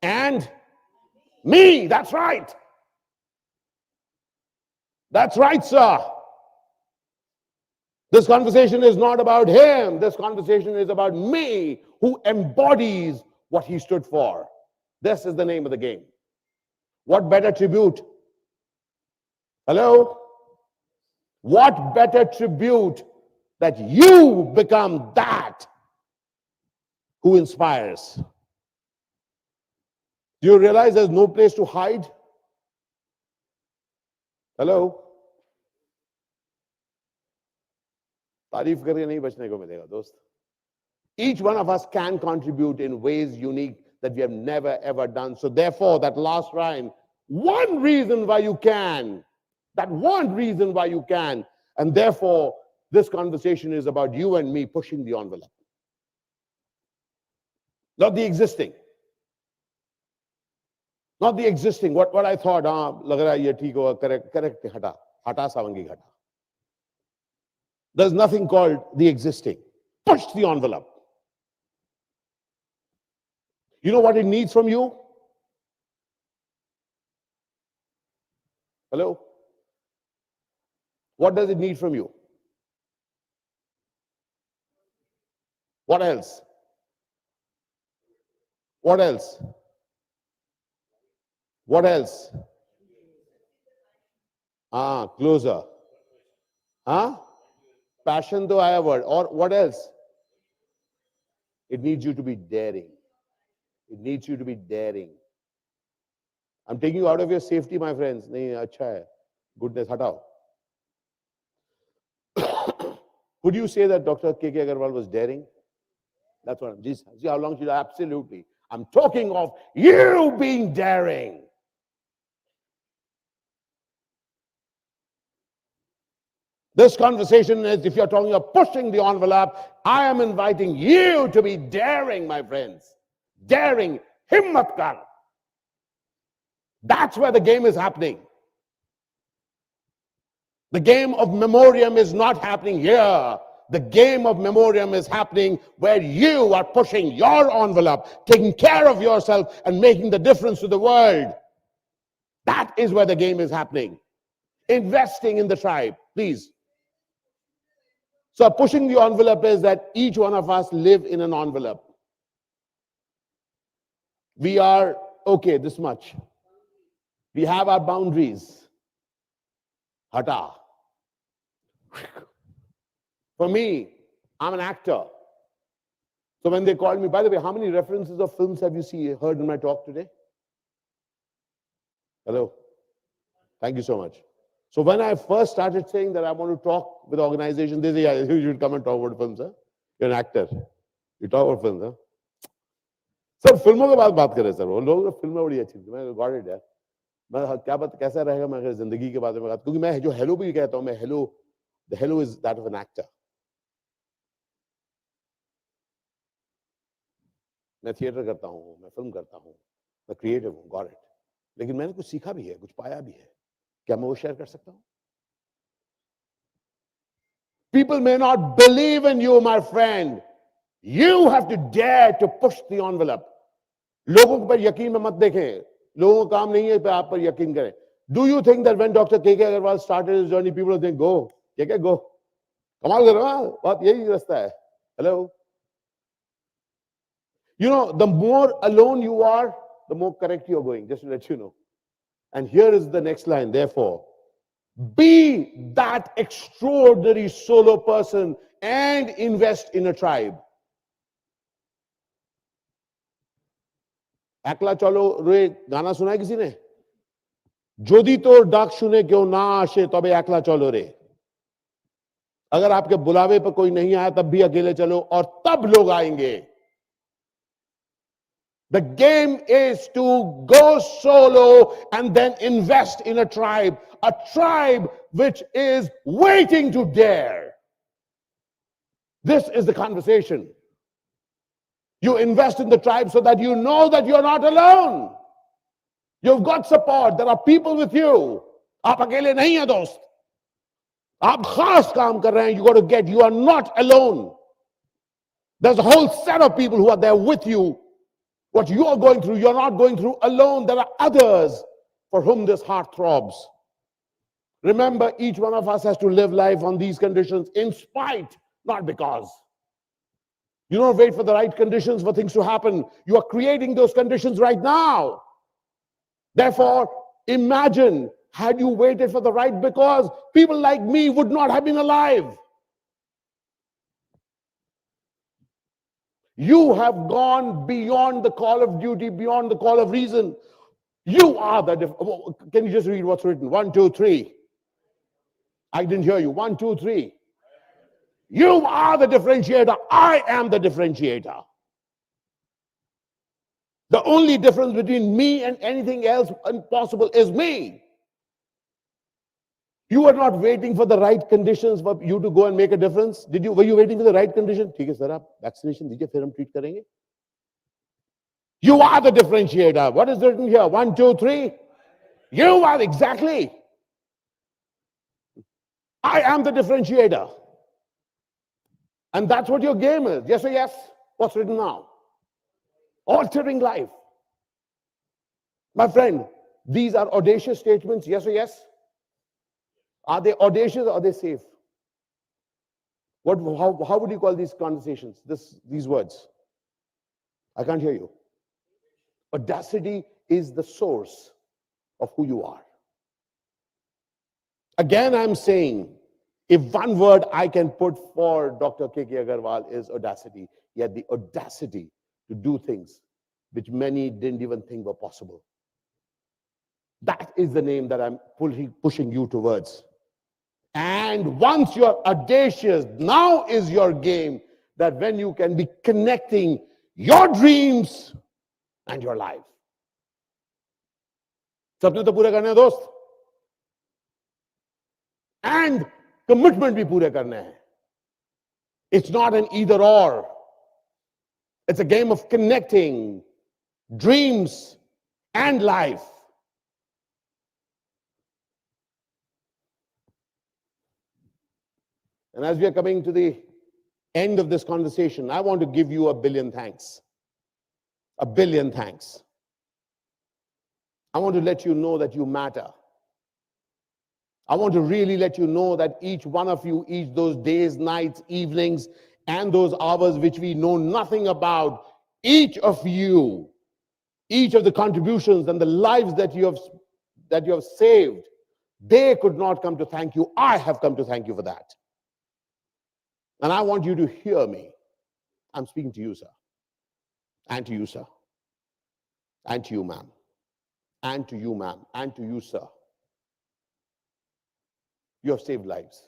And me, that's right. That's right, sir. This conversation is not about him. This conversation is about me, who embodies what he stood for. This is the name of the game. What better tribute? Hello? What better tribute that you become that who inspires? Do you realize there's no place to hide? Hello? तारीफ करके नहीं बचने को मिलेगा दोस्त. Each one of us can contribute in ways unique that we have never ever done. So therefore, that last rhyme, one reason why you can, that one reason why you can, and therefore this conversation is about you and me pushing the envelope. Not the existing. Not the existing. What I thought, lag raha hai ye theek hoga, correct, hata savangi hata. There's nothing called the existing. Push the envelope. You know what it needs from you? Hello? What does it need from you? What else? What else? What else? Closer. Passion though I have word. Or what else? It needs you to be daring. It needs you to be daring. I'm taking you out of your safety, my friends. Nahi, acha hai. Goodness, hatao. Would you say that Dr. K.K. Aggarwal was daring? That's what I'm just. See how long she. Absolutely. I'm talking of you being daring. This conversation is, if you're talking of pushing the envelope, I am inviting you to be daring, my friends. Daring. Himmat kar. That's where the game is happening. The game of memoriam is not happening here. The game of memoriam is happening where you are pushing your envelope, taking care of yourself and making the difference to the world. That is where the game is happening. Investing in the tribe, please. So pushing the envelope is that each one of us live in an envelope. We are, okay, this much. We have our boundaries. Hata. For me, I'm an actor. So when they called me, by the way, how many references of films have you heard in my talk today? Hello? Thank you so much. So when I first started saying that I want to talk with organizations, they say, yeah, you should come and talk about films. Huh? You're an actor. You talk about films. Huh? Sir, फिल्मों के बात कर रहे sir वो लोग फिल्में बड़ी अच्छी थी मैं गॉट इट यार मैं क्या बात कैसा रहेगा मैं अगर जिंदगी के बारे में बात क्योंकि मैं जो हेलो भी कहता हूँ मैं hello the hello is that of an actor मैं थिएटर करता हूँ मैं फिल्म करता हूँ मैं क्रिएटिव हूँ गॉट इट लेकिन मैंने कुछ सीखा भी है कुछ पाया भी है क्या मैं वो शेयर कर सकता हूँ People may not believe in you, my friend. You have to dare to push the envelope. लोगों पर यकीन में मत देखें. लोगों का काम नहीं है कि आप पर यकीन करें. Do you think that when Dr. K.K. Aggarwal started his journey, people would think, go, K.K., go. कमाल कर रहा है, बात यही रास्ता है. Hello? You know, the more alone you are, the more correct you're going, just to let you know. And here is the next line, therefore. Be that extraordinary solo person and invest in a tribe. একলা চলো রে গানা শোনায় किसी ने যদি তোর ডাক শুনে কেউ না আসে তবে একলা চলো রে अगर आपके बुलावे पर कोई नहीं आया तब भी अकेले चलो और तब लोग आएंगे The game is to go solo and then invest in a tribe which is waiting to dare. This is the conversation. You invest in the tribe so that you know that you're not alone. You've got support. There are people with you. आप अकेले नहीं हैं दोस्त. आप खास काम कर रहे हैं. You got to get. You are not alone. There's a whole set of people who are there with you. What you are going through, you're not going through alone. There are others for whom this heart throbs. Remember, each one of us has to live life on these conditions in spite, not because. You don't wait for the right conditions for things to happen. You are creating those conditions right now. Therefore, imagine had you waited for the right because people like me would not have been alive. You have gone beyond the call of duty, beyond the call of reason. You are the, can you just read what's written? 1, 2, 3. I didn't hear you. 1, 2, 3. You are the differentiator. I am the differentiator. The only difference between me and anything else possible is me. You are not waiting for the right conditions for you to go and make a difference. Were you waiting for the right condition? ठीक है sir, आप vaccination दीजिए, फिर हम treat करेंगे. You are the differentiator. What is written here? 1, 2, 3. You are exactly. I am the differentiator. And that's what your game is. Yes or yes? What's written now? Altering life. My friend, these are audacious statements. Yes or yes? Are they audacious or are they safe? How would you call these conversations, these words? I can't hear you. Audacity is the source of who you are. Again, I'm saying, if one word I can put for Dr. K.K. Aggarwal is audacity, yet the audacity to do things which many didn't even think were possible. That is the name that I'm pushing you towards. And once you're audacious, now is your game, that when you can be connecting your dreams and your life. सपने तो पूरे करने हैं दोस्त, and commitment भी पूरे करने हैं. It's not an either or. It's a game of connecting dreams and life. And as we are coming to the end of this conversation, I want to give you a billion thanks. A billion thanks. I want to let you know that you matter. I want to really let you know that each one of you, each those days, nights, evenings, and those hours which we know nothing about, each of you, each of the contributions and the lives that you have saved, they could not come to thank you. I have come to thank you for that. And I want you to hear me. I'm speaking to you, sir. And to you, sir. And to you, ma'am. And to you, ma'am. And to you, sir. You have saved lives.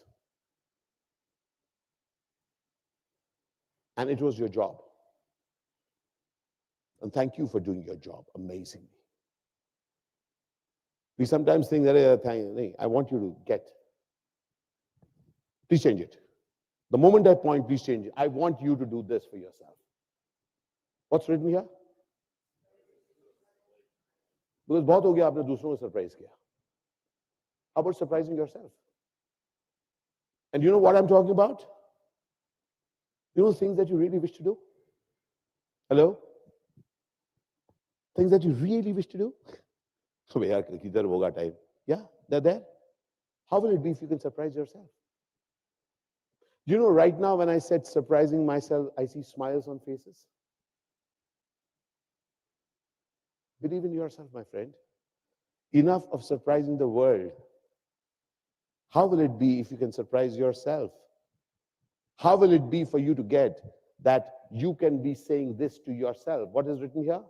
And it was your job. And thank you for doing your job amazingly. We sometimes think that I want you to get. Please change it. The moment I point, please change it. I want you to do this for yourself. What's written here? Because बहुत हो गया आपने दूसरों को surprise किया. How about surprising yourself? And you know what I'm talking about? You know things that you really wish to do? Hello? Things that you really wish to do? So यार किधर होगा time? Yeah, they're there. How will it be if you can surprise yourself? You know, right now when I said surprising myself, I see smiles on faces. Believe in yourself, my friend. Enough of surprising the world. How will it be if you can surprise yourself? How will it be for you to get that you can be saying this to yourself? What is written here?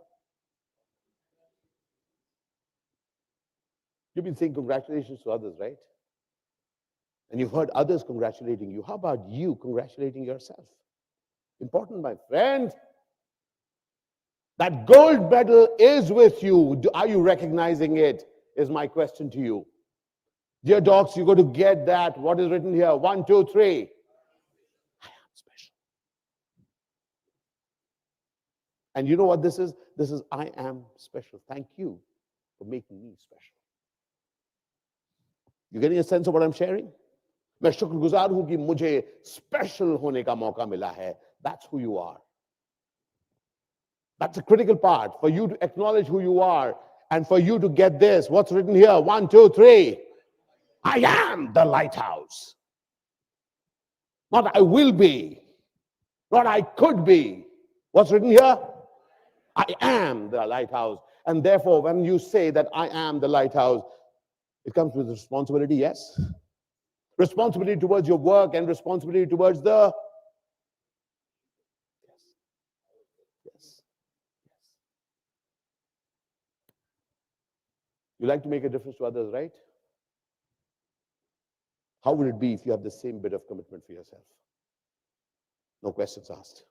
You've been saying congratulations to others, right? And you've heard others congratulating you. How about you congratulating yourself? Important, my friend. That gold medal is with you. Are you recognizing it? Is my question to you. Dear dogs, you got to get that. What is written here? 1, 2, 3. I am special. And you know what this is? This is I am special. Thank you for making me special. You getting a sense of what I'm sharing? मैं शुक्रगुजार हूं कि मुझे special होने का मौका मिला है. That's who you are. That's a critical part for you to acknowledge who you are and for you to get this. What's written here? 1, 2, 3. I am the lighthouse. Not I will be. Not I could be. What's written here? I am the lighthouse. And therefore, when you say that I am the lighthouse, it comes with responsibility, yes? Responsibility towards your work and responsibility towards the... Yes. You like to make a difference to others, right? How would it be if you have the same bit of commitment for yourself? No questions asked.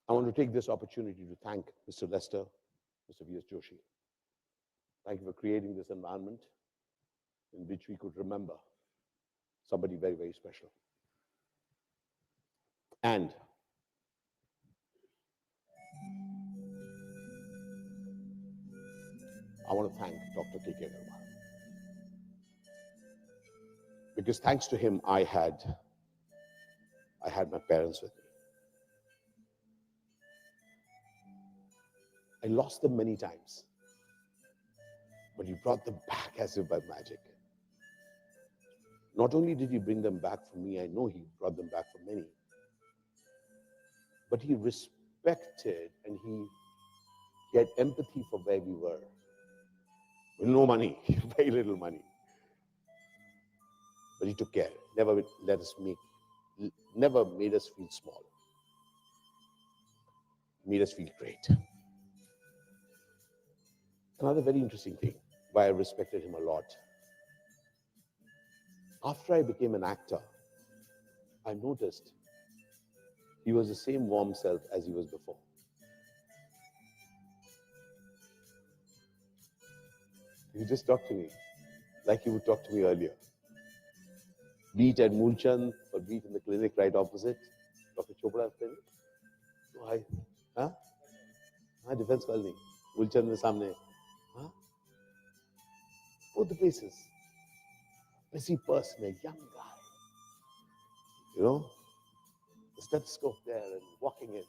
I want to take this opportunity to thank Mr. Lester, Mr. V.S. Joshi. Thank you for creating this environment in which we could remember somebody very, very special. And I want to thank Dr. K.K. Aggarwal. Because thanks to him, I had my parents with me. I lost them many times, but he brought them back as if by magic. Not only did he bring them back for me, I know he brought them back for many, but he respected and he had empathy for where we were. With no money, very little money. But he took care, never made us feel small. Made us feel great. Another very interesting thing, why I respected him a lot. After I became an actor, I noticed he was the same warm self as he was before. He would just talk to me like he would talk to me earlier. Be it at Moolchand or be it in the clinic right opposite, Dr. Chopra's clinic. So defense colony, Moolchand mein samne. Both the places. Busy person, a young guy. You know, the stethoscope there and walking in.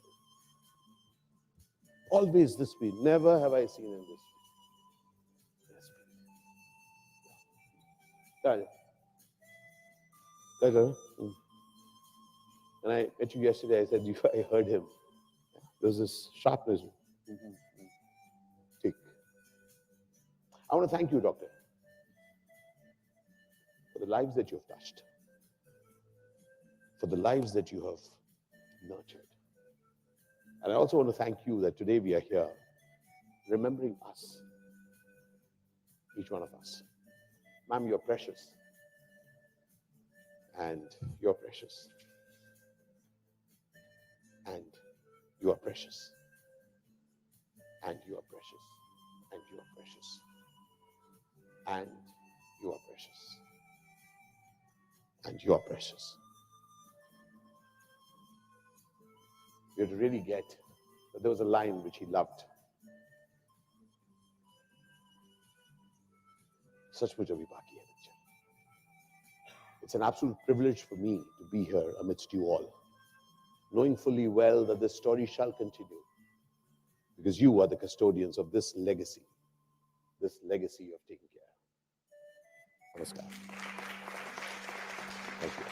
Always this speed. Never have I seen him this speed. When I met you yesterday, I said, I heard him. There was this sharpness. Tick. I want to thank you, Doctor, for the lives that you have touched, for the lives that you have nurtured. And I also want to thank you that today we are here remembering us, each one of us. Ma'am, you're precious. And you're precious. And you are precious. And you are precious. And you are precious. And you are precious. And you are precious. You have to really get that there was a line which he loved. Sachmuch abhi baki hai bachcha. It's an absolute privilege for me to be here amidst you all, knowing fully well that this story shall continue, because you are the custodians of this legacy of taking care. Namaskar. Thank you.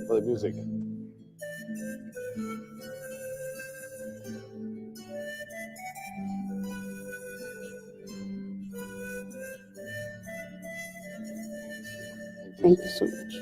For the music. Thank you so much.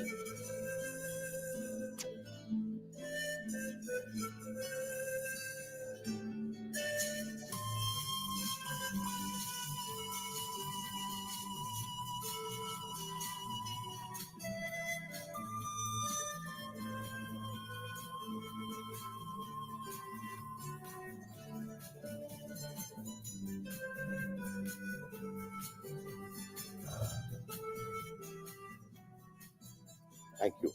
Thank you.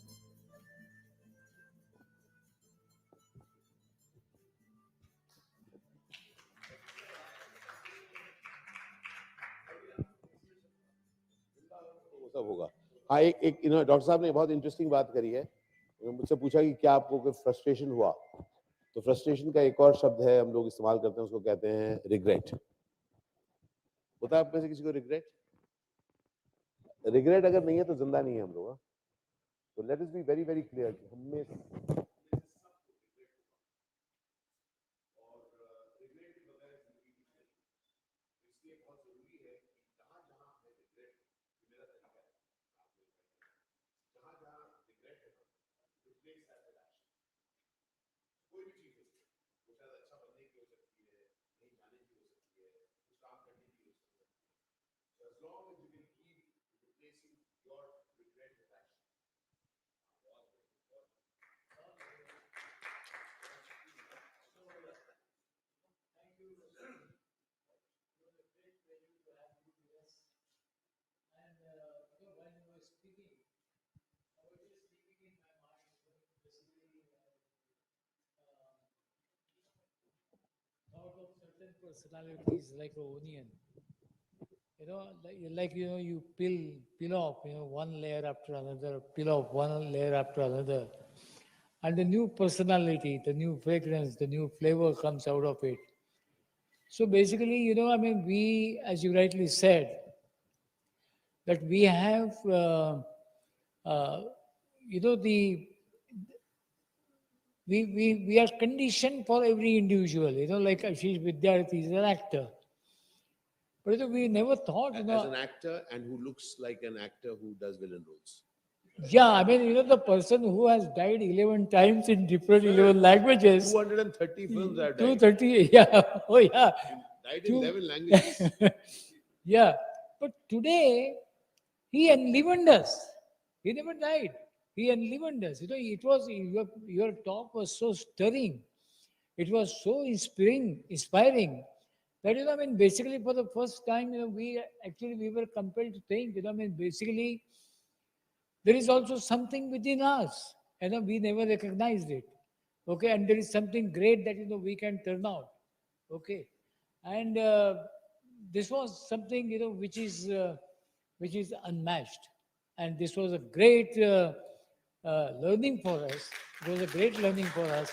वो सब होगा. हाँ, एक doctor साहब ने बहुत interesting बात करी है. मुझसे पूछा कि क्या आपको कोई फ्रस्ट्रेशन हुआ, तो फ्रस्ट्रेशन का एक और शब्द है हम लोग इस्तेमाल करते हैं, उसको कहते हैं रिग्रेट. होता है आप में से किसी को रिग्रेट? रिग्रेट अगर नहीं है तो जिंदा नहीं है हम लोग. तो let us be very very clear कि हमें While you were speaking, I was just thinking in my mind, basically, thought of certain personalities like an onion. You peel off, one layer after another, peel off one layer after another, and the new personality, the new fragrance, the new flavor comes out of it. So basically, we, as you rightly said, that we have, uh, the we are conditioned for every individual, like Ashish Vidyarthi is an actor. But we never thought, As an actor and who looks like an actor who does villain roles. yeah, the person who has died 11 times in different 11 languages. 230 films I've died. 230, yeah. Oh, yeah. Died in Two- 11 languages. Yeah. But today, he enlivened us. He never died. He enlivened us. It was, your talk was so stirring. It was so inspiring that, basically for the first time, we were compelled to think, basically, there is also something within us, we never recognized it. Okay, and there is something great that we can turn out. Okay, and this was something which is unmatched, and this was a great learning for us. It was a great learning for us.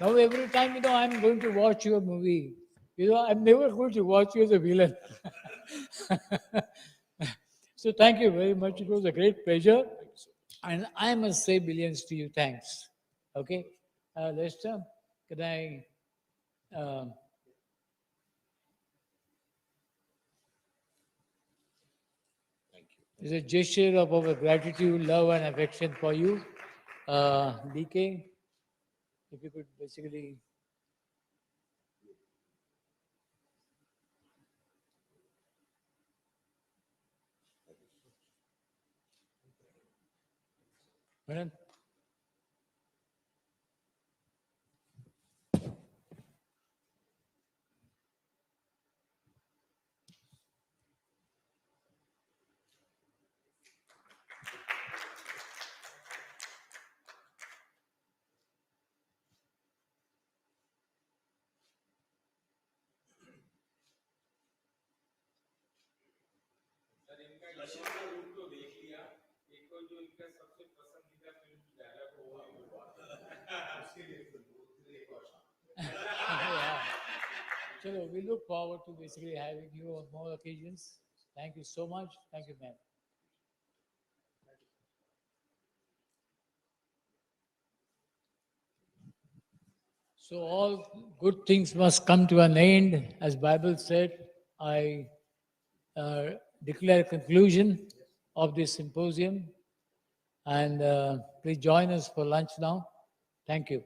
Now every time I'm going to watch your movie, I'm never going to watch you as a villain. So thank you very much. It was a great pleasure. And I must say billions to you. Thanks. Okay. Lester, can I? Um, Thank you. it's a gesture of our gratitude, love, and affection for you. DK, if you could basically. Madam? Yeah. Chalo, we look forward to basically having you on more occasions. Thank you so much. Thank you, ma'am. So all good things must come to an end, as Bible said. I declare conclusion of this symposium, and please join us for lunch now. Thank you.